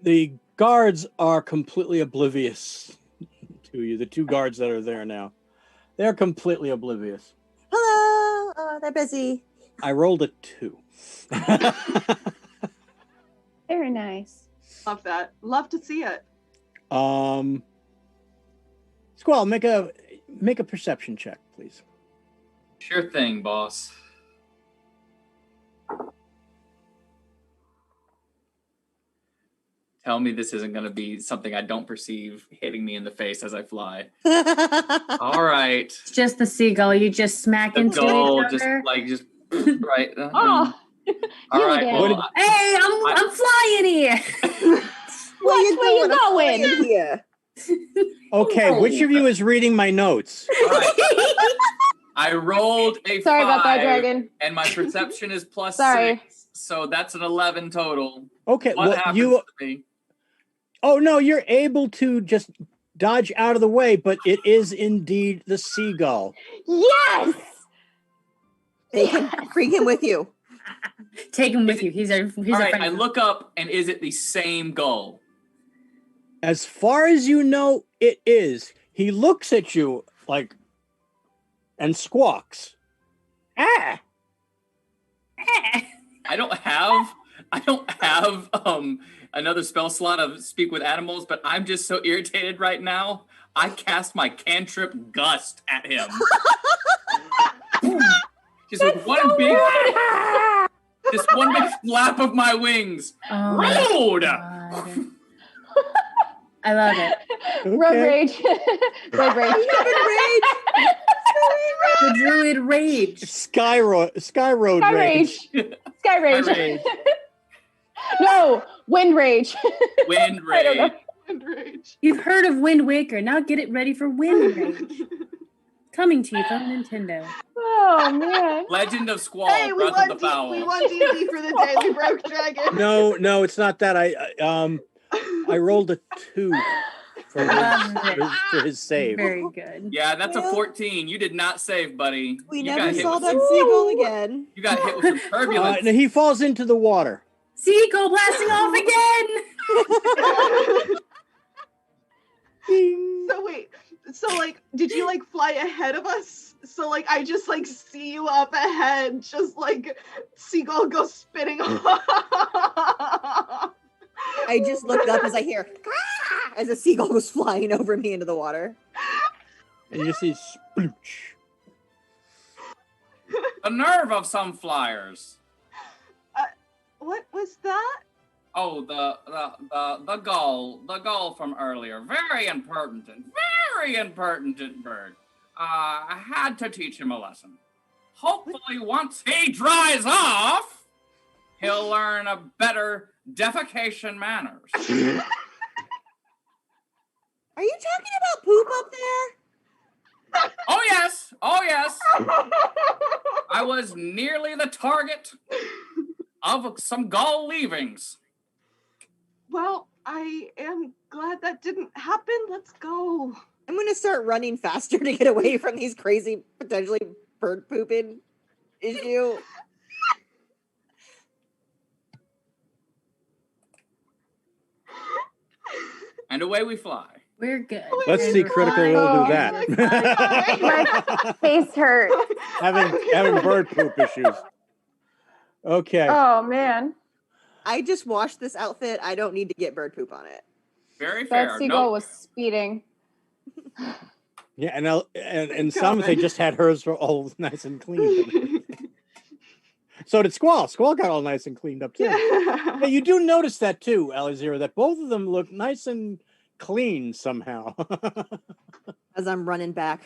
the guards are completely oblivious to you. The two guards that are there now, they're completely oblivious. Hello. Oh, they're busy. I rolled a 2. Very nice. Love that. Love to see it. Squall, make a perception check, please. Sure thing, boss. Tell me this isn't going to be something I don't perceive hitting me in the face as I fly. All right. It's just the seagull. You just smack The into goal, each other. just right. Oh, All you right. again. Well, Hey, I'm flying here. Watch where you going. Yeah. Okay, which of you is reading my notes? all right. I rolled a Sorry 5, about that, dragon. and my perception is plus Sorry. 6, so that's an 11 total. Okay, What well, happens you. to me? Oh no, you're able to just dodge out of the way, but it is indeed the seagull. Yes. They can bring him with you. Take him with you. He's All a right, friend. I look up, and is it the same gull? As far as you know, it is. He looks at you like and squawks. Ah! I don't have another spell slot of speak with animals, but I'm just so irritated right now. I cast my cantrip gust at him. Just with one big flap of my wings. Oh, Road! God. I love it. Road rage. Road rage. The druid rage. Sky road Sky rage. rage. Sky rage. rage. No, wind rage. Wind I don't know. rage. And rage. You've heard of Wind Waker. Now get it ready for Wind Rage. Coming to you from Nintendo. Oh man. Legend of Squall, Hey, we Breath of the won, Fowl. we won D&D for the day. We broke dragon. No, it's not that. I rolled a 2 for his save. Very good. Yeah, that's a Well, 14. You did not save, buddy. We You never got hit saw with that some- seagull again. You got hit with some turbulence. No, he falls into the water. Seagull blasting off again. So wait, so like, did you like fly ahead of us? So like, I just like see you up ahead, just like seagull go spinning off. I just looked up as I hear as a seagull was flying over me into the water. And you see splooch. The nerve of some flyers. What was that? Oh, the gull from earlier. Very impertinent bird. I had to teach him a lesson. Hopefully, once he dries off, he'll learn a better defecation manners. Are you talking about poop up there? Oh yes. I was nearly the target of some gull leavings. Well, I am glad that didn't happen. Let's go. I'm gonna start running faster to get away from these crazy, potentially bird pooping issue. And away we fly. We're good. Let's And see we're Critical flying. Role do And we're that. My face hurt. having bird poop issues. Okay. Oh man. I just washed this outfit. I don't need to get bird poop on it. Very fair. That seagull No, was speeding. Yeah, and Thank some they God. just had hers for all nice and clean. So did Squall. Squall got all nice and cleaned up too. Yeah. Yeah, you do notice that too, Alizira, that both of them look nice and clean somehow. As I'm running back.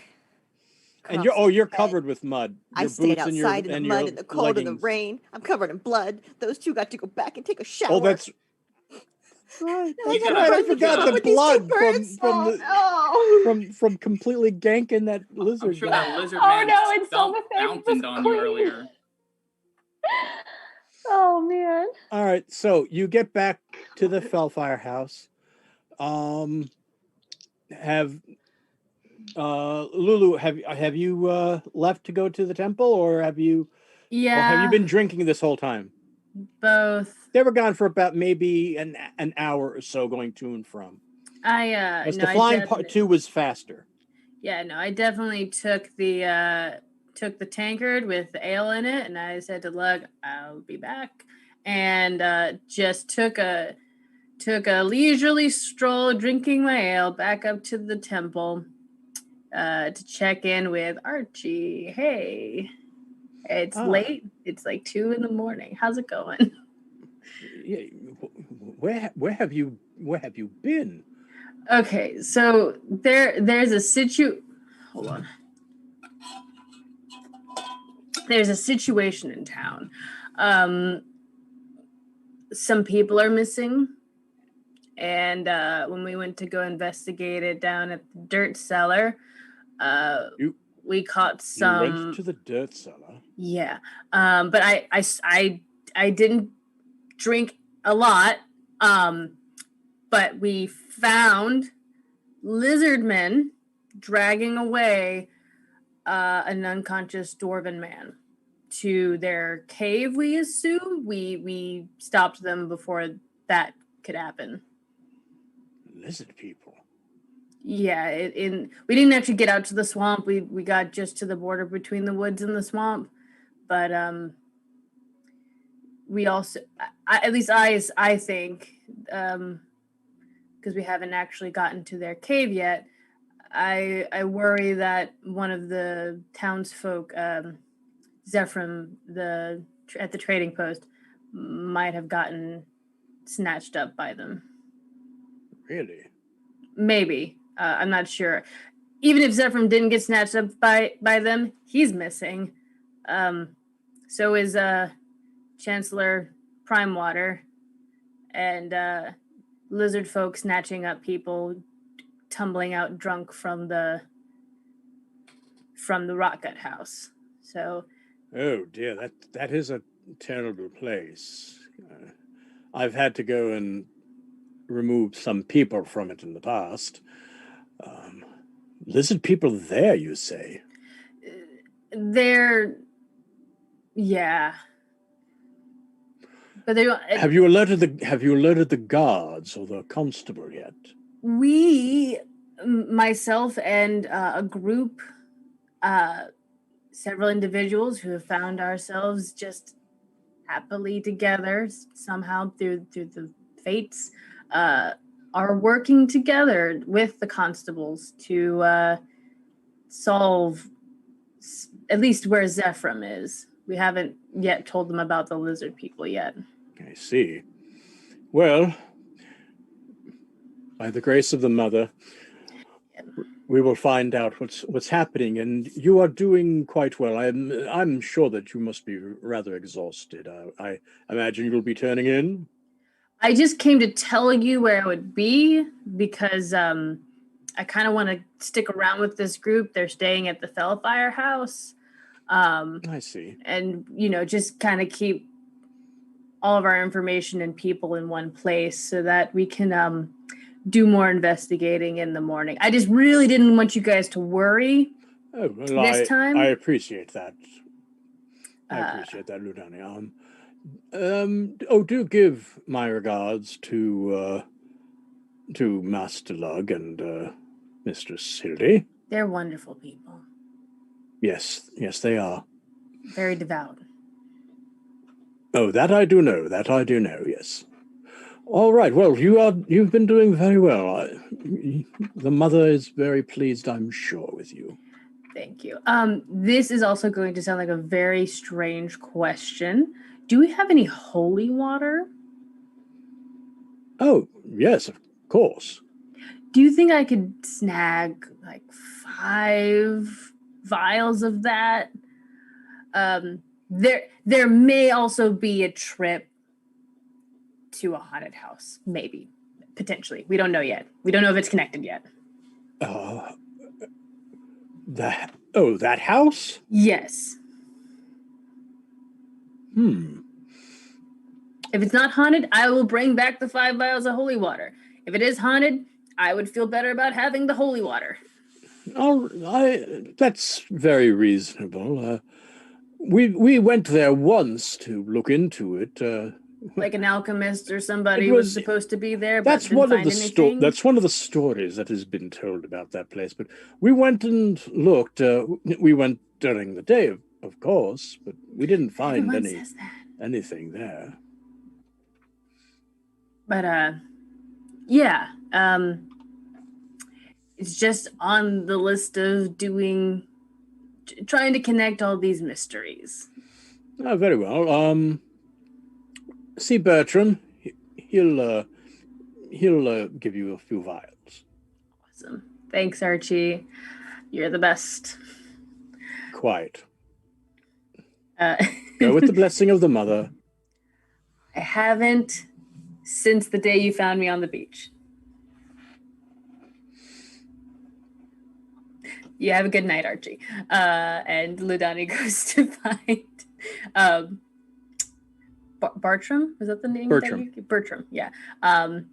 And across you're the bed. covered with mud. I Your stayed boots and your outside in the mud, in the cold, in the leggings. rain. I'm covered in blood. Those two got to go back and take a shower. Oh, that's right. I That's gotta right. I run forgot town the with these two blood birds. from the Oh, from completely ganking that lizard. I'm sure guy. that lizard Oh, man no, and dumped Silverface was fountained on you clean. earlier. Oh man. All right, so you get back to the Fellfire house. Have Lulu, have you left to go to the temple, or have you been drinking this whole time? Both. They were gone for about maybe an hour or so, going to and from. As No, the flying part two was faster. Yeah, no, I definitely took the tankard with the ale in it, and I said to Lug, "I'll be back," and just took a leisurely stroll, drinking my ale, back up to the temple to check in with Archie. Hey, it's late. It's like 2 a.m. How's it going? Yeah, where have you been? Okay, so there's a hold on. There's a situation in town. Some people are missing, and when we went to go investigate it down at the dirt cellar, we caught some. You went to the dirt cellar. Yeah, but I didn't drink a lot. But we found lizard men dragging away an unconscious dwarven man to their cave. We assume we stopped them before that could happen. Lizard people. Yeah, we didn't actually get out to the swamp. We got just to the border between the woods and the swamp, but we also, at least I think, because we haven't actually gotten to their cave yet, I worry that one of the townsfolk, Zephram, at the trading post, might have gotten snatched up by them. Really? Maybe. I'm not sure. Even if Zephram didn't get snatched up by them, he's missing. So is Chancellor Primewater, and lizard folk snatching up people, tumbling out drunk from the Rotgut house. So. Oh dear, that is a terrible place. I've had to go and remove some people from it in the past. Lizard people there, you say? Yeah. But they don't. Have you alerted the guards or the constable yet? Myself and a group, several individuals who have found ourselves just happily together somehow through the fates, are working together with the constables to solve at least where Zephram is. We haven't yet told them about the lizard people yet. I see. Well, by the grace of the Mother, we will find out what's happening, and you are doing quite well. I'm sure that you must be rather exhausted. I imagine you'll be turning in. I just came to tell you where I would be because I kind of want to stick around with this group. They're staying at the Fellfire house. I see. And, just kind of keep all of our information and people in one place so that we can do more investigating in the morning. I just really didn't want you guys to worry this time. I appreciate that. I appreciate that, Ludani. Do give my regards to Master Lug and Mistress Hildy. They're wonderful people. Yes, they are. Very devout. Oh, that I do know, yes. All right. Well, you've been doing very well. The mother is very pleased, I'm sure, with you. Thank you. This is also going to sound like a very strange question. Do we have any holy water? Oh, yes, of course. Do you think I could snag like 5 vials of that? There may also be a trip to a haunted house, maybe, potentially. We don't know yet. We don't know if it's connected yet. That house? Yes. If it's not haunted, I will bring back the 5 vials of holy water. If it is haunted, I would feel better about having the holy water. That's very reasonable. We went there once to look into it. Like an alchemist or somebody was supposed to be there, but that's didn't one of find the anything. That's one of the stories that has been told about that place. But we went and looked. We went during the day, of course, but we didn't find anything there. But yeah, it's just on the list of trying to connect all these mysteries. Oh, very well. See Bertram. He'll give you a few vials. Awesome. Thanks, Archie. You're the best. Quite. Go with the blessing of the mother. I haven't since the day you found me on the beach. You have a good night, Archie. And Ludani goes to find Bartram? Was that the name? Bertram. Bertram, yeah. And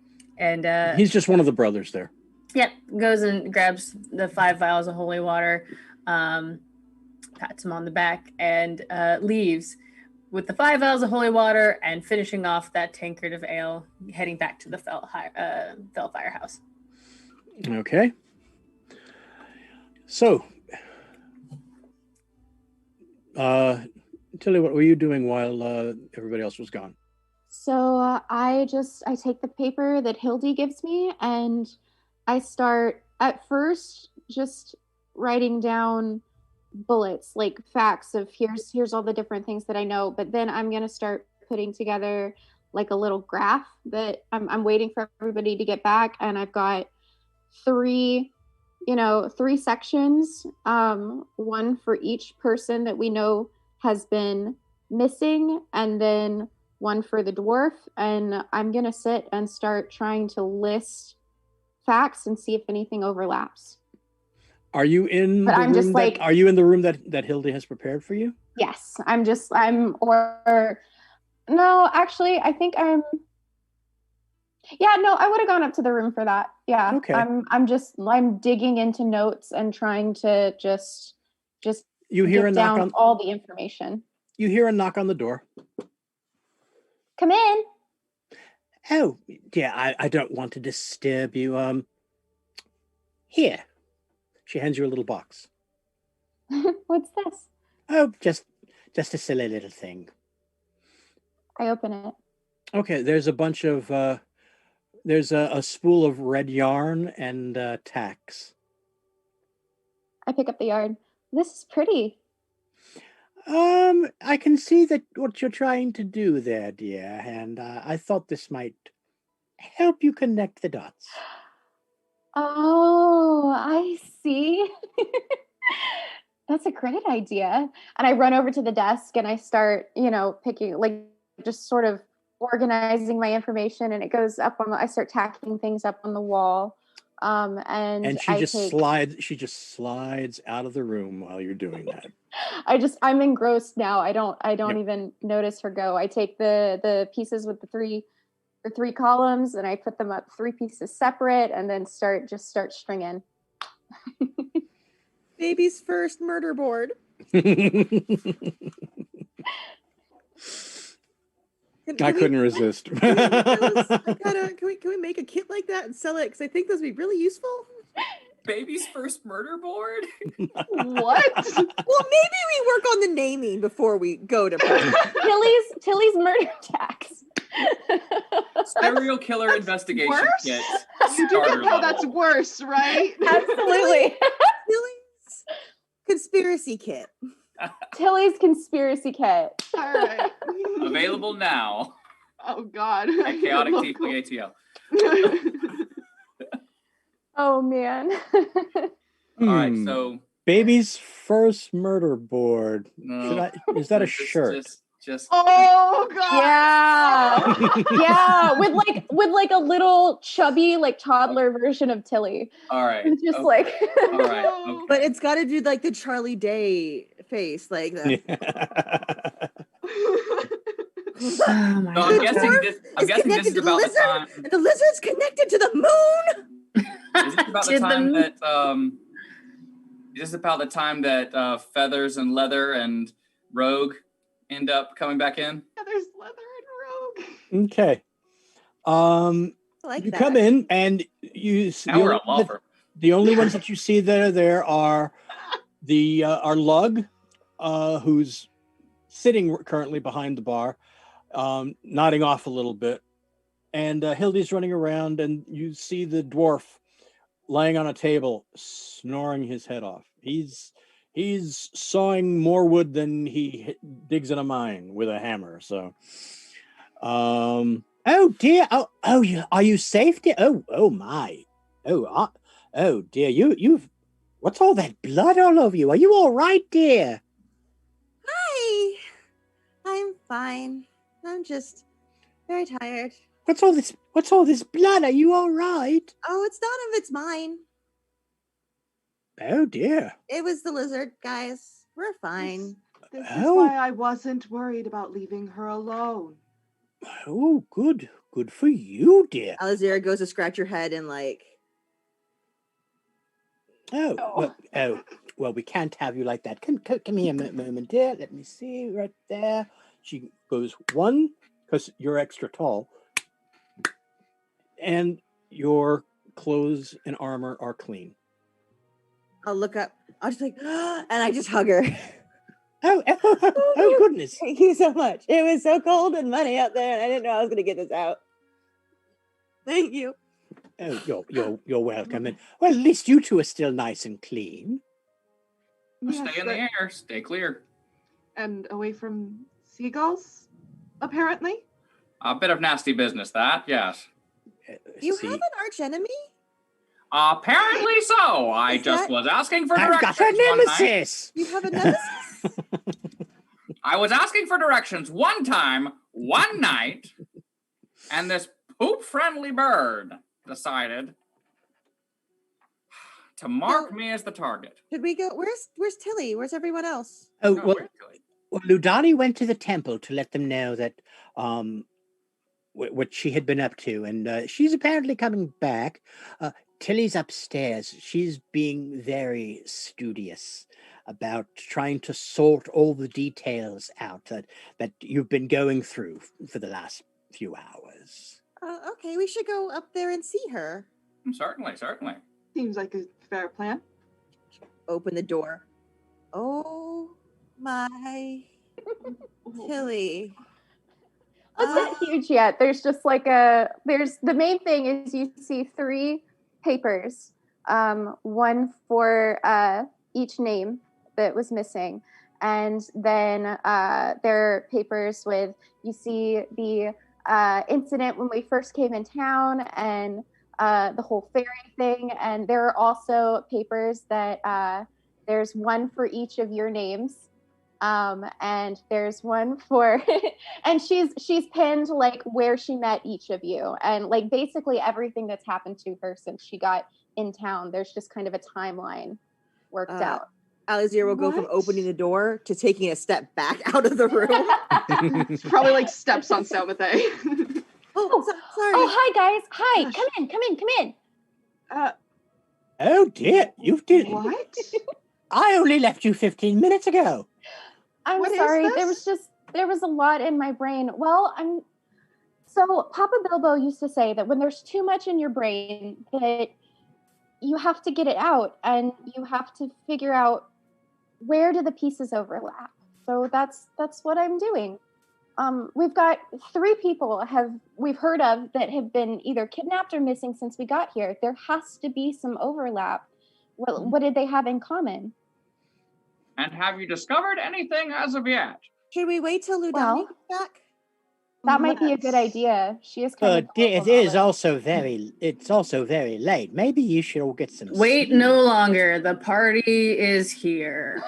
he's just one of the brothers there. Yep, goes and grabs the 5 vials of holy water, pats him on the back, and leaves with the 5 vials of holy water and finishing off that tankard of ale, heading back to the Fell Firehouse. Okay. So, Tilly, what were you doing while everybody else was gone? So I take the paper that Hildy gives me and I start at first just writing down bullets, like facts of here's all the different things that I know. But then I'm going to start putting together like a little graph that I'm waiting for everybody to get back. And I've got 3 sections, one for each person that we know has been missing, and then one for the dwarf. And I'm going to sit and start trying to list facts and see if anything overlaps. Are you in are you in the room that Hildy has prepared for you? Yes, no, actually, I think I would have gone up to the room for that. Yeah. Okay. I'm digging into notes and trying to just you hear get a knock down on all the information. You hear a knock on the door. Come in. Oh, dear, I don't want to disturb you. Here. She hands you a little box. What's this? Oh, just a silly little thing. I open it. Okay, there's a bunch of there's a spool of red yarn and tacks. I pick up the yarn. This is pretty. I can see that what you're trying to do there, dear, and I thought this might help you connect the dots. Oh, I see. That's a great idea. And I run over to the desk and I start, picking, like, just sort of organizing my information, and it goes up on I start tacking things up on the wall. And she just slides out of the room while you're doing that. I'm engrossed now. I don't even notice her go. I take the pieces with the three columns and I put them up 3 pieces separate and then start stringing. Baby's first murder board. I couldn't resist. Can we make a kit like that and sell it? Because I think those would be really useful. Baby's first murder board? What? Well, maybe we work on the naming before we go to Tilly's murder tax. Serial killer investigation worse? kit. You do Starter get how level. that's worse, right? Absolutely. Tilly's conspiracy kit. Tilly's conspiracy kit. All right. Available now Oh God. at Chaotic Tiefling ATL. Oh man. All right, Hmm. so Baby's first murder board. no, Is that a just- shirt? Just Oh God. Yeah. Yeah. With like a little chubby like toddler version of Tilly. all right. It's just okay, like all right. Okay. But it's got to do like the Charlie Day face, like the. Oh my So I'm God. guessing this. I'm It's guessing this connected is to the about the lizard? time. And the lizard's connected to the moon. Is this about the To time that Is this about the time that Feathers and Leather and Rogue end up coming back in? Yeah, there's Leather and Rogue. Okay. I like You that. come in and you see Now we're a law firm. the only ones that you see there are the our lug, who's sitting currently behind the bar, nodding off a little bit, and Hildy's running around, and you see the dwarf lying on a table, snoring his head off. He's sawing more wood than he digs in a mine with a hammer. So, oh dear, are you safe, dear? Oh my, oh dear, you've what's all that blood all over you? Are you all right, dear? Hi. I'm fine. I'm just very tired. What's all this blood? Are you all right? Oh, it's none of it's mine. Oh dear. It was the lizard, guys. We're fine. This is Oh. why I wasn't worried about leaving her alone. Oh, good for you, dear. Alizera goes to scratch your head and like, Well, we can't have you like that. Come here a moment, dear. Let me see right there. She goes one, because you're extra tall, and your clothes and armor are clean. I'll look up. I'll just like, and I just hug her. Oh, goodness. Thank you so much. It was so cold and muddy out there, and I didn't know I was going to get this out. Thank you. Oh, you're welcome. And well, at least you two are still nice and clean. Stay in the air. Stay clear. And away from seagulls, apparently. A bit of nasty business, that, yes. You See, have an arch enemy? Apparently so. I Is just that- was asking for I've directions got a one night. nemesis. You have a nemesis? I was asking for directions one time, one night, and this poop-friendly bird decided to mark me as the target. Should we go? Where's Tilly? Where's everyone else? Oh, No, well, where's Tilly? Ludani went to the temple to let them know that what she had been up to, and she's apparently coming back. Tilly's upstairs. She's being very studious about trying to sort all the details out that you've been going through for the last few hours. Okay, we should go up there and see her. Certainly. Seems like a fair plan. Open the door. Oh my Tilly. It's not huge yet. There's just like there's the main thing is you see 3 papers, one for each name that was missing, and then there are papers with, you see the incident when we first came in town and the whole fairy thing, and there are also papers that there's one for each of your names. And there's one for and she's pinned like where she met each of you, and like basically everything that's happened to her since she got in town. There's just kind of a timeline worked out. Alizera will go from What? opening the door to taking a step back out of the room. It's probably like steps on Selmathe. Sorry. Oh, hi guys. Hi. Gosh. Come in. Oh dear, you've did. What? I only left you 15 minutes ago. I'm What is sorry. this? There was a lot in my brain. Well, so Papa Bilbo used to say that when there's too much in your brain, that you have to get it out and you have to figure out where do the pieces overlap. So that's what I'm doing. We've got 3 people we've heard of that have been either kidnapped or missing since we got here. There has to be some overlap. What did they have in common? And have you discovered anything as of yet? Should we wait till Ludani Well, gets back? That might be a good idea. She is kind But of it is also very late. Maybe you should all get some Wait sleep. no longer. The party is here.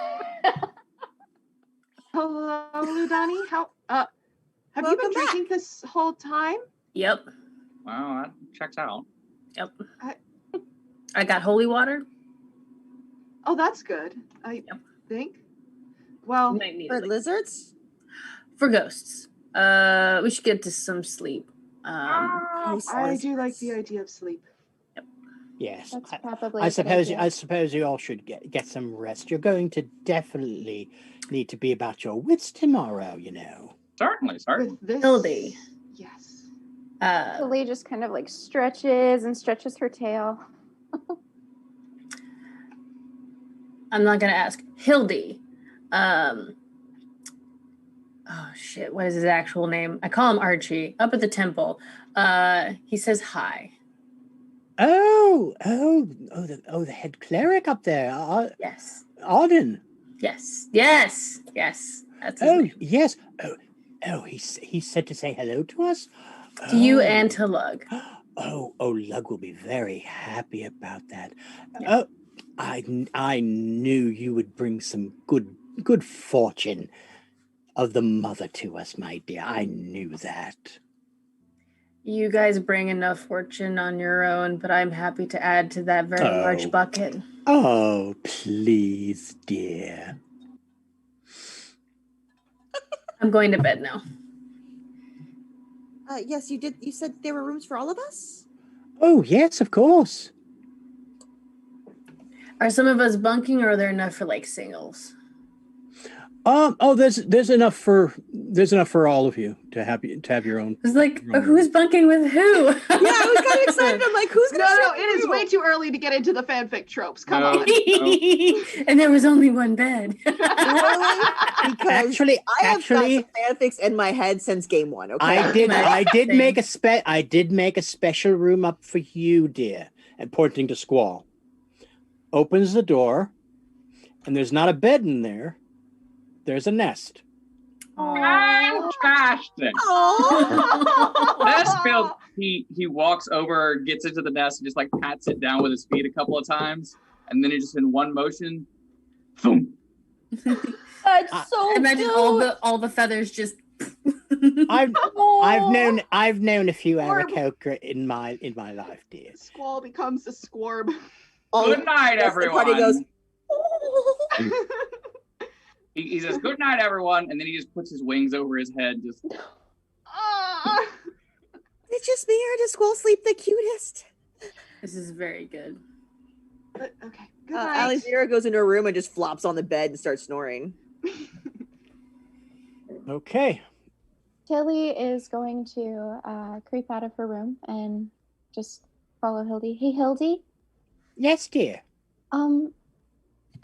Hello, Ludani. How have you Welcome been drinking back. this whole time? Yep. Well, that checks out. Yep. I got holy water. Oh, that's good. I Yep. think. Well, Might need For it, like, lizards? for ghosts. We should get to some sleep. I do like the idea of sleep. Yes. That's probably. I a good suppose idea. you all should get some rest. You're going to definitely need to be about your wits tomorrow, you know. Certainly. With this, Hildy. yes. Lily just kind of like stretches and stretches her tail. I'm not gonna ask. Hildy. Oh shit, what is his actual name? I call him Archie. Up at the temple. He says hi. The head cleric up there. Yes. Auden. Yes. That's his name. Yes. He said to say hello to us. To you and to Lug. Lug will be very happy about that. Yeah. I knew you would bring some good fortune of the mother to us, my dear. I knew that. You guys bring enough fortune on your own, but I'm happy to add to that very large bucket. Oh, please, dear. I'm going to bed now. Yes, you did. You said there were rooms for all of us? Oh, yes, of course. Are some of us bunking, or are there enough for like singles? There's enough for all of you to have your own. It's like, your own who's room. bunking with who? Yeah, I was kind of excited. I'm like, who's No, gonna it is way too early to get into the fanfic tropes. Come No. on. And there was only one bed. Really? Because Actually, I have got some fanfics in my head since game 1. Okay, I did Same. make a special room up for you, dear, and pointing to Squall. Opens the door, and there's not a bed in there. There's a nest. Fantastic. Oh, Nestfield, he walks over, gets into the nest, and just like pats it down with his feet a couple of times, and then he just in one motion, boom. That's so Imagine cute. all the feathers just. I've known a few Aarakocra in my life, dear. Squall becomes a squarb. Good night, the everyone. party goes, He says, "Good night, everyone," and then he just puts his wings over his head. Just it's just me, or does Squall sleep the cutest? This is very good. But, okay, good night. Alexandra goes into her room and just flops on the bed and starts snoring. Okay. Tilly is going to creep out of her room and just follow Hildy. Hey, Hildy. Yes, dear.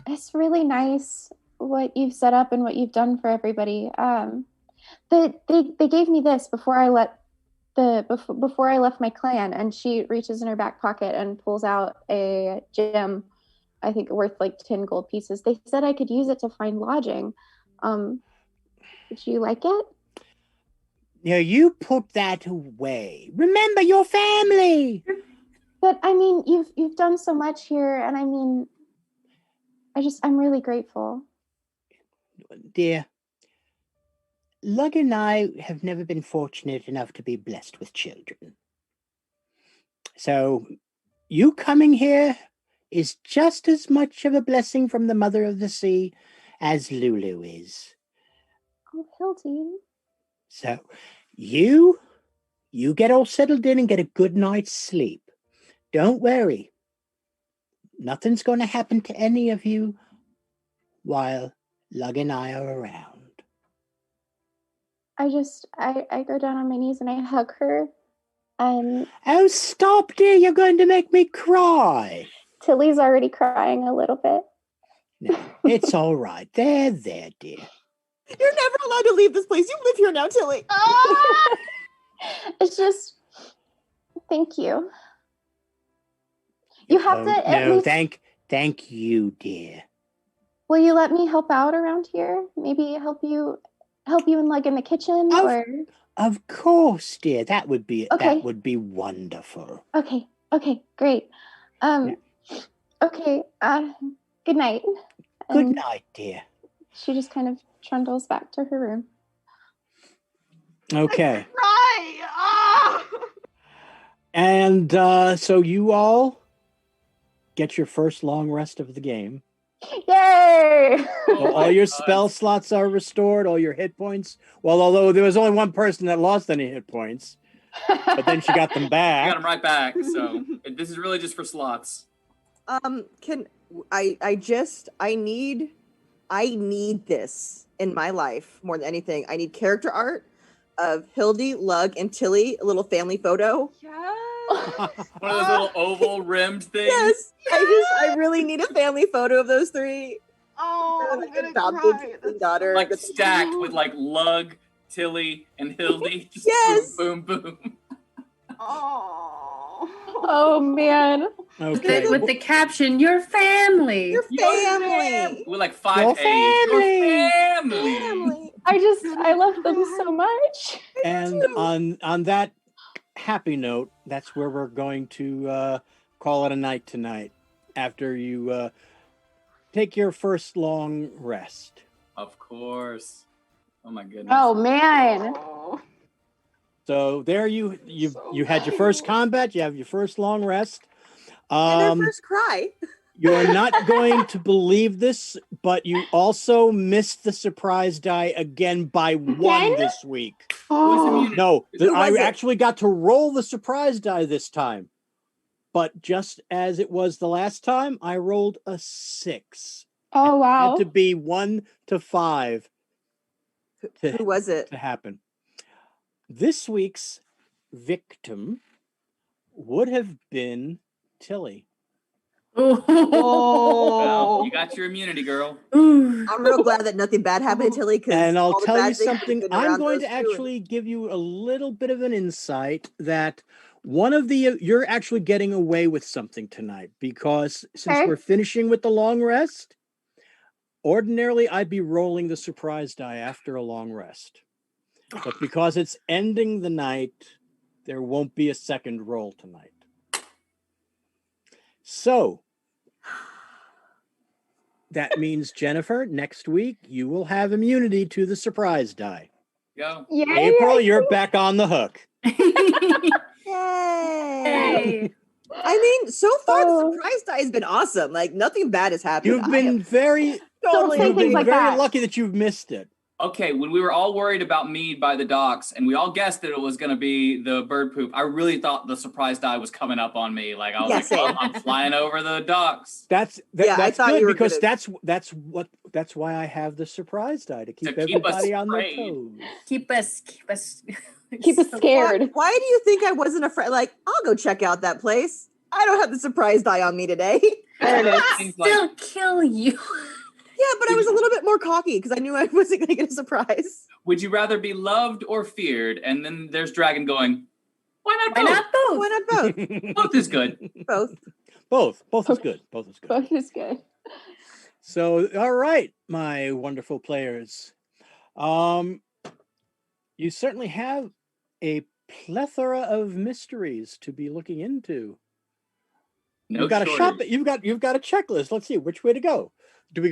It's really nice what you've set up and what you've done for everybody. They gave me this before I left my clan, and she reaches in her back pocket and pulls out a gem, I think worth like 10 gold pieces. They said I could use it to find lodging. Would you like it? No, you put that away. Remember your family. But I mean, you've done so much here, and I mean, I'm really grateful. Dear, Lug and I have never been fortunate enough to be blessed with children. So you coming here is just as much of a blessing from the Mother of the Sea as Lulu is. Oh, Hildy. So you get all settled in and get a good night's sleep. Don't worry. Nothing's going to happen to any of you while Lug and I are around. I go down on my knees and I hug her, and Oh, stop, dear. You're going to make me cry. Tilly's already crying a little bit. No, it's all right. There, dear. You're never allowed to leave this place. You live here now, Tilly. It's just, thank you. You have to at No, least. thank you, dear. Will you let me help out around here? Maybe help you in like in the kitchen Of- or. Of course, dear. That would be Okay. wonderful. Okay, great. Okay, good night. Good And night, dear. she just kind of trundles back to her room. Okay. Right. Ah! And so you all get your first long rest of the game. Yay! So all your spell slots are restored, all your hit points. Well, although there was only one person that lost any hit points, but then she got them I back. got them right back. So this is really just for slots. Can I need this in my life more than anything. I need character art of Hildy, Lug, and Tilly, a little family photo. Yes. One of those little oval rimmed things. Yes. I really need a family photo of those three. Oh, I'm Like gonna adopted cry. twin daughter. Like stacked with like Lug, Tilly, and Hildy. Just Yes. boom, boom, boom. Oh. Oh man. Okay. With the caption, your family. Your family. With like 5 Your A's. Your family. family. I love them so much. And on that happy note, that's where we're going to call it a night tonight. After you take your first long rest. Of course. Oh my goodness. Oh man. Oh. So there you had your first combat. You have your first long rest. And their first cry. You're not going to believe this, but you also missed the surprise die again by one this week. Oh. No, Who I was it? actually got to roll the surprise die this time. But just as it was the last time, I rolled a 6. Oh It wow. had to be 1 to 5 Who was it? to happen. This week's victim would have been Tilly. Well, Oh. you got your immunity, girl. Ooh. I'm real glad that nothing bad happened to Tilly. And I'll all the tell bad you things have something. been I'm around going those to two. actually give you a little bit of an insight that you're actually getting away with something tonight, because since Okay. we're finishing with the long rest, ordinarily I'd be rolling the surprise die after a long rest. But because it's ending the night, there won't be a second roll tonight. So that means, Jennifer, next week you will have immunity to the surprise die. Go. Yay! April, you're back on the hook. Yay! I mean, so far the surprise die has been awesome. Like nothing bad has happened. You've been very, totally say you've things been like very that. lucky that you've missed it. Okay, when we were all worried about Mead by the docks, and we all guessed that it was going to be the bird poop, I really thought the surprise die was coming up on me. Like I was Yeah, like, same. well, I'm flying over the docks That's Yeah, I that's thought good, you were because gonna- that's why I have the surprise die to keep keep us everybody on their afraid. toes. Keep us Keep us scared. Why do you think I wasn't afraid? Like, I'll go check out that place. I don't have the surprise die on me today. There it is. Things like- still kill you. Yeah, but I was a little bit more cocky because I knew I wasn't going to get a surprise. Would you rather be loved or feared? And then there's Dragon going, why not Why both? not both? Why not both? Both is good. Both. Both is good. Both is good. Both is good. So, all right, my wonderful players. You certainly have a plethora of mysteries to be looking into. No You've got a shortage. you've got a checklist. Let's see which way to go. Do we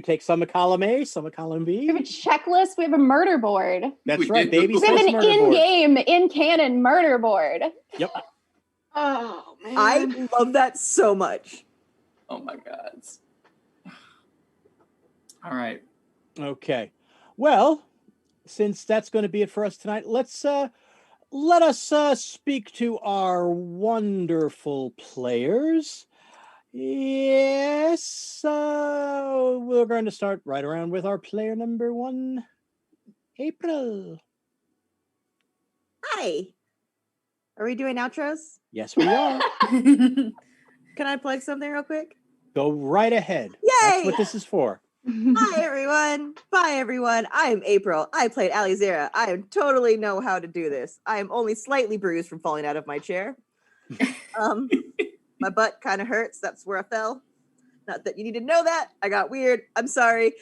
take some of column A, some of column B? We have a checklist. We have a murder board. That's We right, do. baby. We have Swiss an murder board. in-game, in-canon murder board. Yep. Oh man. I love that so much. Oh my God. All right. Okay. Well, since that's going to be it for us tonight, let us speak to our wonderful players. Yes, we're going to start right around with our player number 1, April. Hi. Are we doing outros? Yes, we are. Can I plug something real quick? Go right ahead. Yay! That's what this is for. Hi everyone. Bye everyone. I am April. I played Alizera. I totally know how to do this. I am only slightly bruised from falling out of my chair. My butt kind of hurts. That's where I fell. Not that you need to know that. I got weird. I'm sorry.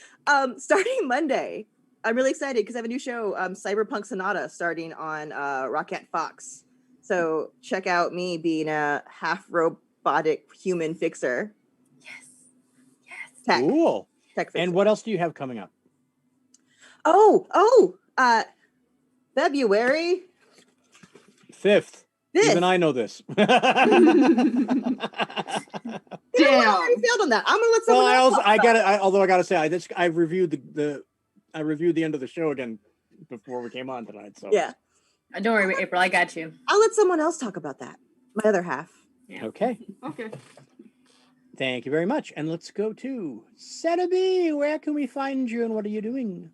Starting Monday, I'm really excited because I have a new show, Cyberpunk Sonata, starting on Rocket Fox. So check out me being a half robotic human fixer. Yes. Cool. Tech fixer. And what else do you have coming up? February 5th. 5th. Even I know this. You know what? I already failed on that. I'm gonna let someone else. Although I gotta say, I reviewed the end of the show again before we came on tonight. So Yeah. Don't worry, April. I got you. I'll let someone else talk about that. My other half. Yeah. Okay. Okay. Thank you very much. And let's go to Sarah B. Where can we find you and what are you doing?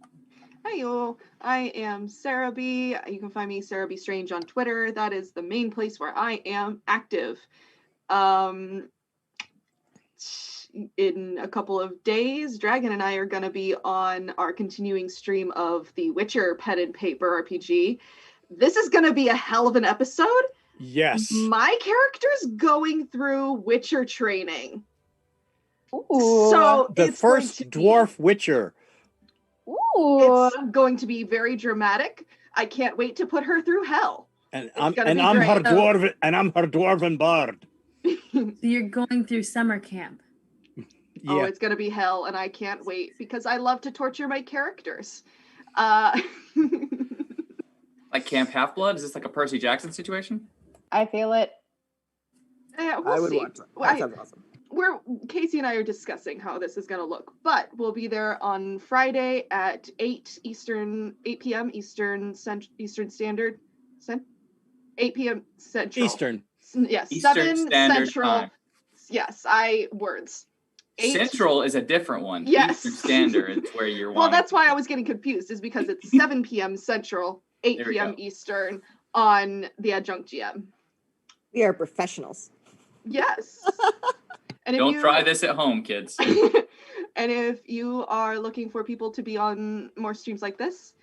Hi, y'all. I am Sarah B. You can find me Sarah B. Strange on Twitter. That is the main place where I am active. In a couple of days, Dragon and I are going to be on our continuing stream of the Witcher Pen and Paper RPG. This is going to be a hell of an episode. Yes. My character's going through Witcher training. Ooh. So The it's going first to be- dwarf Witcher. Ooh. It's going to be very dramatic. I can't wait to put her through hell. And It's gonna be I'm her great. dwarven bard. So you're going through summer camp. Oh, Yeah. it's gonna be hell, and I can't wait because I love to torture my characters. Like Camp Half-Blood? Is this like a Percy Jackson situation? I feel it. Yeah, we'll I would see. watch that. That sounds awesome. Casey and I are discussing how this is going to look, but we'll be there on Friday at 8 p.m. Eastern Standard, 8 p.m. Central. Eastern. Yes, Eastern 7 Standard Central. Time. Yes, words. 8 Central is a different one. Yes. Eastern Standard is where you're Well, that's why I was getting confused, is because it's 7 p.m. Central, 8 There we p.m. go. Eastern on the Adjunct GM. We are professionals. Yes. And if Don't you, try this at home, kids. And if you are looking for people to be on more streams like this,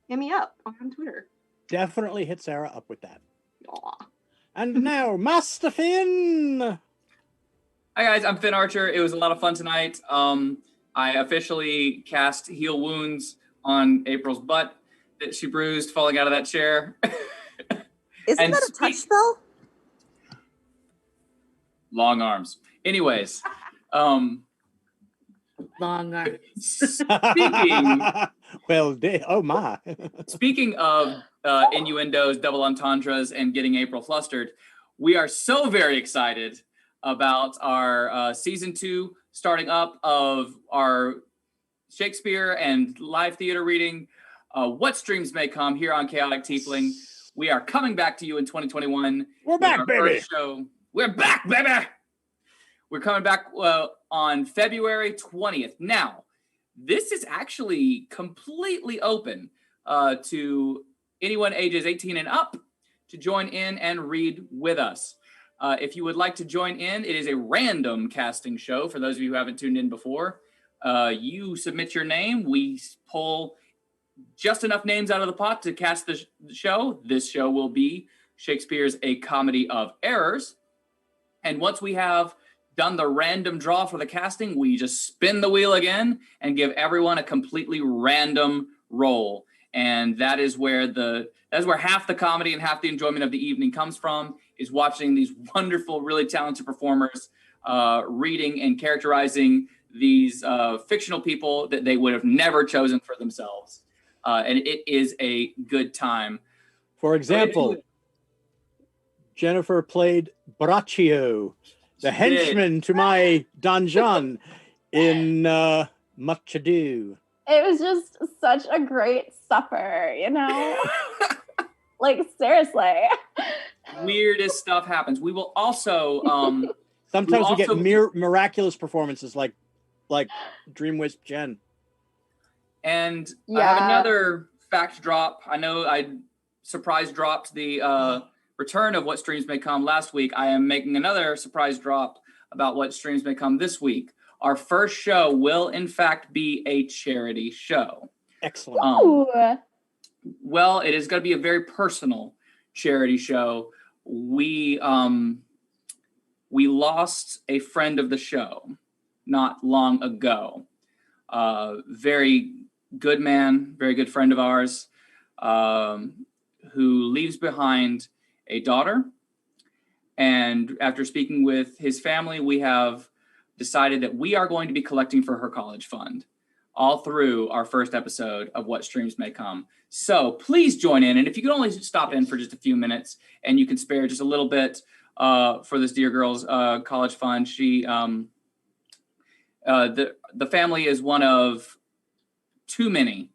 hit me up on Twitter. Definitely hit Sarah up with that. Aw. And now, Master Finn. Hi guys, I'm Finn Archer. It was a lot of fun tonight. I officially cast Heal Wounds on April's butt that she bruised falling out of that chair. Isn't And that a touch spell? Long arms. Anyways, Long arm. speaking Oh my. speaking of innuendos, double entendres, and getting April flustered, we are so very excited about our season 2 starting up of our Shakespeare and live theater reading. What Streams May Come here on Chaotic Tiefling. We are coming back to you in 2021. We're with back, our baby. first show. We're back, baby. We're coming back on February 20th. Now, this is actually completely open to anyone ages 18 and up to join in and read with us. If you would like to join in, it is a random casting show. For those of you who haven't tuned in before, you submit your name. We pull just enough names out of the pot to cast the show. This show will be Shakespeare's A Comedy of Errors. And once we have done the random draw for the casting, we just spin the wheel again and give everyone a completely random role. And that is where half the comedy and half the enjoyment of the evening comes from, is watching these wonderful, really talented performers reading and characterizing these fictional people that they would have never chosen for themselves. And it is a good time. For example, Jennifer played Braccio, the henchman to my Donjon in Much Ado. It was just such a great supper, you know? Like, seriously. Weirdest stuff happens. We will also Sometimes we get also- miraculous performances like Dreamwisp Jen. And I Yeah. have another fact drop. I know I surprise dropped the return of What Streams May Come last week. I am making another surprise drop about What Streams May Come this week. our first show will in fact be a charity show. Excellent. Ooh. Well, it is going to be a very personal charity show. We lost a friend of the show not long ago. Very good man, very good friend of ours, who leaves behind a daughter. And after speaking with his family, we have decided that we are going to be collecting for her college fund all through our first episode of What Streams May Come. So please join in. And if you could only stop in for just a few minutes and you can spare just a little bit for this dear girl's college fund. She, the family is one of too many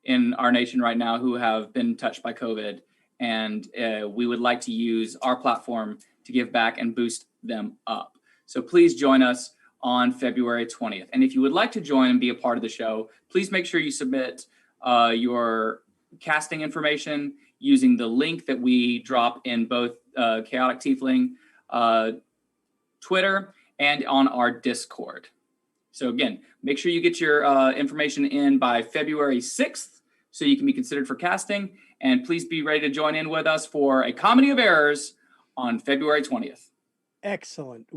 in our nation right now who have been touched by COVID. And we would like to use our platform to give back and boost them up. So please join us on February 20th. And if you would like to join and be a part of the show, please make sure you submit your casting information using the link that we drop in both Chaotic Tiefling Twitter and on our Discord. So again, make sure you get your information in by February 6th so you can be considered for casting. And please be ready to join in with us for a Comedy of Errors on February 20th. Excellent.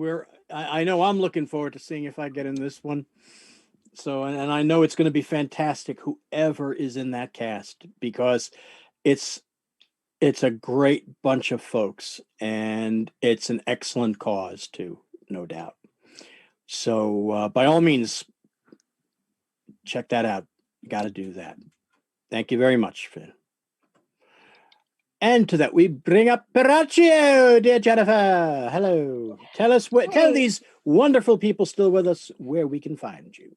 I know I'm looking forward to seeing if I get in this one. So, and I know it's going to be fantastic, whoever is in that cast, because it's a great bunch of folks and it's an excellent cause too, no doubt. So by all means, check that out. You got to do that. Thank you very much, Finn. And to that, we bring up Peraccio, dear Jennifer. Hello. Tell us tell these wonderful people still with us where we can find you.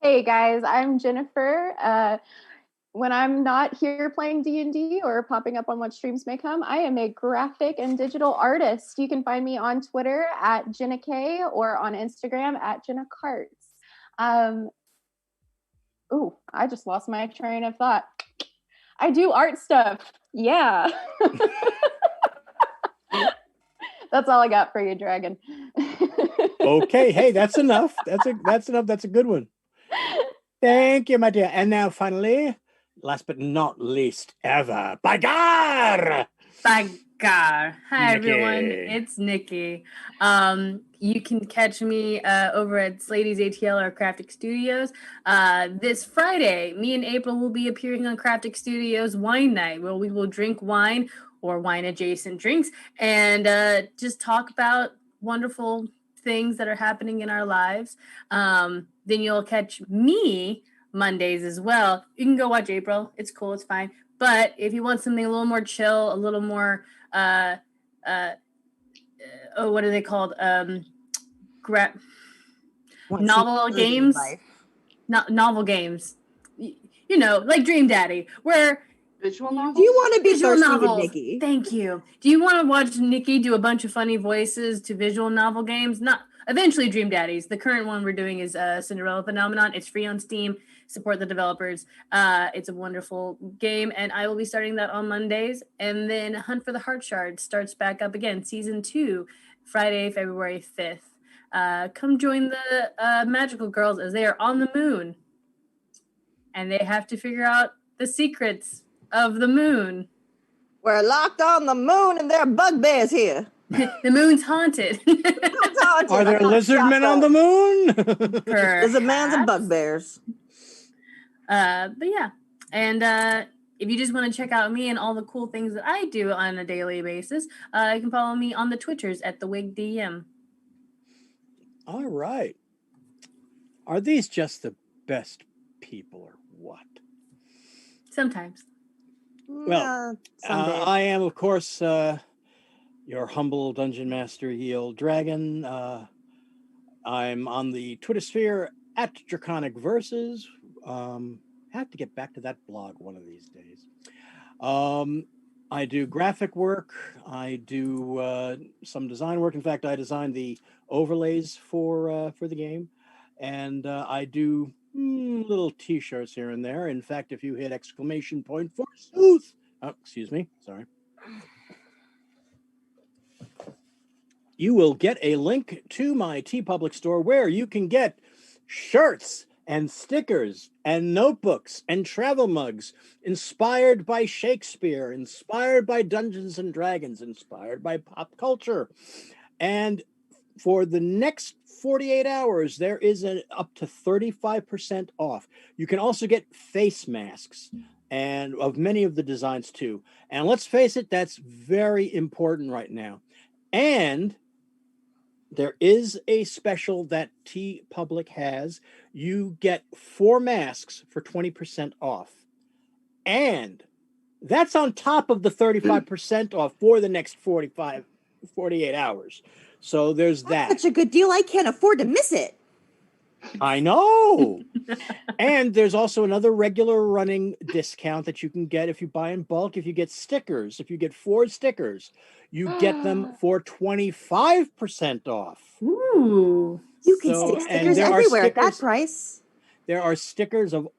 Hey guys, I'm Jennifer. When I'm not here playing D&D or popping up on What Streams May Come, I am a graphic and digital artist. You can find me on Twitter at Jenna K or on Instagram at Jenna Carts. I just lost my train of thought. I do art stuff. Yeah. That's all I got for you, Dragon. Okay. Hey, that's enough. That's enough. That's a good one. Thank you, my dear. And now finally, last but not least ever, Bagar! Bagar. Hi, Nikki. everyone. It's Nikki. You can catch me over at Slady's ATL or Craftic Studios. This Friday, me and April will be appearing on Craftic Studios Wine Night, where we will drink wine or wine-adjacent drinks and just talk about wonderful things that are happening in our lives. Then you'll catch me Mondays as well. You can go watch April. It's cool. It's fine. But if you want something a little more chill, a little more, what are they called? Novel games. Novel games. You know, like Dream Daddy, where Visual novels? Do you want to be visual thirsty novels. with Nikki? Thank you. Do you want to watch Nikki do a bunch of funny voices to visual novel games? Not eventually Dream Daddies. The current one we're doing is Cinderella Phenomenon. It's free on Steam. Support the developers. It's a wonderful game, and I will be starting that on Mondays. And then Hunt for the Heart Shard starts back up again, season 2, Friday, February 5th. Come join the magical girls as they are on the moon, and they have to figure out the secrets of the moon. We're locked on the moon and there are bugbears here. The moon's haunted. Are there lizard men on the moon? Lizard mans and bugbears. But yeah, and if you just want to check out me and all the cool things that I do on a daily basis, you can follow me on the Twitters at the Wig DM. All right. Are these just the best people or what? Sometimes. Well, I am, of course, your humble dungeon master, Yield Dragon. I'm on the Twitter sphere at Draconic Verses. Have to get back to that blog one of these days. I do graphic work. I do some design work. In fact, I designed the overlays for the game, and I do little T-shirts here and there. In fact, if you hit exclamation point forsooth, oh, excuse me, sorry. you will get a link to my TeePublic store where you can get shirts and stickers and notebooks and travel mugs inspired by Shakespeare, inspired by Dungeons and Dragons, inspired by pop culture. And for the next 48 hours, there is an up to 35% off. You can also get face masks and of many of the designs too. And let's face it, that's very important right now. And there is a special that TeePublic has. You get 4 masks for 20% off. And that's on top of the 35% off for the next 48 hours. So there's that. That's such a good deal. I can't afford to miss it. I know. And there's also another regular running discount that you can get if you buy in bulk. If you get stickers, if you get 4 stickers, you get them for 25% off. Ooh. You can stick stickers everywhere at that price. There are stickers of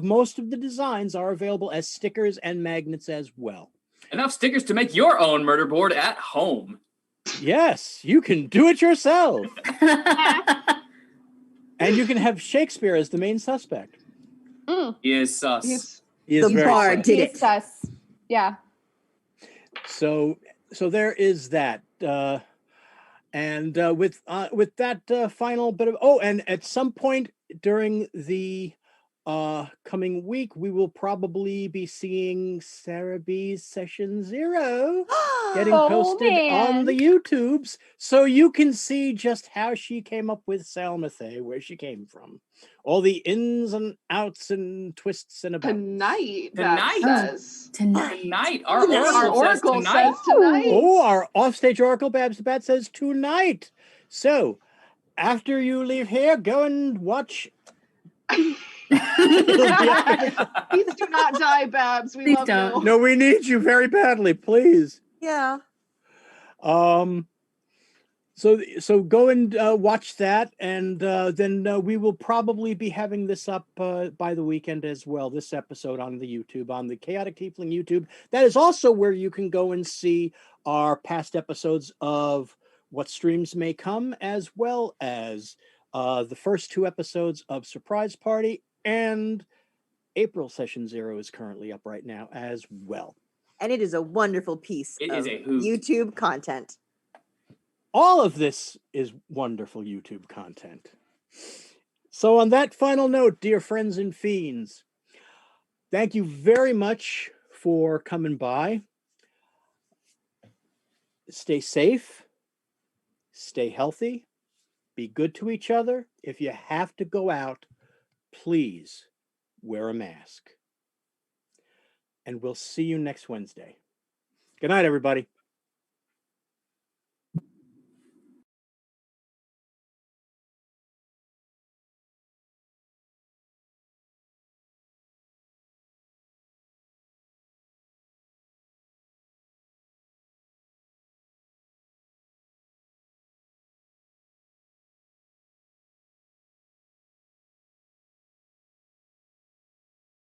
most of the designs are available as stickers and magnets as well. Enough stickers to make your own murder board at home. Yes, you can do it yourself. And you can have Shakespeare as the main suspect. He is sus. He is the very bar sus. did it. Sus. Yeah. So there is that. And with that final bit of and at some point during the coming week, we will probably be seeing Sarah B's Session 0 getting posted on the YouTubes, so you can see just how she came up with Salmathay, where she came from, all the ins and outs and twists and about. Tonight. Tonight. Our Oracle says tonight. Oh, our offstage Oracle Babs says tonight. So after you leave here, go and watch. Please do not die, Babs. We love you. No, we need you very badly, please. Yeah. So go and watch that, and then we will probably be having this up by the weekend as well. This episode on the YouTube, on the Chaotic Tiefling YouTube. That is also where you can go and see our past episodes of What Streams May Come, as well as the first 2 episodes of Surprise Party, and April Session 0 is currently up right now as well. And it is a wonderful piece of YouTube content. All of this is wonderful YouTube content. So on that final note, dear friends and fiends, thank you very much for coming by. Stay safe, stay healthy, be good to each other. If you have to go out, please wear a mask. And we'll see you next Wednesday. Good night, everybody.